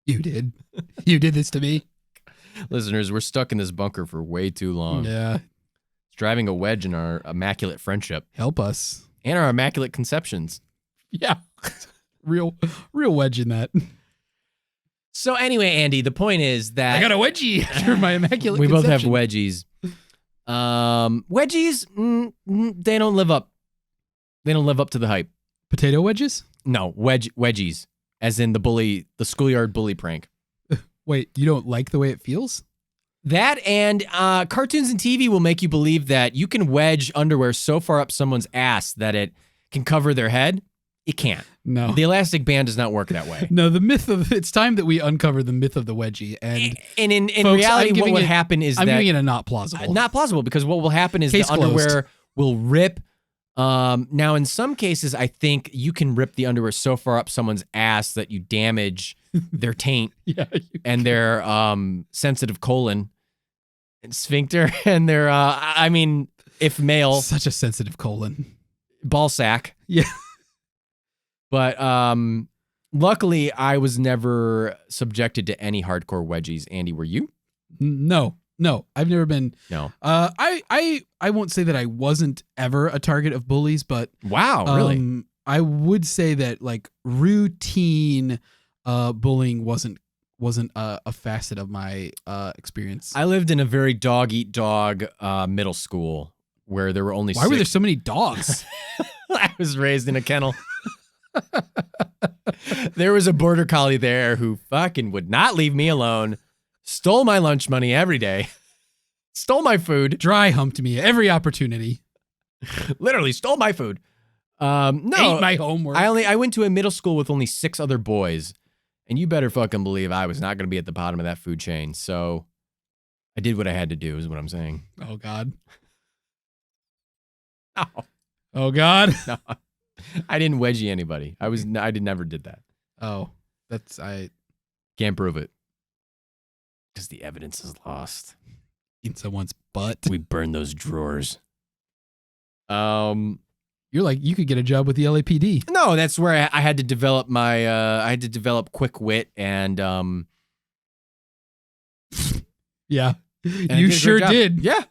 You did. You did this to me. Listeners, we're stuck in this bunker for way too long. Yeah. It's driving a wedge in our immaculate friendship Help us. and our immaculate conceptions. Yeah. Real wedge in that. So anyway, Andy, the point is that I got a wedgie after my immaculate we both have conception. wedgies. Wedgies, they don't live up. They don't live up to the hype. Potato wedges? No, wedgies, as in the schoolyard bully prank. Wait, you don't like the way it feels? That and cartoons and TV will make you believe that you can wedge underwear so far up someone's ass that it can cover their head. It can't. No. The elastic band does not work that way. No, it's time that we uncover the myth of the wedgie. And in folks, reality, what would happen is I'm that giving it a not plausible. not plausible, because what will happen is Case the underwear will rip. Now, in some cases, I think you can rip the underwear so far up someone's ass that you damage their taint Yeah. and their sensitive colon and sphincter and their, if male, Such a sensitive colon. ball sack. Yeah. But luckily, I was never subjected to any hardcore wedgies. Andy, were you? No, I've never been. No. I won't say that I wasn't ever a target of bullies, but Wow, really? I would say that like routine bullying wasn't a facet of my experience. I lived in a very dog-eat-dog middle school where there were only Why were there six. so many dogs? I was raised in a kennel. There was a border collie there who fucking would not leave me alone. Stole my lunch money every day. Stole my food. Dry humped me every opportunity. Literally stole my food. No, Ate my homework. I went to a middle school with only 6 other boys, and you better fucking believe I was not going to be at the bottom of that food chain. So I did what I had to do, is what I'm saying. Oh God. No, Oh God. no, I didn't wedgie anybody. Never did that. Oh, that's I Can't prove it because the evidence is lost. in someone's butt. We burned those drawers. You're like, you could get a job with the LAPD. No, that's where I had to develop my. I had to develop quick wit and Yeah. I You did a great sure job. did. Yeah.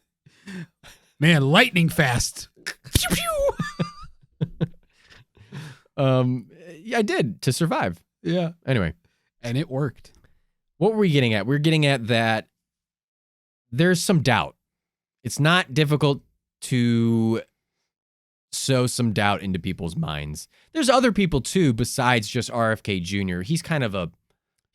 Man, lightning fast. Yeah, I did to survive. Yeah. Anyway, And it worked. what were we getting at? We're getting at that there's some doubt. It's not difficult to sow some doubt into people's minds. There's other people too besides just RFK Jr. He's kind of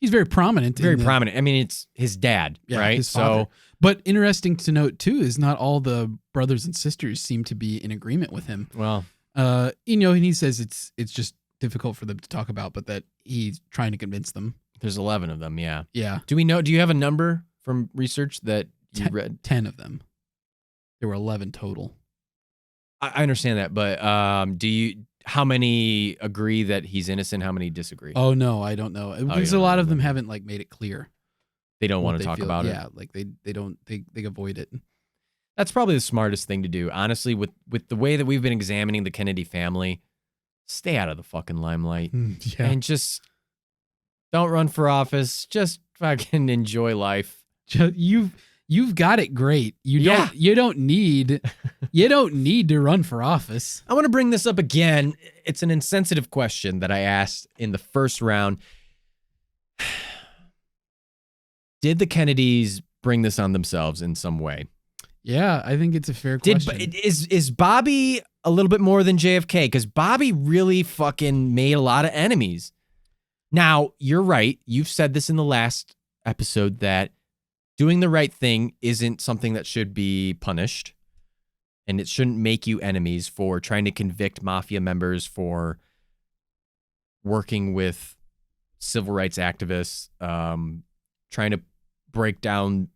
He's very prominent. very prominent. I mean, it's his dad, Yeah, right? his father. But interesting to note too is not all the brothers and sisters seem to be in agreement with him. Well, And he says it's just difficult for them to talk about, but that he's trying to convince them. there's 11 of them, yeah. Yeah. Do you have a number from research that you read? 10 of them. There were 11 total. I understand that, but how many agree that he's innocent? How many disagree? Oh no, I don't know. Because a lot of them haven't like made it clear. They don't what want to they talk feel. about it. Yeah, like they avoid it. That's probably the smartest thing to do. Honestly, with the way that we've been examining the Kennedy family, stay out of the fucking limelight and just don't run for office. Just fucking enjoy life. You've got it great. You don't need to run for office. I want to bring this up again. It's an insensitive question that I asked in the first round. Did the Kennedys bring this on themselves in some way? Yeah, I think it's a fair question. Is Bobby a little bit more than JFK? Because Bobby really fucking made a lot of enemies. Now, you're right. You've said this in the last episode that doing the right thing isn't something that should be punished. And it shouldn't make you enemies for trying to convict mafia members for working with civil rights activists, trying to break down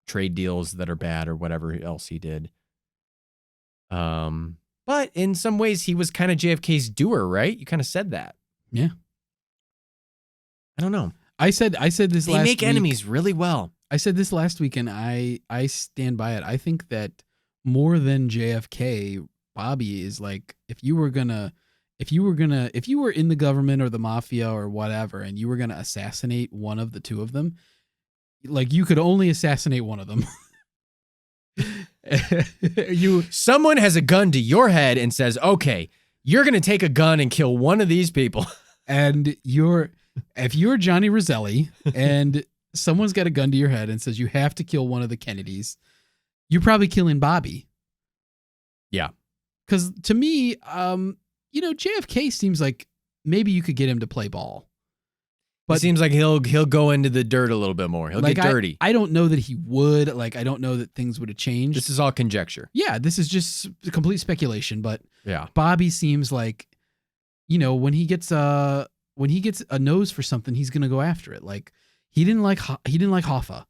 trade deals that are bad or whatever else he did. But in some ways, he was kind of JFK's doer, right? You kind of said that. Yeah. I don't know. I said this last week. They make enemies really well. I said this last week, and I stand by it. I think that more than JFK, Bobby is like, if you were in the government or the mafia or whatever, and you were gonna assassinate one of the two of them, like you could only assassinate one of them. Someone has a gun to your head and says, okay, you're going to take a gun and kill one of these people. And if you're Johnny Roselli and someone's got a gun to your head and says you have to kill one of the Kennedys, you're probably killing Bobby. Yeah. Because to me, JFK seems like maybe you could get him to play ball. But it seems like he'll go into the dirt a little bit more. He'll get dirty. I don't know that he would. Like, I don't know that things would have changed. This is all conjecture. Yeah, this is just complete speculation. But yeah, Bobby seems like, when he gets a nose for something, he's gonna go after it. Like he didn't like Hoffa.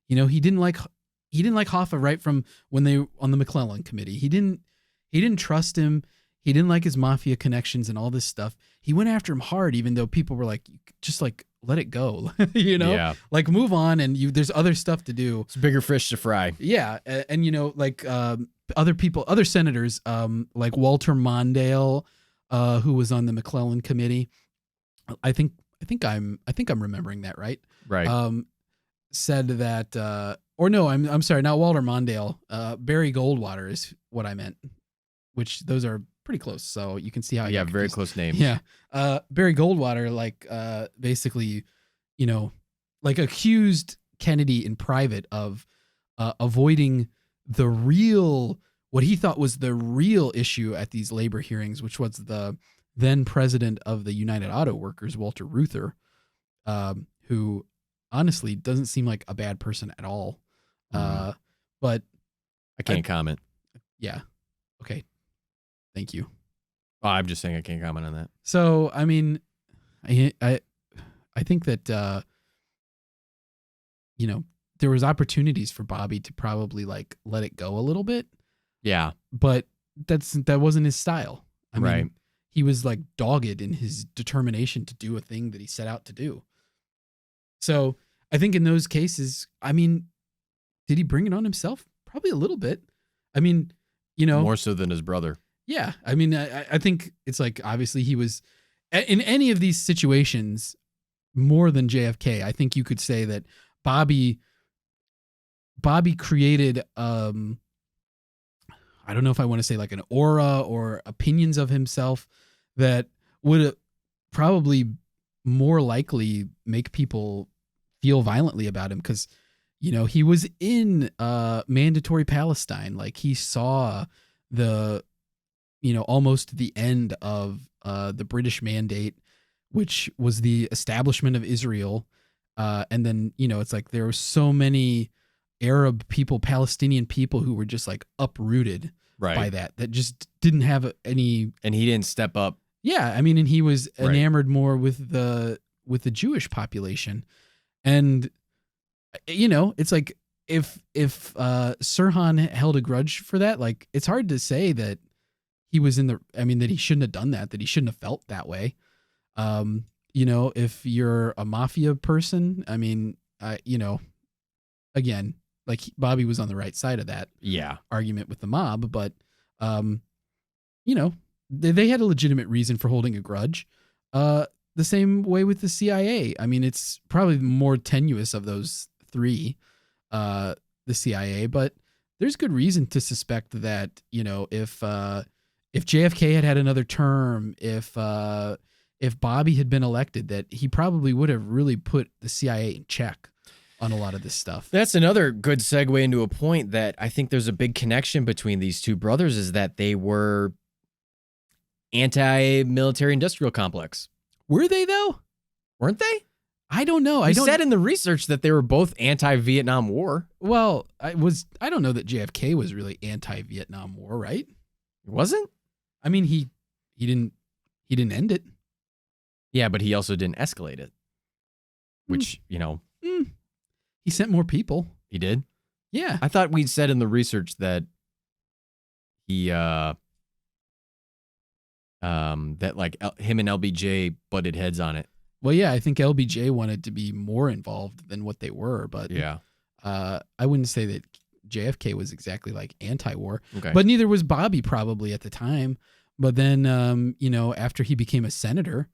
He didn't like Hoffa right from when they were on the McClellan committee. He didn't trust him. He didn't like his mafia connections and all this stuff. He went after him hard, even though people were like, just like, let it go, Yeah. Like move on. And there's other stuff to do. It's bigger fish to fry. Yeah. And other senators, like Walter Mondale, who was on the McClellan committee. I think I'm remembering that right. Right. Said that, or no, I'm sorry, not Walter Mondale. Barry Goldwater is what I meant, which those are pretty close. So you can see how. Yeah, very close names. Yeah. Barry Goldwater, basically, accused Kennedy in private of avoiding what he thought was the real issue at these labor hearings, which was the then president of the United Auto Workers, Walter Reuther, who honestly doesn't seem like a bad person at all. But I can't comment. Yeah. Okay. Thank you. Oh, I'm just saying I can't comment on that. So, I mean, I think that, there was opportunities for Bobby to probably let it go a little bit. Yeah. But that wasn't his style. I right. mean, he was dogged in his determination to do a thing that he set out to do. So I think in those cases, I mean, did he bring it on himself? Probably a little bit. I mean, more so than his brother. Yeah. I mean, I think it's obviously he was in any of these situations more than JFK. I think you could say that Bobby created, I don't know if I want to say an aura or opinions of himself that would probably more likely make people feel violently about him. Cause he was in mandatory Palestine. He saw the, almost the end of the British mandate, which was the establishment of Israel. And then, it's there were so many Arab people, Palestinian people who were just uprooted by that just didn't have any. And he didn't step up. Yeah. I mean, and he was enamored more with the Jewish population. And, it's if Sirhan held a grudge for that, it's hard to say that he was that he shouldn't have done that he shouldn't have felt that way. If you're a mafia person, again, like Bobby was on the right side of that argument with the mob, but they had a legitimate reason for holding a grudge. The same way with the CIA. I mean, it's probably more tenuous of those three, the CIA, but there's good reason to suspect that, if JFK had another term, if Bobby had been elected, that he probably would have really put the CIA in check on a lot of this stuff. That's another good segue into a point that I think there's a big connection between these two brothers, is that they were anti-military industrial complex. Were they though? Weren't they? I don't know. I said in the research that they were both anti-Vietnam War. Well, I don't know that JFK was really anti-Vietnam War, right? It wasn't? I mean, he didn't end it. Yeah, but he also didn't escalate it. Which, He sent more people. He did? Yeah. I thought we'd said in the research that he that like him and LBJ butted heads on it. Well, yeah, I think LBJ wanted to be more involved than what they were, but yeah, I wouldn't say that JFK was exactly like anti-war, okay. But neither was Bobby probably at the time. But then, after he became a senator,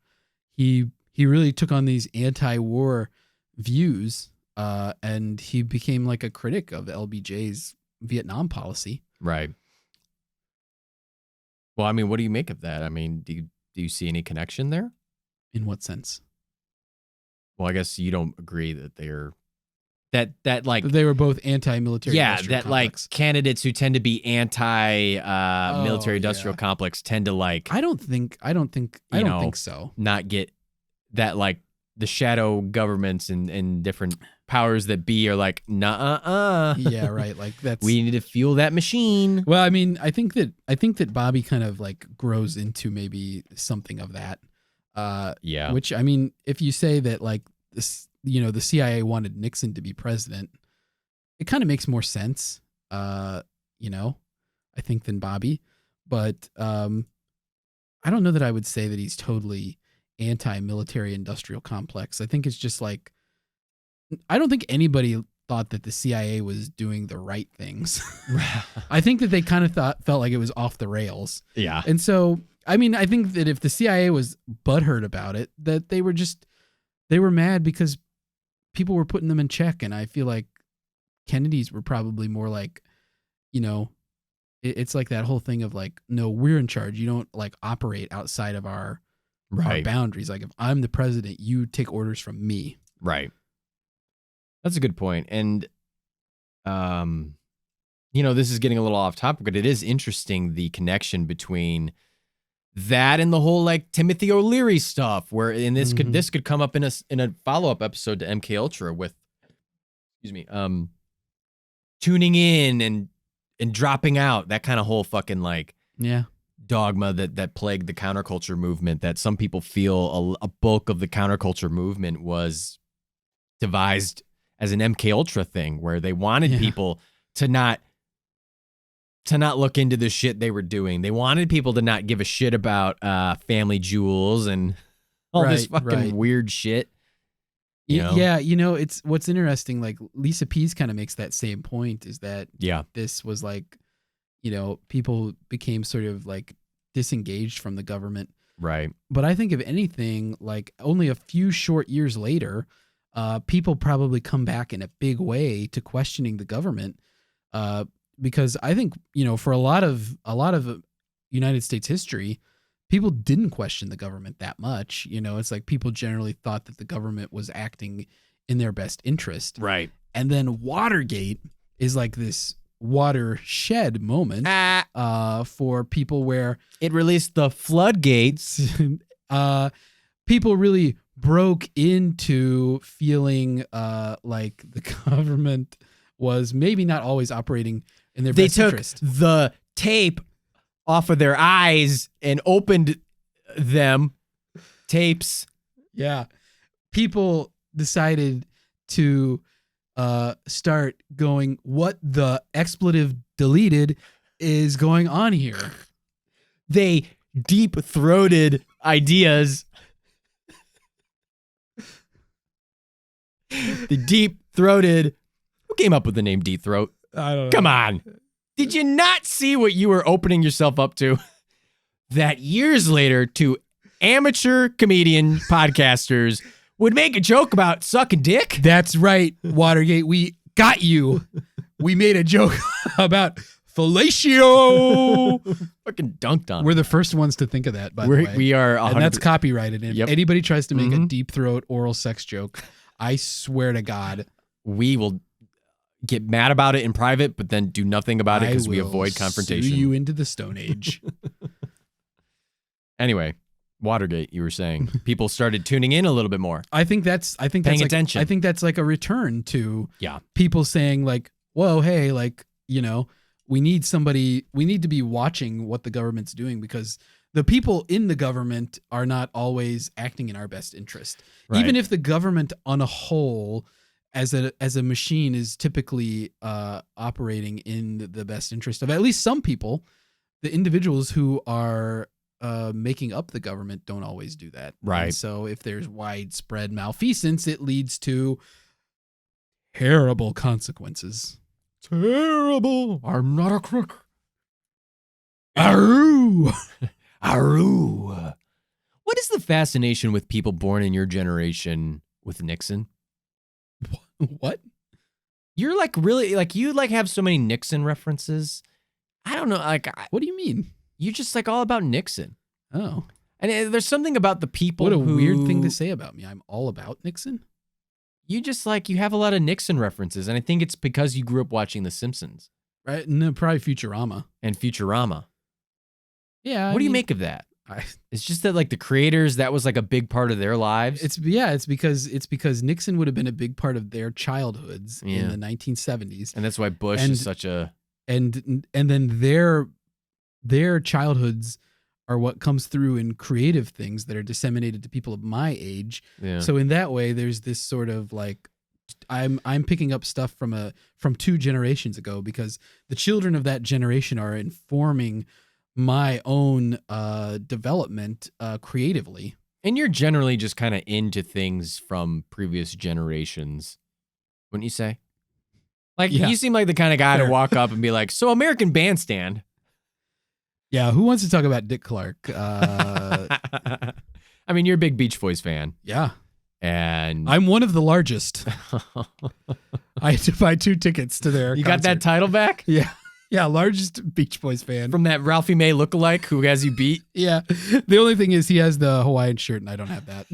he really took on these anti-war views, and he became like a critic of LBJ's Vietnam policy. Right. Well, I mean, what do you make of that? I mean, do you see any connection there? In what sense? Well, I guess you don't agree that they're that like they were both anti-military. Yeah, that complex. Like candidates who tend to be anti military industrial complex tend to like. I don't think so. Not get that, like the shadow governments and different powers that be are like, nah. Yeah, right. Like that's we need to fuel that machine. Well, I mean, I think that Bobby kind of like grows into maybe something of that. Yeah. Which, I mean, if you say that like this, the CIA wanted Nixon to be president, it kind of makes more sense. I think than Bobby, but I don't know that I would say that he's totally anti-military industrial complex. I think it's just like, I don't think anybody thought that the CIA was doing the right things. I think that they kind of felt like it was off the rails. Yeah. And so, I mean, I think that if the CIA was butthurt about it, that they were mad because people were putting them in check. And I feel like Kennedy's were probably more like, it's like that whole thing of like, no, we're in charge. You don't like operate outside of our boundaries. Like if I'm the president, you take orders from me. Right. That's a good point. And, this is getting a little off topic, but it is interesting, the connection between that and the whole like Timothy O'Leary stuff, where this could come up in a follow-up episode to MK Ultra with, tuning in and dropping out, that kind of whole fucking like dogma that plagued the counterculture movement, that some people feel a bulk of the counterculture movement was devised as an MK Ultra thing, where they wanted people to not look into the shit they were doing. They wanted people to not give a shit about family jewels and all this fucking weird shit. Yeah, it's what's interesting. Like Lisa Pease kind of makes that same point, is that this was like, people became sort of like disengaged from the government. Right. But I think if anything, like only a few short years later, people probably come back in a big way to questioning the government, because I think for a lot of United States history, people didn't question the government that much. It's like people generally thought that the government was acting in their best interest. Right. And then Watergate is like this watershed moment for people, where it released the floodgates. People really broke into feeling like the government was maybe not always operating in their best interest. They took the tape off of their eyes and opened them tapes. Yeah. People decided to start going, what the expletive deleted is going on here? They deep-throated ideas. The deep-throated. Who came up with the name Deep Throat? I don't know. Come on. Did you not see what you were opening yourself up to? That years later, two amateur comedian podcasters would make a joke about sucking dick? That's right, Watergate. We got you. We made a joke about fellatio. Fucking dunked on. We're the first ones to think of that, by the way. We are 100%. And that's copyrighted. And Yep. if anybody tries to make a deep throat oral sex joke, I swear to God, we will get mad about it in private, but then do nothing about it because we avoid confrontation. Sue you into the Stone Age. Anyway, Watergate, you were saying people started tuning in a little bit more. I think that's Paying like, attention. I think that's like a return to Yeah. people saying like, whoa, hey, like, you know, we need to be watching what the government's doing because the people in the government are not always acting in our best interest. Right. Even if the government on a whole as a machine is typically operating in the best interest of at least some people, the individuals who are making up the government don't always do that. Right. And so if there's widespread malfeasance, it leads to terrible consequences. Terrible. I'm not a crook. Aroo! Aroo. What is the fascination with people born in your generation with Nixon? What? You're like really like you like have so many Nixon references. I don't know. Like What do you mean? you're just like all about Nixon. Oh, And there's something about the people. what a who, weird thing to say about me. I'm all about Nixon. You just like you have a lot of Nixon references, and I think it's because you grew up watching The Simpsons Right? No, probably Futurama. and Futurama. Yeah. What do you make of that? I, It's just that like the creators, that was like a big part of their lives. it's because Nixon would have been a big part of their childhoods in the 1970s, and that's why Bush and- is such a and then their childhoods are what comes through in creative things that are disseminated to people of my age. yeah. So in that way, there's this sort of like I'm picking up stuff from 2 generations ago because the children of that generation are informing my own development creatively. And you're generally just kind of into things from previous generations, wouldn't you say? Like Yeah. you seem like the kind of guy Fair. to walk up and be like, "So American Bandstand." Yeah, who wants to talk about Dick Clark? I mean, you're a big Beach Boys fan, Yeah, and I'm one of the largest. I had to buy 2 tickets to their you got that concert. title back Yeah, largest Beach Boys fan. from that Ralphie May lookalike who has you beat. Yeah, the only thing is he has the Hawaiian shirt and I don't have that.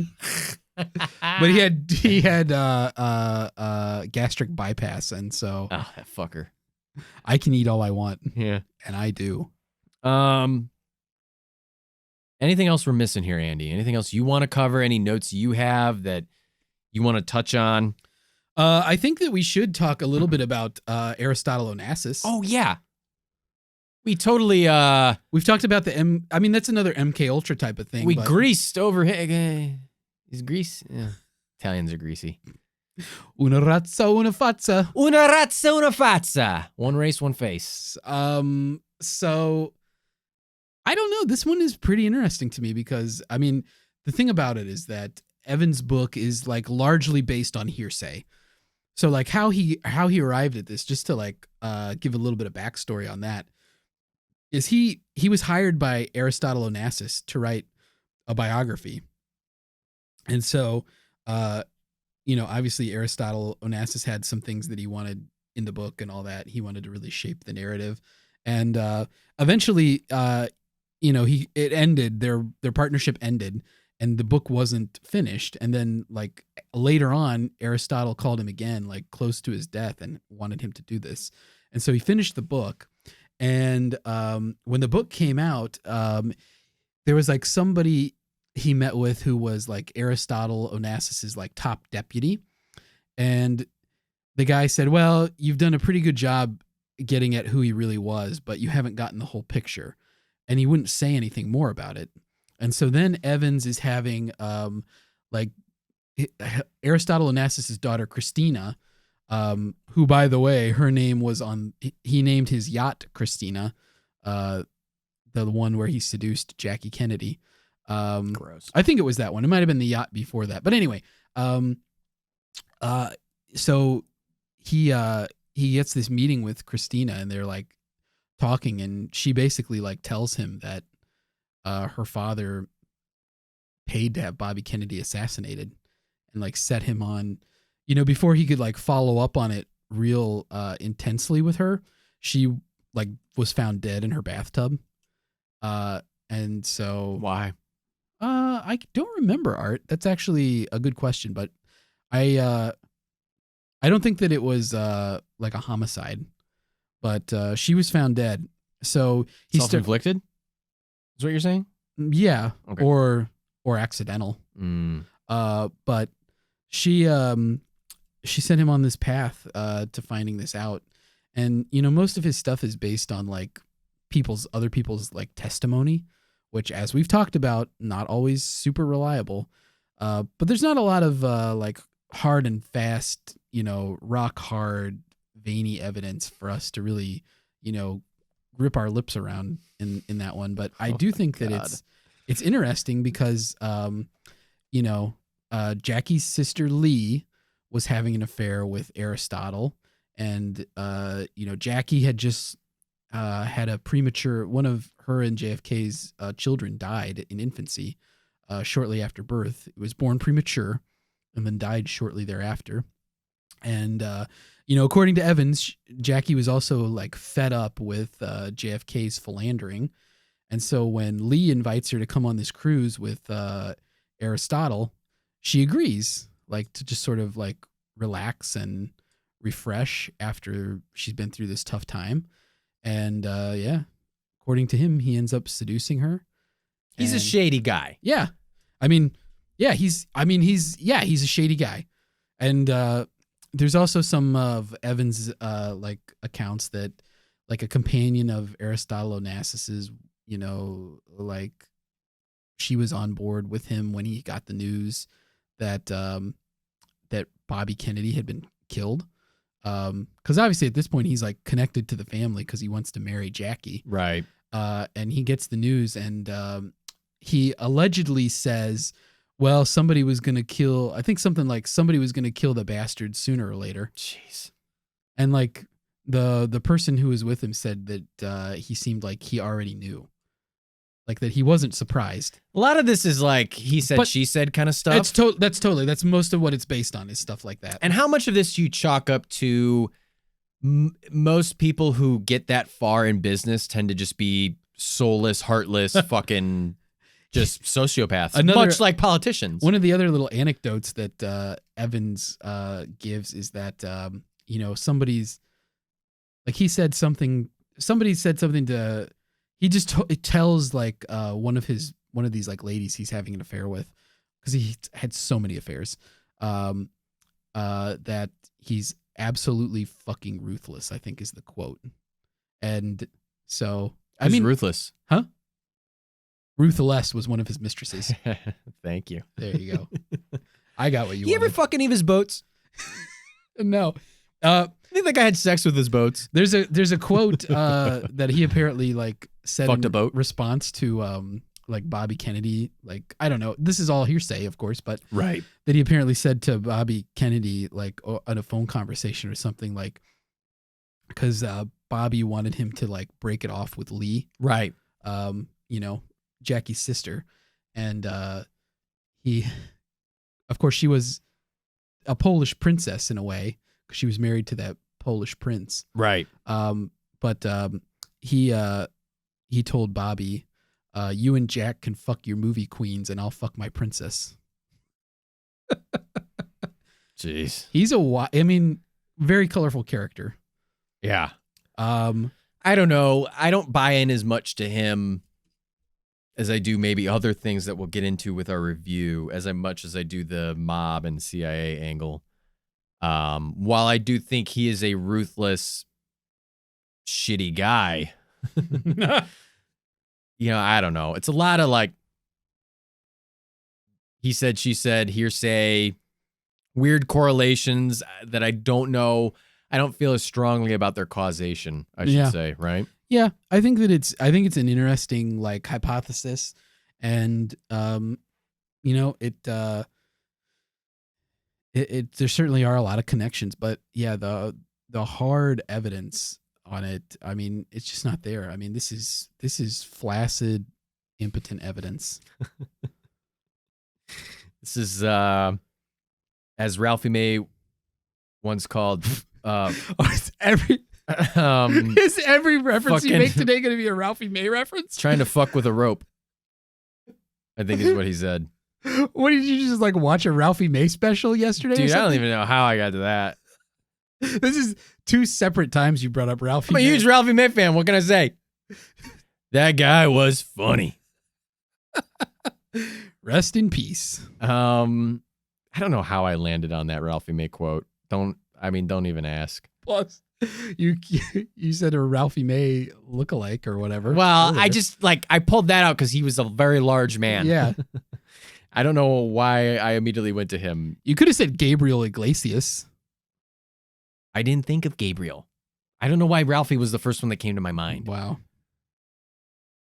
But he had gastric bypass, and so Oh, that fucker. I can eat all I want, Yeah. and I do. Anything else we're missing here, Andy? Anything else you want to cover? Any notes you have that you want to touch on? I think that we should talk a little bit about Aristotle Onassis. Oh yeah. We totally We've talked about the I mean, that's another MK Ultra type of thing. we but greased over here. Is grease? Yeah. Italians are greasy. Una razza, una fazza. Una razza, una fazza. One race, one face. So I don't know. This one is pretty interesting to me because I mean, the thing about it is that Evan's book is like largely based on hearsay. So like how he arrived at this, just to like give a little bit of backstory on that, is he was hired by Aristotle Onassis to write a biography. And so obviously Aristotle Onassis had some things that he wanted in the book and all that. He wanted to really shape the narrative. And eventually it ended, their partnership ended, and the book wasn't finished. And then like later on, Aristotle called him again, like close to his death, and wanted him to do this. And so he finished the book. And when the book came out, there was like somebody he met with who was like Aristotle Onassis's like top deputy. And the guy said, well, you've done a pretty good job getting at who he really was, but you haven't gotten the whole picture. And he wouldn't say anything more about it. And so then Evans is having Aristotle Onassis's daughter, Christina, who, by the way, her name was he named his yacht Christina, the one where he seduced Jackie Kennedy. Gross. I think it was that one. It might have been the yacht before that. But anyway, so he gets this meeting with Christina, and they're like talking, and she basically like tells him that her father paid to have Bobby Kennedy assassinated, and like set him on, before he could like follow up on it real intensely with her. She like was found dead in her bathtub. And so Why? I don't remember, Art. That's actually a good question, but I don't think that it was like a homicide, but she was found dead. So he Self-inflicted? Is what you're saying? yeah, Okay. or accidental. But she sent him on this path to finding this out. And most of his stuff is based on like other people's like testimony, which, as we've talked about, not always super reliable. But there's not a lot of like hard and fast, rock hard, veiny evidence for us to really, rip our lips around in that one. But I do think that it's interesting because Jackie's sister Lee was having an affair with Aristotle, and Jackie had just had a premature, one of her and JFK's children died in infancy shortly after birth. It was born premature and then died shortly thereafter. And according to Evans, Jackie was also like fed up with JFK's philandering. And so when Lee invites her to come on this cruise with Aristotle, she agrees, like, to just sort of like relax and refresh after she's been through this tough time. And according to him, he ends up seducing her. He's a shady guy. Yeah. He's a shady guy. And there's also some of Evans' like accounts that like a companion of Aristotle Onassis's, like she was on board with him when he got the news that that Bobby Kennedy had been killed. Because obviously at this point he's like connected to the family because he wants to marry Jackie. Right. And he gets the news, and he allegedly says, well, somebody was going to kill, I think something like somebody was going to kill the bastard sooner or later. Jeez. And like the person who was with him said that he seemed like he already knew. Like that he wasn't surprised. A lot of this is like he said, But she said kind of stuff. That's most of what it's based on, is stuff like that. And how much of this do you chalk up to most people who get that far in business tend to just be soulless, heartless, fucking just sociopaths, much like politicians. One of the other little anecdotes that Evans gives is that, somebody's like, somebody said something to, he just tells like one of these like ladies he's having an affair with, because he had so many affairs, that he's absolutely fucking ruthless, I think is the quote. And so, ruthless? Huh? Ruthless was one of his mistresses. Thank you. There you go. I got what you wanted. You ever fuck any of his boats? No. I think that guy had sex with his boats. There's a quote that he apparently like said Fucked in a boat? response to like Bobby Kennedy. Like, I don't know. This is all hearsay, of course, but Right. that he apparently said to Bobby Kennedy, like on a phone conversation or something, like, because Bobby wanted him to like break it off with Lee. Right. Jackie's sister. And he, of course, she was a Polish princess in a way, because she was married to that Polish prince. Right. But he told Bobby, you and Jack can fuck your movie queens and I'll fuck my princess. Jeez. He's very colorful character. Yeah. I don't know. I don't buy in as much to him as I do maybe other things that we'll get into with our review, as much as I do the mob and CIA angle. While I do think he is a ruthless, shitty guy, I don't know. It's a lot of like, he said, she said, hearsay, weird correlations that I don't know. I don't feel as strongly about their causation, I should say, right? Yeah, I think it's an interesting like hypothesis, and you know, it there certainly are a lot of connections, but yeah, the hard evidence on it, I mean, it's just not there. I mean, this is flaccid, impotent evidence. This is as Ralphie May once called Is every reference you make today going to be a Ralphie May reference? trying to fuck with a rope, I think is what he said. What, did you just like watch a Ralphie May special yesterday? Dude, I don't even know how I got to that. This is two separate times you brought up Ralphie I'm a May. huge Ralphie May fan. What can I say? That guy was funny. Rest in peace. I don't know how I landed on that Ralphie May quote. Don't even ask. Plus, you said a Ralphie May lookalike or whatever. Well, earlier. I just I pulled that out because he was a very large man. Yeah. I don't know why I immediately went to him. You could have said Gabriel Iglesias. I didn't think of Gabriel. I don't know why Ralphie was the first one that came to my mind. Wow.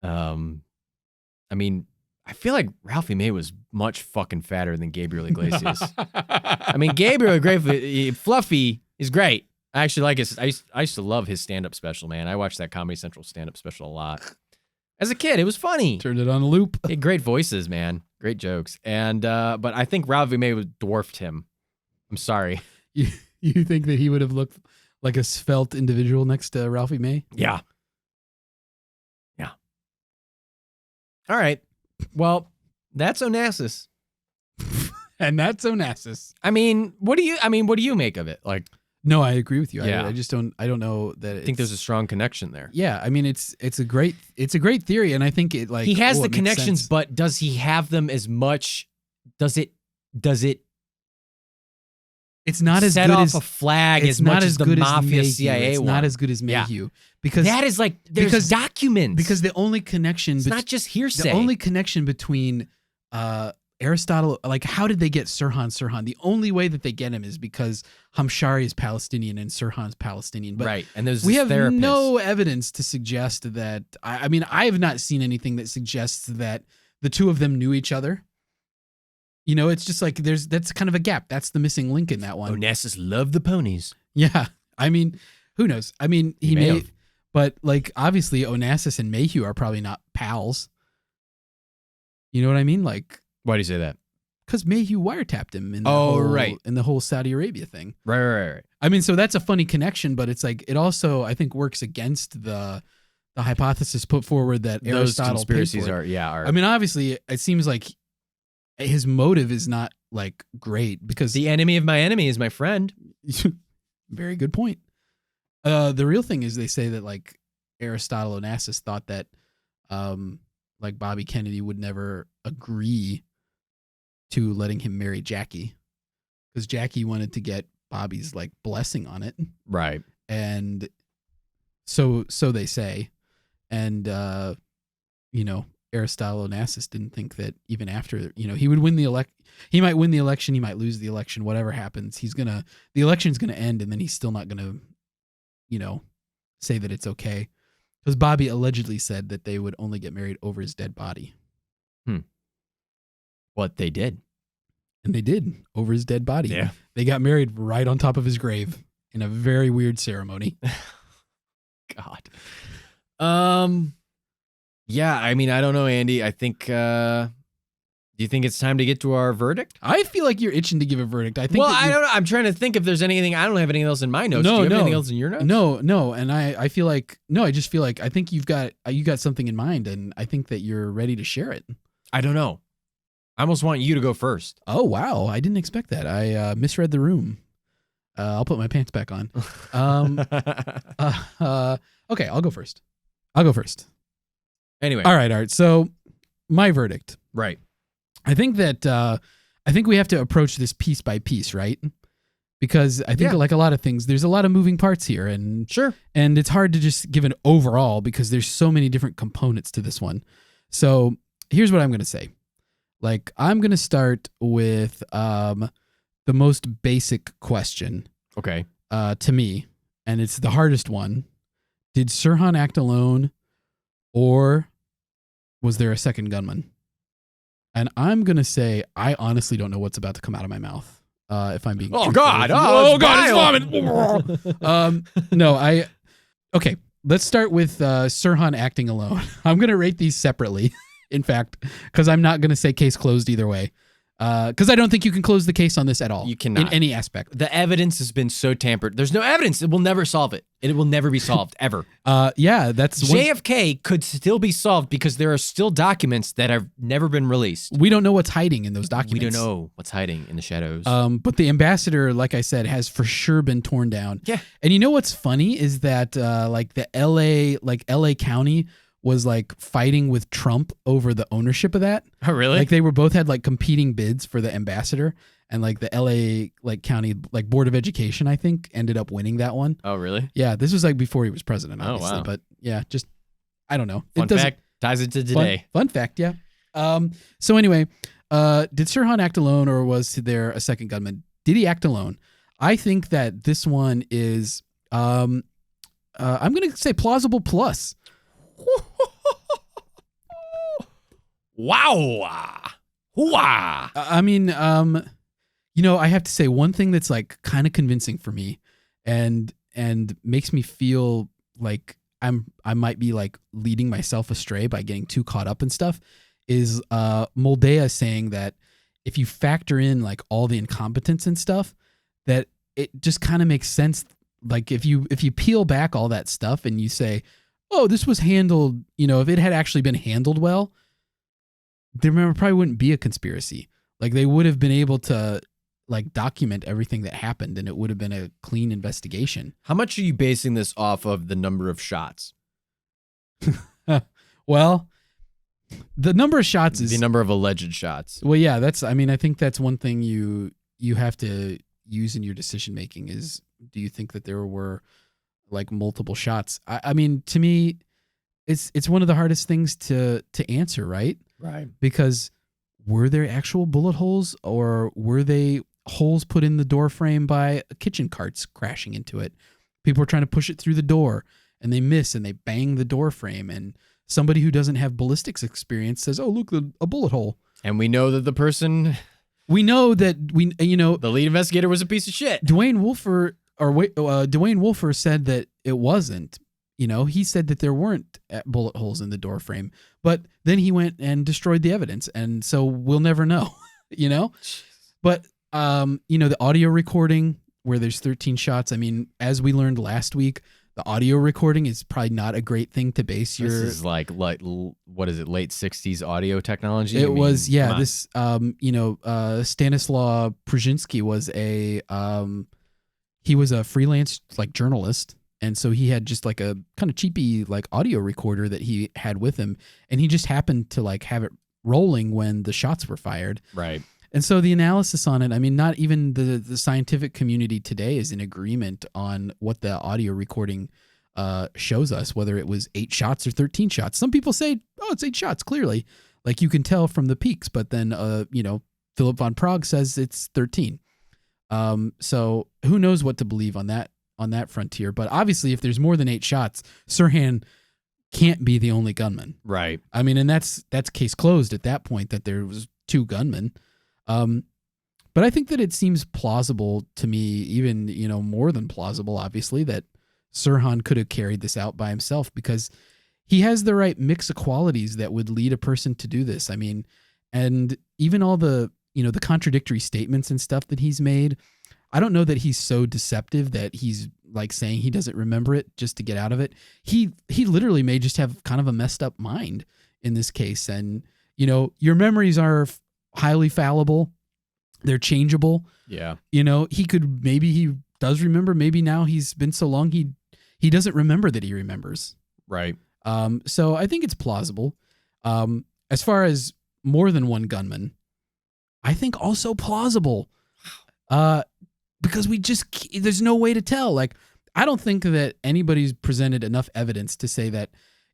I mean, I feel like Ralphie May was much fucking fatter than Gabriel Iglesias. I mean, Gabriel great, Fluffy is great. I actually like his. I used to love his stand-up special, man. I watched that Comedy Central stand-up special a lot. As a kid, it was funny. Turned it on a loop. He had great voices, man. Great jokes. And but I think Ralphie May dwarfed him. I'm sorry. You think that he would have looked like a svelte individual next to Ralphie May? Yeah. Yeah. All right. Well, that's Onassis. And that's Onassis. I mean, what do you make of it? Like, No, I agree with you. Yeah. I just don't know that I think there's a strong connection there. Yeah, I mean it's a great theory, and I think it like He has it the makes connections, sense. but does he have them as much? Does it It's not as set good off as a flag it's as not much as as the good as mafia Mayhew. CIA It's one? not as good as Yeah. Mayhew because That is like there's documents because the only connection it's not just hearsay. the only connection between Aristotle, like how did they get Sirhan Sirhan? The only way that they get him is because Hamshari is Palestinian and Sirhan's Palestinian. But right, and there's we this have therapist. no evidence to suggest that. I mean, I have not seen anything that suggests that the two of them knew each other. You know, it's just like that's kind of a gap. That's the missing link in that one. Onassis loved the ponies. Yeah, I mean, who knows? I mean, he may may, have. but like obviously Onassis and Mayhew are probably not pals. You know what I mean? Like, Why do you say that? because Mayhew wiretapped him in the Oh, whole, right. in the whole Saudi Arabia thing. Right. I mean, so that's a funny connection, but it's like it also I think works against the hypothesis put forward that Those Aristotle conspiracies paid for it. are. I mean, obviously, it seems like his motive is not like great because the enemy of my enemy is my friend. very good point. The real thing is they say that like Aristotle Onassis thought that like Bobby Kennedy would never agree to letting him marry Jackie because Jackie wanted to get Bobby's like blessing on it. Right. And so they say. And you know, Aristotle Onassis didn't think that even after, you know, he would win the he might win the election, he might lose the election, whatever happens, the election's gonna end and then he's still not gonna, you know, say that it's okay. Because Bobby allegedly said that they would only get married over his dead body. What they did. And they did, over his dead body. Yeah. They got married right on top of his grave in a very weird ceremony. God. Yeah, I mean, I don't know, Andy. I think do you think it's time to get to our verdict? I feel like you're itching to give a verdict. I think Well, that I don't know. I'm trying to think if there's anything. I don't have anything else in my notes. No, Do you have no. anything else in your notes? No, and I feel like I just feel like I think you got something in mind, and I think that you're ready to share it. I don't know. I almost want you to go first. Oh wow, I didn't expect that. I misread the room. I'll put my pants back on. Okay, I'll go first. Anyway. All right. So my verdict. Right. I think that I think we have to approach this piece by piece, right? Because I think Yeah. like a lot of things, there's a lot of moving parts here, and Sure. and it's hard to just give an overall because there's so many different components to this one. So here's what I'm going to say. Like, I'm going to start with the most basic question Okay. to me, and it's the hardest one Did Sirhan act alone, or was there a second gunman? And I'm going to say, I honestly don't know what's about to come out of my mouth. If I'm being truthful God. with you. Oh, God, it's vomit. No, okay, let's start with Sirhan acting alone. I'm going to rate these separately, in fact, because I'm not going to say case closed either way. Because I don't think you can close the case on this at all. You cannot. In any aspect. The evidence has been so tampered. There's no evidence. It will never solve it. It will never be solved, ever. Yeah, that's JFK could still be solved because there are still documents that have never been released. We don't know what's hiding in those documents. We don't know what's hiding in the shadows. But the ambassador, like I said, has for sure been torn down. Yeah. And you know what's funny is that like the LA County was like fighting with Trump over the ownership of that. Oh, really? Like they both had like competing bids for the ambassador, and like the LA like county like Board of Education, I think, ended up winning that one. Oh, really? Yeah, this was like before he was president, obviously. Oh, wow. But yeah, just I don't know. Fun fact ties into today. Fun fact, yeah. So anyway, did Sirhan act alone, or was there a second gunman? Did he act alone? I think that this one is I'm gonna say plausible plus. Wow. Hooah. I mean, you know, I have to say one thing that's like kind of convincing for me and makes me feel like I might be like leading myself astray by getting too caught up in stuff is Moldea saying that if you factor in like all the incompetence and stuff, that it just kind of makes sense. Like if you peel back all that stuff and you say, oh, this was handled, you know, if it had actually been handled well, there probably wouldn't be a conspiracy. Like they would have been able to like document everything that happened, and it would have been a clean investigation. How much are you basing this off of the number of shots? Well, the number of shots is the number of alleged shots. Well, yeah, I think that's one thing you have to use in your decision making is, do you think that there were like multiple shots? I mean, to me, it's one of the hardest things to answer, right? Right. Because were there actual bullet holes, or were they holes put in the door frame by kitchen carts crashing into it? People are trying to push it through the door and they miss and they bang the door frame, and somebody who doesn't have ballistics experience says, "Oh, look, a bullet hole." And we know that the lead investigator was a piece of shit. Dwayne Wolfer said that it wasn't. You know, he said that there weren't bullet holes in the door frame, but then he went and destroyed the evidence, and so we'll never know. You know, but you know, the audio recording where there's 13 shots. I mean, as we learned last week, the audio recording is probably not a great thing to base your. This is like what is it? Late 60s audio technology. It was, yeah. This Stanislaw Przynski was he was a freelance like journalist. And so he had just like a kind of cheapy like audio recorder that he had with him, and he just happened to like have it rolling when the shots were fired. Right. And so the analysis on it, I mean, not even the scientific community today is in agreement on what the audio recording shows us, whether it was 8 shots or 13 shots. Some people say, oh, it's 8 shots, clearly. Like you can tell from the peaks, but then, Philip von Prague says it's 13. So who knows what to believe on that frontier. But obviously, if there's more than 8 shots, Sirhan can't be the only gunman. Right. I mean, and that's case closed at that point, that there was 2 gunmen. But I think that it seems plausible to me, even, you know, more than plausible, obviously, that Sirhan could have carried this out by himself, because he has the right mix of qualities that would lead a person to do this. I mean, and even all the, you know, the contradictory statements and stuff that he's made, I don't know that he's so deceptive that he's like saying he doesn't remember it just to get out of it. He literally may just have kind of a messed up mind in this case. And, you know, your memories are highly fallible. They're changeable. Yeah. You know, maybe he does remember. Maybe now he's been so long, he doesn't remember that he remembers. Right. So I think it's plausible. As far as more than one gunman, I think also plausible. Because there's no way to tell. Like, I don't think that anybody's presented enough evidence to say that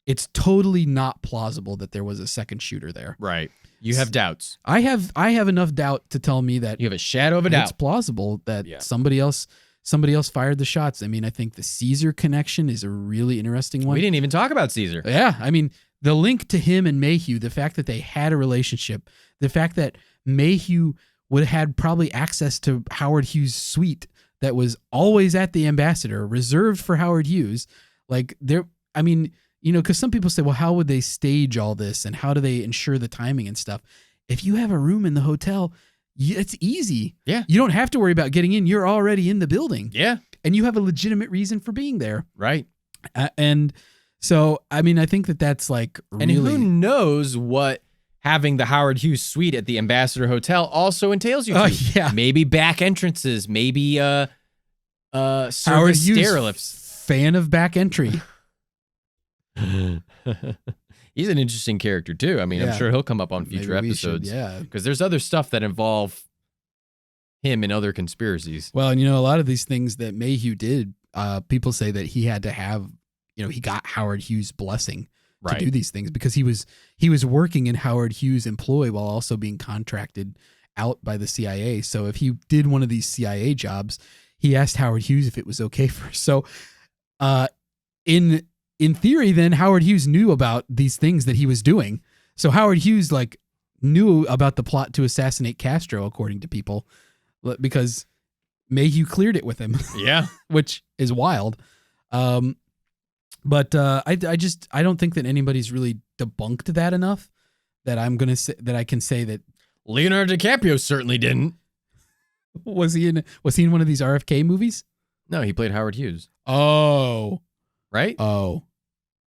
it's totally not plausible that there was a second shooter there. Right. You have doubts. I have enough doubt to tell me that you have a shadow of a doubt. It's plausible that somebody else somebody else fired the shots. I mean, I think the Caesar connection is a really interesting one. We didn't even talk about Caesar. Yeah, I mean, the link to him and Mayhew, the fact that they had a relationship, the fact that Mayhew would have had probably access to Howard Hughes' suite that was always at the Ambassador, reserved for Howard Hughes. Like there, I mean, you know, because some people say, well, how would they stage all this and how do they ensure the timing and stuff? If you have a room in the hotel, it's easy. Yeah. You don't have to worry about getting in. You're already in the building. Yeah. And you have a legitimate reason for being there. Right. And so, I mean, I think that that's like And really... who knows what having the Howard Hughes suite at the Ambassador Hotel also entails you to. Yeah. Maybe back entrances, maybe Howard service Hughes, stair lifts. fan of back entry. He's an interesting character too. I mean, Yeah. I'm sure he'll come up on future Maybe we should, episodes. yeah. Because there's other stuff that involve him and other conspiracies. Well, and you know, a lot of these things that Mayhew did, people say that he had to have, you know, he got Howard Hughes' blessing to do these things because he was working in Howard Hughes' employ while also being contracted out by the CIA. So if he did one of these CIA jobs, he asked Howard Hughes if it was okay for. So, in theory, then Howard Hughes knew about these things that he was doing. So Howard Hughes like knew about the plot to assassinate Castro, according to people, because Mayhew cleared it with him. Yeah. Which is wild. But I don't think that anybody's really debunked that enough that I'm gonna say that I can say that Leonardo DiCaprio certainly didn't. was he in one of these RFK movies? No, he played Howard Hughes. Oh, Right?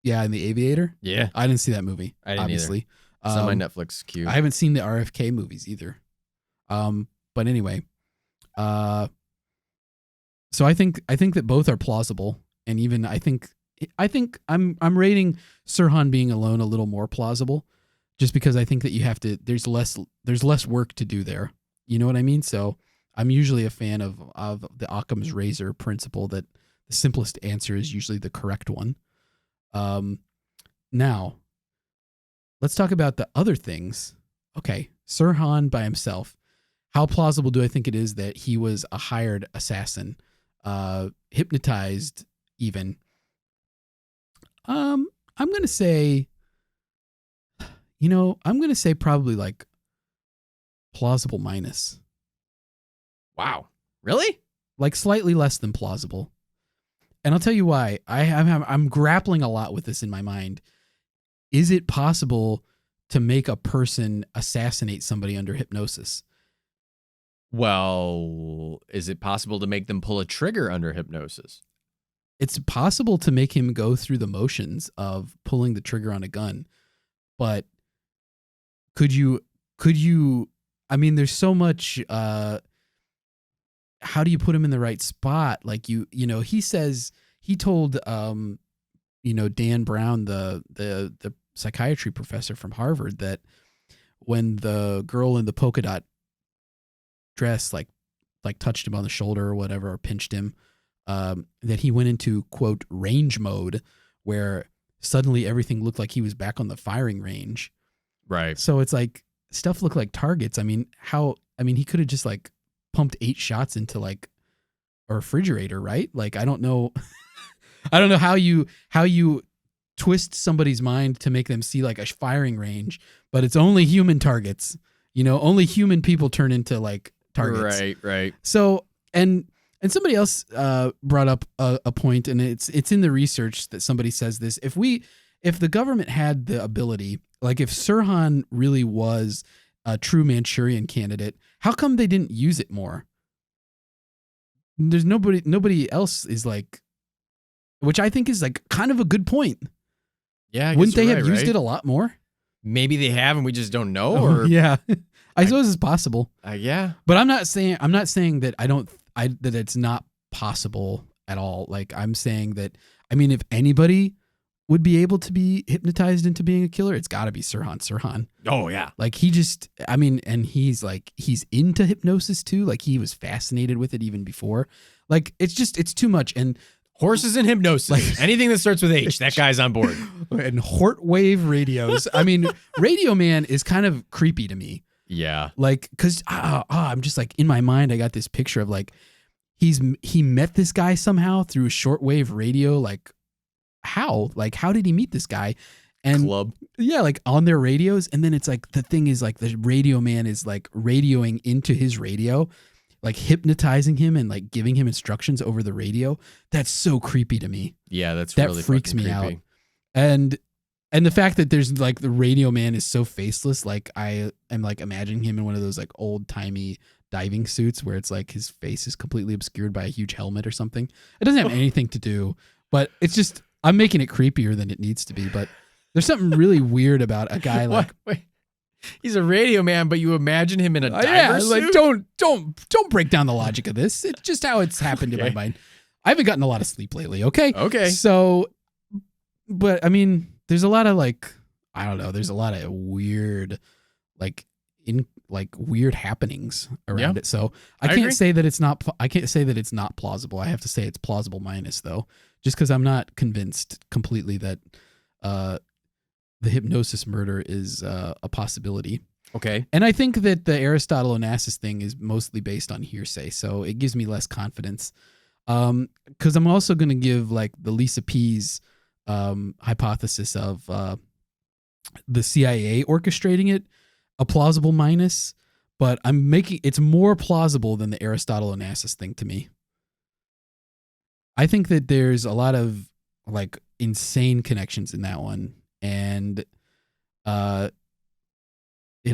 yeah, in The Aviator. Yeah. I didn't see that movie. I didn't obviously. It's on my Netflix queue. I haven't seen the RFK movies either. But anyway, so I think that both are plausible, and even I think I'm rating Sirhan being alone a little more plausible, just because I think that you have to. There's less work to do there. You know what I mean? So I'm usually a fan of the Occam's razor principle that the simplest answer is usually the correct one. Now, let's talk about the other things. Okay, Sirhan by himself. How plausible do I think it is that he was a hired assassin, hypnotized even? I'm going to say, probably like plausible minus. Wow. Really? Like slightly less than plausible. And I'll tell you why. I'm grappling a lot with this in my mind. Is it possible to make a person assassinate somebody under hypnosis? Well, is it possible to make them pull a trigger under hypnosis? It's possible to make him go through the motions of pulling the trigger on a gun, but could you, I mean, there's so much, how do you put him in the right spot? Like he says, he told, Dan Brown, the psychiatry professor from Harvard, that when the girl in the polka dot dress, like touched him on the shoulder or whatever, or pinched him, that he went into, quote, range mode, where suddenly everything looked like he was back on the firing range. Right. So it's like stuff looked like targets. I mean, he could have just like pumped 8 shots into like a refrigerator, right? Like, I don't know. I don't know how you twist somebody's mind to make them see like a firing range, but it's only human targets. Only human people turn into like targets. Right. So, and somebody else brought up a point, and it's in the research that somebody says this: if the government had the ability, like if Sirhan really was a true Manchurian candidate, how come they didn't use it more? There's nobody else is like, which I think is like kind of a good point. Yeah, wouldn't they have used it a lot more? Maybe they have, and we just don't know. Or yeah, I suppose it's possible. Yeah, but I'm not saying that that it's not possible at all. Like, I'm saying that, I mean, if anybody would be able to be hypnotized into being a killer, it's got to be Sirhan Sirhan. Oh yeah, like and he's into hypnosis too. Like, he was fascinated with it even before. Like, it's too much. And horses and hypnosis, like anything that starts with H, that guy's on board. And Hortwave radios. I mean, Radio Man is kind of creepy to me. Yeah. Like, cause I'm just like, in my mind, I got this picture of like, he met this guy somehow through shortwave radio. Like how did he meet this guy? And Club. yeah, like on their radios. And then it's like, the thing is like the radio man is like radioing into his radio, like hypnotizing him and like giving him instructions over the radio. That's so creepy to me. Yeah, that really freaks me out. And the fact that there's like the radio man is so faceless, like I am like imagining him in one of those like old timey diving suits where it's like his face is completely obscured by a huge helmet or something. It doesn't have anything to do, but it's just, I'm making it creepier than it needs to be. But there's something really weird about a guy like, wait. He's a radio man, but you imagine him in a diver suit? Like don't break down the logic of this. It's just how it's happened in my mind. I haven't gotten a lot of sleep lately. Okay. So, but I mean, there's a lot of like, I don't know. There's a lot of weird, weird happenings around it. So I can't say that it's not. I can't say that it's not plausible. I have to say it's plausible minus though, just because I'm not convinced completely that the hypnosis murder is a possibility. Okay. And I think that the Aristotle Onassis thing is mostly based on hearsay, so it gives me less confidence. Because I'm also going to give like the Lisa P's hypothesis of the CIA orchestrating it a plausible minus, but I'm making it's more plausible than the Aristotle Onassis thing to me. I think that there's a lot of like insane connections in that one, and it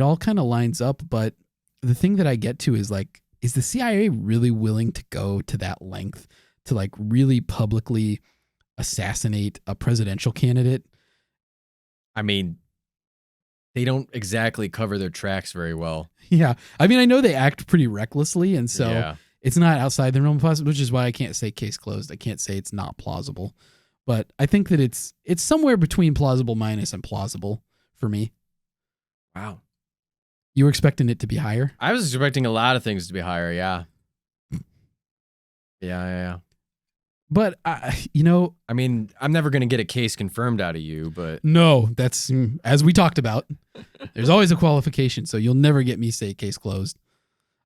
all kind of lines up. But the thing that I get to is like, is the CIA really willing to go to that length to like really publicly assassinate a presidential candidate? I mean, they don't exactly cover their tracks very well. Yeah. I mean, I know they act pretty recklessly, and so it's not outside the realm of possible, which is why I can't say case closed. I can't say it's not plausible. But I think that it's somewhere between plausible minus and plausible for me. Wow. You were expecting it to be higher? I was expecting a lot of things to be higher, yeah. Yeah. But, I mean, I'm never going to get a case confirmed out of you, but... No, that's, as we talked about, there's always a qualification, so you'll never get me say case closed.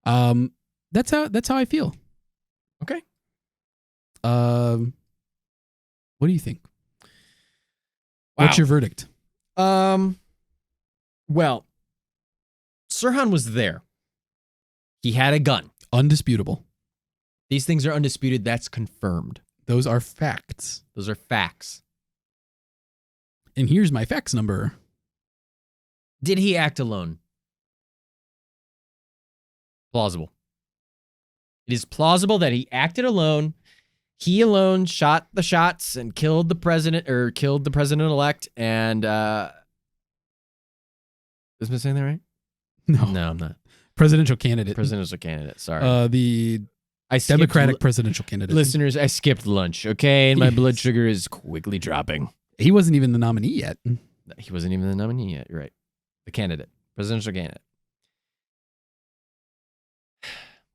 That's how I feel. Okay. What do you think? Wow. What's your verdict? Well, Sirhan was there. He had a gun. Undisputable. These things are undisputed. That's confirmed. Those are facts. Those are facts. And here's my fax number. Did he act alone? Plausible. It is plausible that he acted alone. He alone shot the shots and killed the president-elect. And is I saying that right? No, I'm not. Presidential candidate. Sorry. The Democratic presidential candidate. Listeners, I skipped lunch, okay? And my blood sugar is quickly dropping. He wasn't even the nominee yet. He wasn't even the nominee yet. You're right. The candidate. Presidential candidate.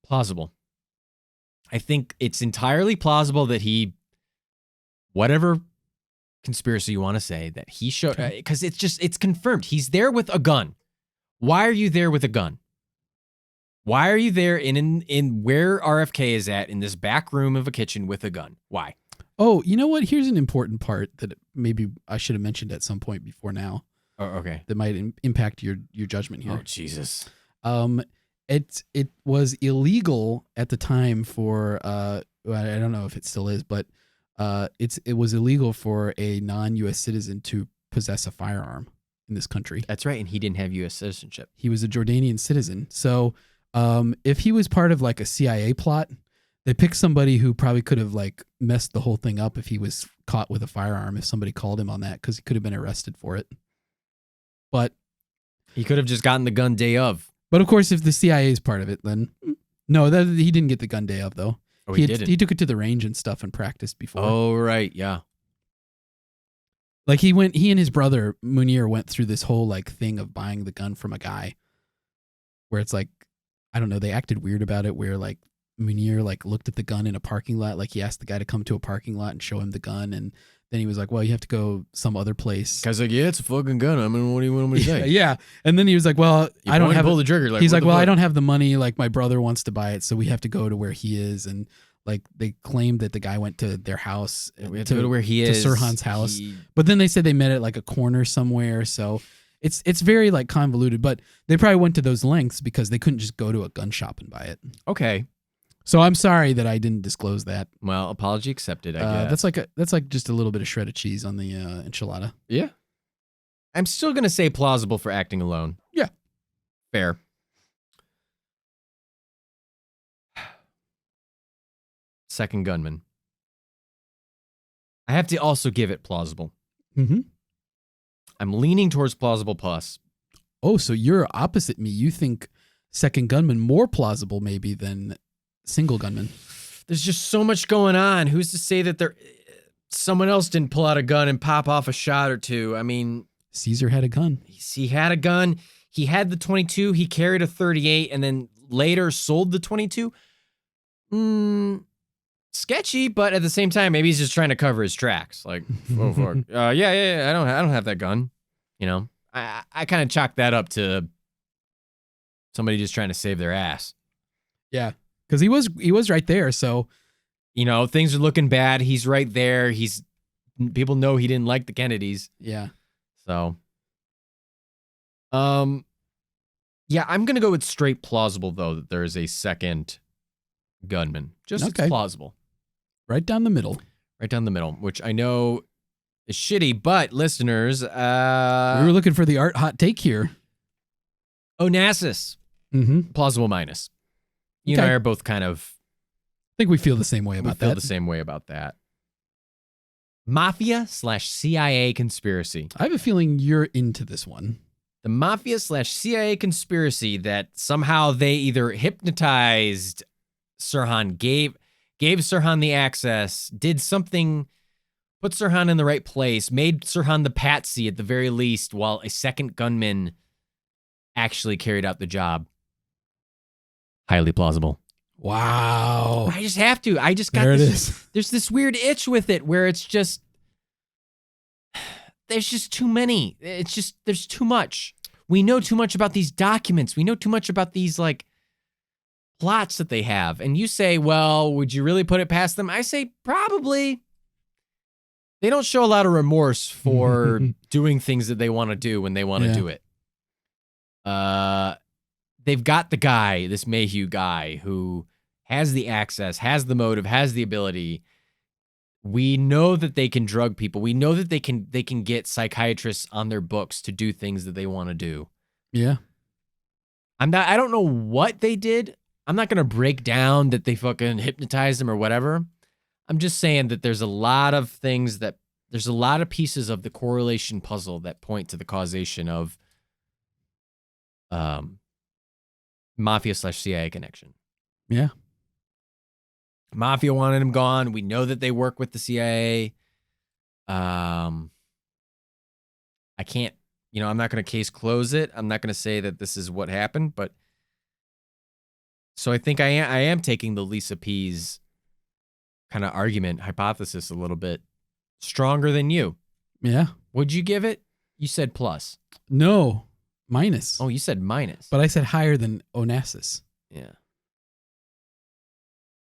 Plausible. I think it's entirely plausible that he, whatever conspiracy you want to say, that he showed, because it's confirmed. He's there with a gun. Why are you there with a gun? Why are you there in where RFK is at in this back room of a kitchen with a gun? Why? Oh, you know what? Here's an important part that maybe I should have mentioned at some point before now. Oh, okay. That might impact your judgment here. Oh, Jesus. It was illegal at the time for I don't know if it still is, but it was illegal for a non-U.S. citizen to possess a firearm in this country. That's right, and he didn't have U.S. citizenship. He was a Jordanian citizen. So if he was part of like a CIA plot, they picked somebody who probably could have like messed the whole thing up if he was caught with a firearm, if somebody called him on that, because he could have been arrested for it. But he could have just gotten the gun day of. But of course, if the CIA is part of it, then no, he didn't get the gun day of though. Oh, he didn't. He took it to the range and stuff and practiced before. Oh, right, yeah. Like he and his brother Munir went through this whole like thing of buying the gun from a guy, where it's like, I don't know, they acted weird about it. Where like Munir like looked at the gun in a parking lot, like he asked the guy to come to a parking lot and show him the gun, and then he was like, well, you have to go some other place. Guy's like, yeah, it's a fucking gun. I mean, what do you want me to say? Yeah. And then he was like, well, I don't have pull the trigger. Like, he's like, well, I don't have the money. Like my brother wants to buy it, so we have to go to where he is. And Like they claimed that the guy went to their house, We have to go to where he to is. Sirhan's house. But then they said they met at like a corner somewhere. So it's very like convoluted. But they probably went to those lengths because they couldn't just go to a gun shop and buy it. Okay. So I'm sorry that I didn't disclose that. Well, apology accepted, I guess. That's like just a little bit of shredded cheese on the enchilada. Yeah. I'm still going to say plausible for acting alone. Yeah. Fair. Second gunman. I have to also give it plausible. Mm-hmm. I'm leaning towards plausible plus. Oh, so you're opposite me. You think second gunman more plausible maybe than single gunman. There's just so much going on. Who's to say that someone else didn't pull out a gun and pop off a shot or two? I mean, Caesar had a gun. he had a gun. He had the 22. He carried a 38 and then later sold the 22. Sketchy, but at the same time, maybe he's just trying to cover his tracks. Like, oh fuck, yeah, I don't have that gun. You know, I kind of chalk that up to somebody just trying to save their ass. Yeah, because he was right there. So, you know, things are looking bad. He's right there. People know he didn't like the Kennedys. Yeah. So, yeah, I'm gonna go with straight plausible though that there is a second gunman. Just Okay. It's plausible. Right down the middle. Right down the middle, which I know is shitty, but listeners, We were looking for the art hot take here. Onassis, Mm-hmm. plausible minus. You and Okay. I are both kind of I think we feel the same way about feel that. the same way about that. Mafia/CIA conspiracy. I have a feeling you're into this one. The Mafia/CIA conspiracy that somehow they either hypnotized Sirhan, gave Sirhan the access, did something, put Sirhan in the right place, made Sirhan the patsy at the very least, while a second gunman actually carried out the job. Highly plausible. Wow. I just have to. I just got There it this. is. There's this weird itch with it where it's just, there's just too many. It's just, there's too much. We know too much about these documents. We know too much about these like plots that they have. And you say, well, would you really put it past them? I say probably. They don't show a lot of remorse for doing things that they want to do when they want to Yeah. do it. They've got the guy, this Mayhew guy, who has the access, has the motive, has the ability. We know that they can drug people. We know that they can get psychiatrists on their books to do things that they want to do. Yeah. I don't know what they did. I'm not going to break down that they fucking hypnotized them or whatever. I'm just saying that there's a lot of pieces of the correlation puzzle that point to the causation of Mafia/CIA connection. Yeah. Mafia wanted him gone. We know that they work with the CIA. I can't, I'm not going to case close it. I'm not going to say that this is what happened, but so I think I am taking the Lisa P's kind of argument hypothesis a little bit stronger than you. Yeah. Would you give it? You said plus. No. Minus. Oh, you said minus. But I said higher than Onassis. Yeah.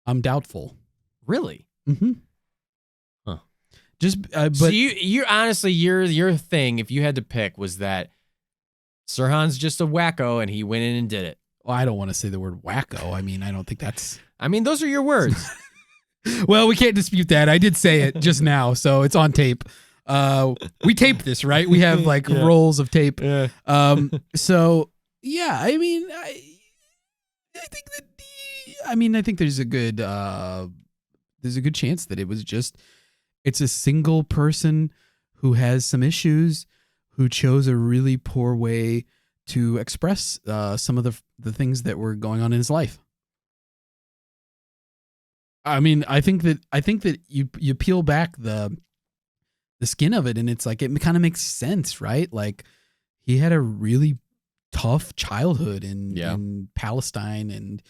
I'm doubtful. Really? Mm-hmm. Huh. But so you honestly, your thing, if you had to pick, was that Sirhan's just a wacko and he went in and did it. well, I don't want to say the word wacko. I mean, I don't think that's. I mean, those are your words. Well, we can't dispute that. I did say it just now, so it's on tape. We taped this, right? We have like Yeah. rolls of tape. Yeah. So yeah, I mean, I think that I think there's a good chance that it was just it's a single person who has some issues who chose a really poor way to express some of the things that were going on in his life. I mean, I think that you peel back the skin of it and it's like it kind of makes sense, right? Like he had a really tough childhood in Palestine and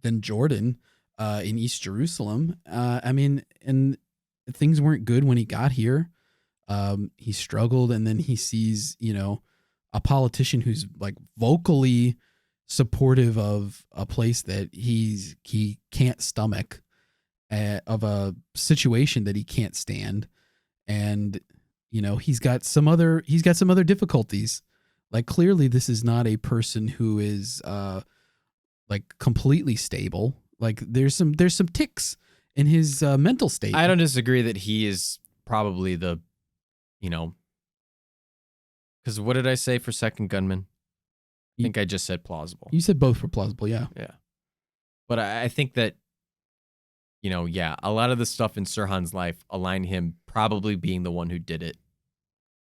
then Jordan, in East Jerusalem. I mean, and things weren't good when he got here. He struggled, and then he sees, a politician who's like vocally supportive of a place that he can't stomach, of a situation that he can't stand, and he's got some other difficulties. Like, clearly this is not a person who is like completely stable. Like, there's some ticks in his mental state. I don't disagree that he is probably the, because what did I say for second gunman? I think I just said plausible. You said both were plausible, yeah. Yeah. But I think that, a lot of the stuff in Sirhan's life align him probably being the one who did it.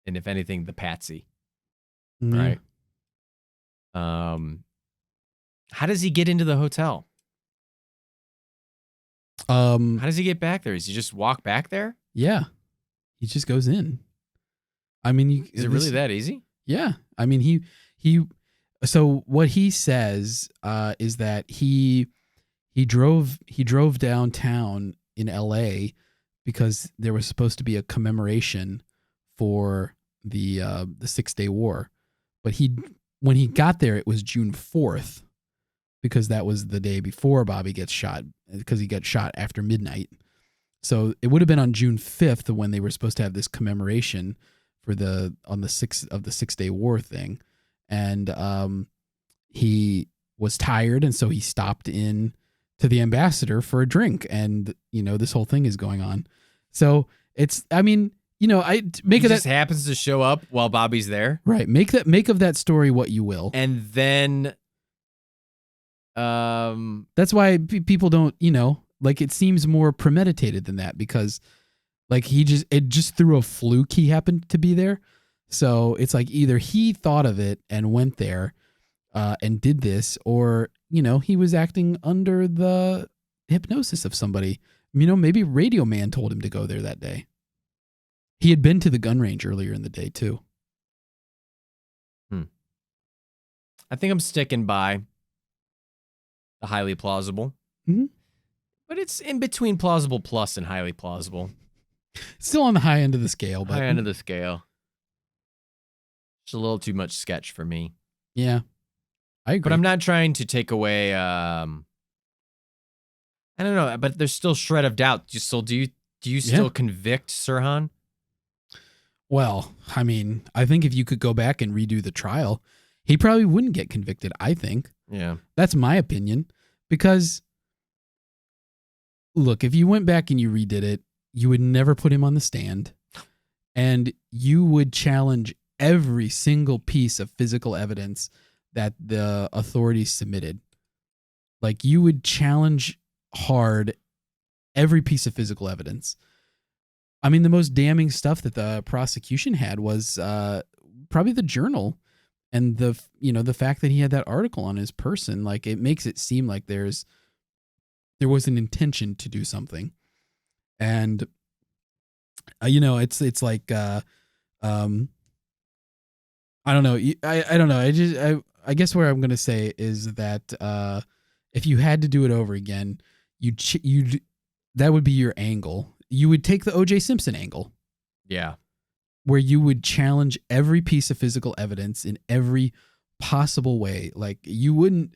And if anything, the patsy. Mm-hmm. Right? How does he get into the hotel? How does he get back there? Does he just walk back there? Yeah. He just goes in. I mean, is it really that easy? Yeah. I mean, he so what he says is that he drove downtown in LA because there was supposed to be a commemoration for the 6-Day War. But when he got there, it was June 4th, because that was the day before Bobby gets shot, because he got shot after midnight. So it would have been on June 5th when they were supposed to have this commemoration for the 6-Day War thing. And he was tired, and so he stopped in to the Ambassador for a drink, and this whole thing is going on. So it's, I mean, I make it just happens to show up while Bobby's there, right? Make of that story what you will, and then that's why people don't, like, it seems more premeditated than that, because like it just through a fluke he happened to be there. So it's like either he thought of it and went there and did this, or he was acting under the hypnosis of somebody. Maybe Radio Man told him to go there that day. He had been to the gun range earlier in the day too. I think I'm sticking by the highly plausible. Mm-hmm. But it's in between plausible plus and highly plausible. Still on the high end of the scale. But high end of the scale. It's a little too much sketch for me. Yeah, I agree. But I'm not trying to take away, I don't know, but there's still shred of doubt. Do you still convict Sirhan? Well, I mean, I think if you could go back and redo the trial, he probably wouldn't get convicted, I think. Yeah. That's my opinion. Because, look, if you went back and you redid it, you would never put him on the stand. And you would challenge every single piece of physical evidence that the authorities submitted. Like, you would challenge hard every piece of physical evidence. I mean, the most damning stuff that the prosecution had was probably the journal and the fact that he had that article on his person. Like, it makes it seem like there was an intention to do something. And it's like I don't know. I don't know. I guess what I'm going to say is that if you had to do it over again, that would be your angle. You would take the O.J. Simpson angle. Yeah. Where you would challenge every piece of physical evidence in every possible way. Like, you wouldn't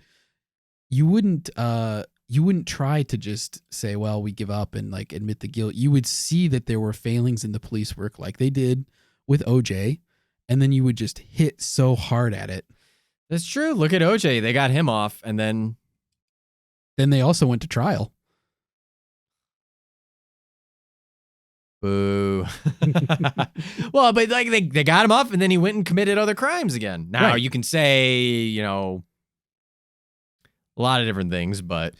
try to just say, well, we give up and like admit the guilt. You would see that there were failings in the police work like they did with O.J., and then you would just hit so hard at it. That's true. Look at O.J. They got him off, and then they also went to trial. Boo. Well, but like they got him off, and then he went and committed other crimes again. Now, right. You can say, a lot of different things, but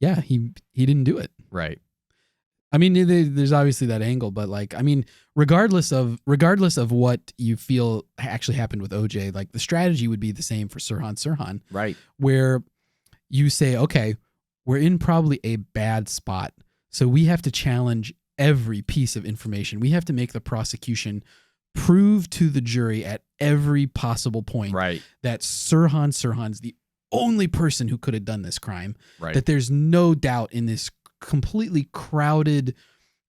yeah, he didn't do it. Right. I mean, there's obviously that angle, but like, I mean, regardless of what you feel actually happened with OJ, like the strategy would be the same for Sirhan Sirhan. Right. Where you say, okay, we're in probably a bad spot. So we have to challenge every piece of information. We have to make the prosecution prove to the jury at every possible point that Sirhan Sirhan's the only person who could have done this crime. Right. That there's no doubt in this completely crowded,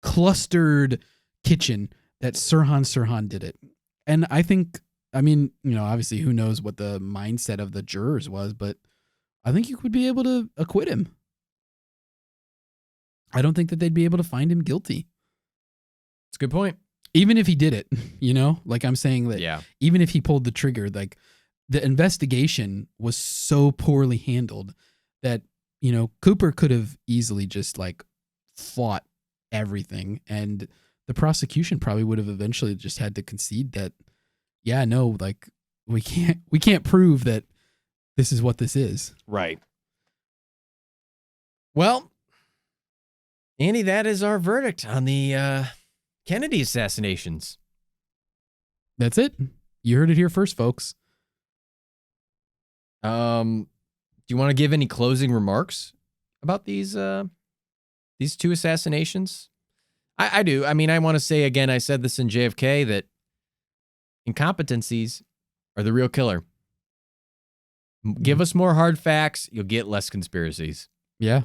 clustered kitchen that Sirhan Sirhan did it. And I think, I mean, obviously who knows what the mindset of the jurors was, but I think you would be able to acquit him. I don't think that they'd be able to find him guilty. It's a good point. Even if he did it, like I'm saying that Yeah. even if he pulled the trigger, like the investigation was so poorly handled that, Cooper could have easily just like fought everything. And the prosecution probably would have eventually just had to concede that, yeah, no, like we can't prove that this is what this is. Right. Well, Andy, that is our verdict on the Kennedy assassinations. That's it. You heard it here first, folks. Do you want to give any closing remarks about these two assassinations? I do. I mean, I want to say again, I said this in JFK, that incompetencies are the real killer. Give us more hard facts, you'll get less conspiracies. Yeah.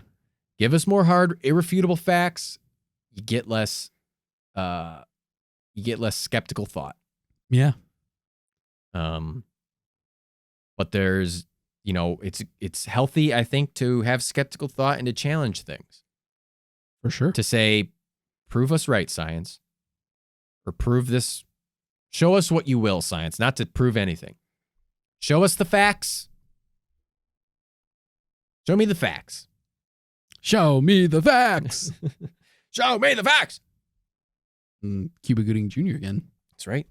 Give us more hard, irrefutable facts, you get less skeptical thought. Yeah. But there's, it's healthy, I think, to have skeptical thought and to challenge things. For sure. To say, prove us right, science. Or prove this. Show us what you will, science. Not to prove anything. Show us the facts. Show me the facts. Show me the facts. Show me the facts. Cuba Gooding Jr. again. That's right.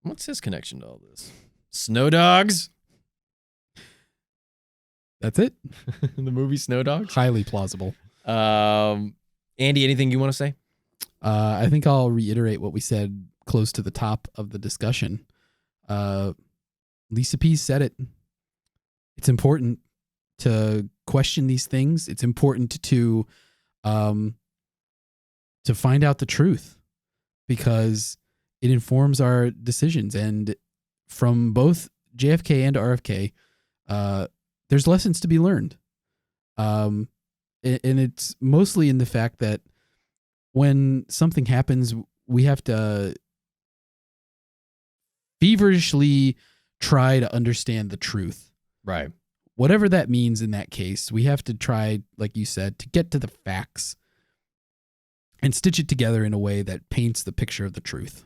What's his connection to all this? Snow Dogs? That's it. The movie Snow Dogs? Highly plausible. Andy, anything you want to say? I think I'll reiterate what we said close to the top of the discussion. Lisa P said it. It's important to question these things. It's important to find out the truth, because it informs our decisions. And from both JFK and RFK, there's lessons to be learned. And it's mostly in the fact that when something happens, we have to feverishly try to understand the truth. Right. Whatever that means in that case, we have to try, like you said, to get to the facts and stitch it together in a way that paints the picture of the truth.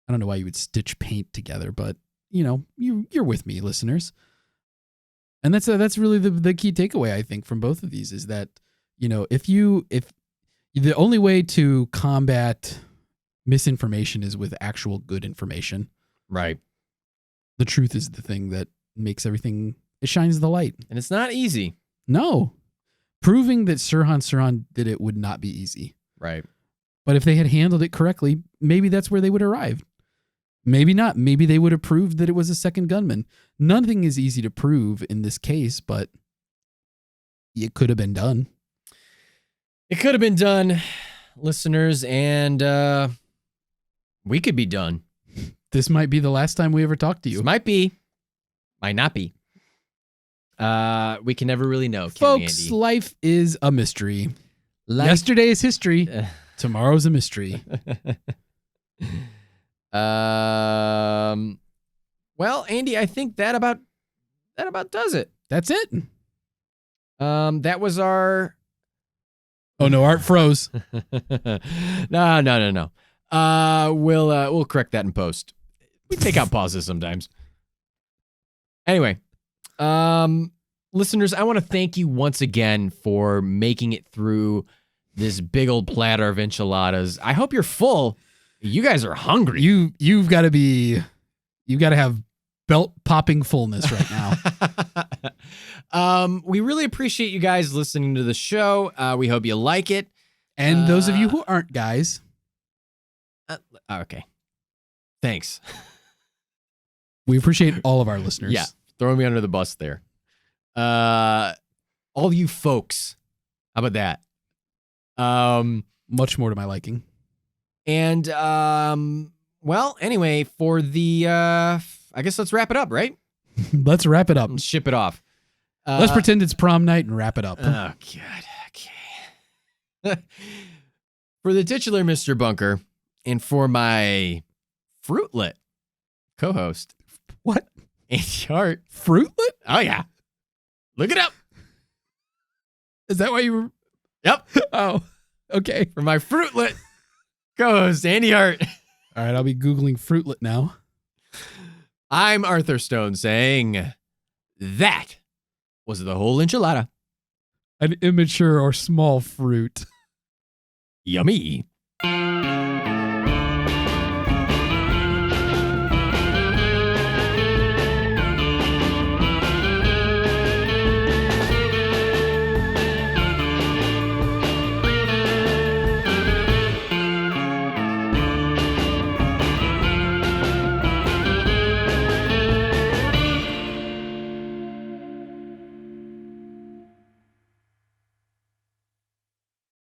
I don't know why you would stitch paint together, but you're with me, listeners. And that's really the key takeaway, I think, from both of these is that, if the only way to combat misinformation is with actual good information. Right. The truth is the thing that makes everything, it shines the light. And it's not easy. No. Proving that Sirhan Sirhan did it would not be easy. Right. But if they had handled it correctly, maybe that's where they would arrive. Maybe not. Maybe they would have proved that it was a second gunman. Nothing is easy to prove in this case, but it could have been done. It could have been done, listeners, and we could be done. This might be the last time we ever talk to you. This might be. Might not be. We can never really know, Folks, life is a mystery. Yesterday is history. Tomorrow's a mystery. Well, Andy, I think that about does it. That's it. That was our. Oh no, Art froze. No. We'll correct that in post. We take out pauses sometimes. Anyway, listeners, I want to thank you once again for making it through this big old platter of enchiladas. I hope you're full. You guys are hungry. You've got to have belt popping fullness right now. We really appreciate you guys listening to the show. We hope you like it. And those of you who aren't guys. Okay. Thanks. We appreciate all of our listeners. Yeah. Throwing me under the bus there. All you folks. How about that? Much more to my liking. And, well, anyway, for the, I guess let's wrap it up, right? Let's wrap it up. Ship it off. Let's pretend it's prom night and wrap it up. Oh, God. Okay. For the titular Mr. Bunker and for my fruitlet co-host. What? Andy Hart. Fruitlet? Oh, yeah. Look it up. Is that why you were? Yep. Oh, okay. For my fruitlet co-host, Andy Hart. All right, I'll be Googling fruitlet now. I'm Arthur Stone saying that was the whole enchilada. An immature or small fruit. Yummy.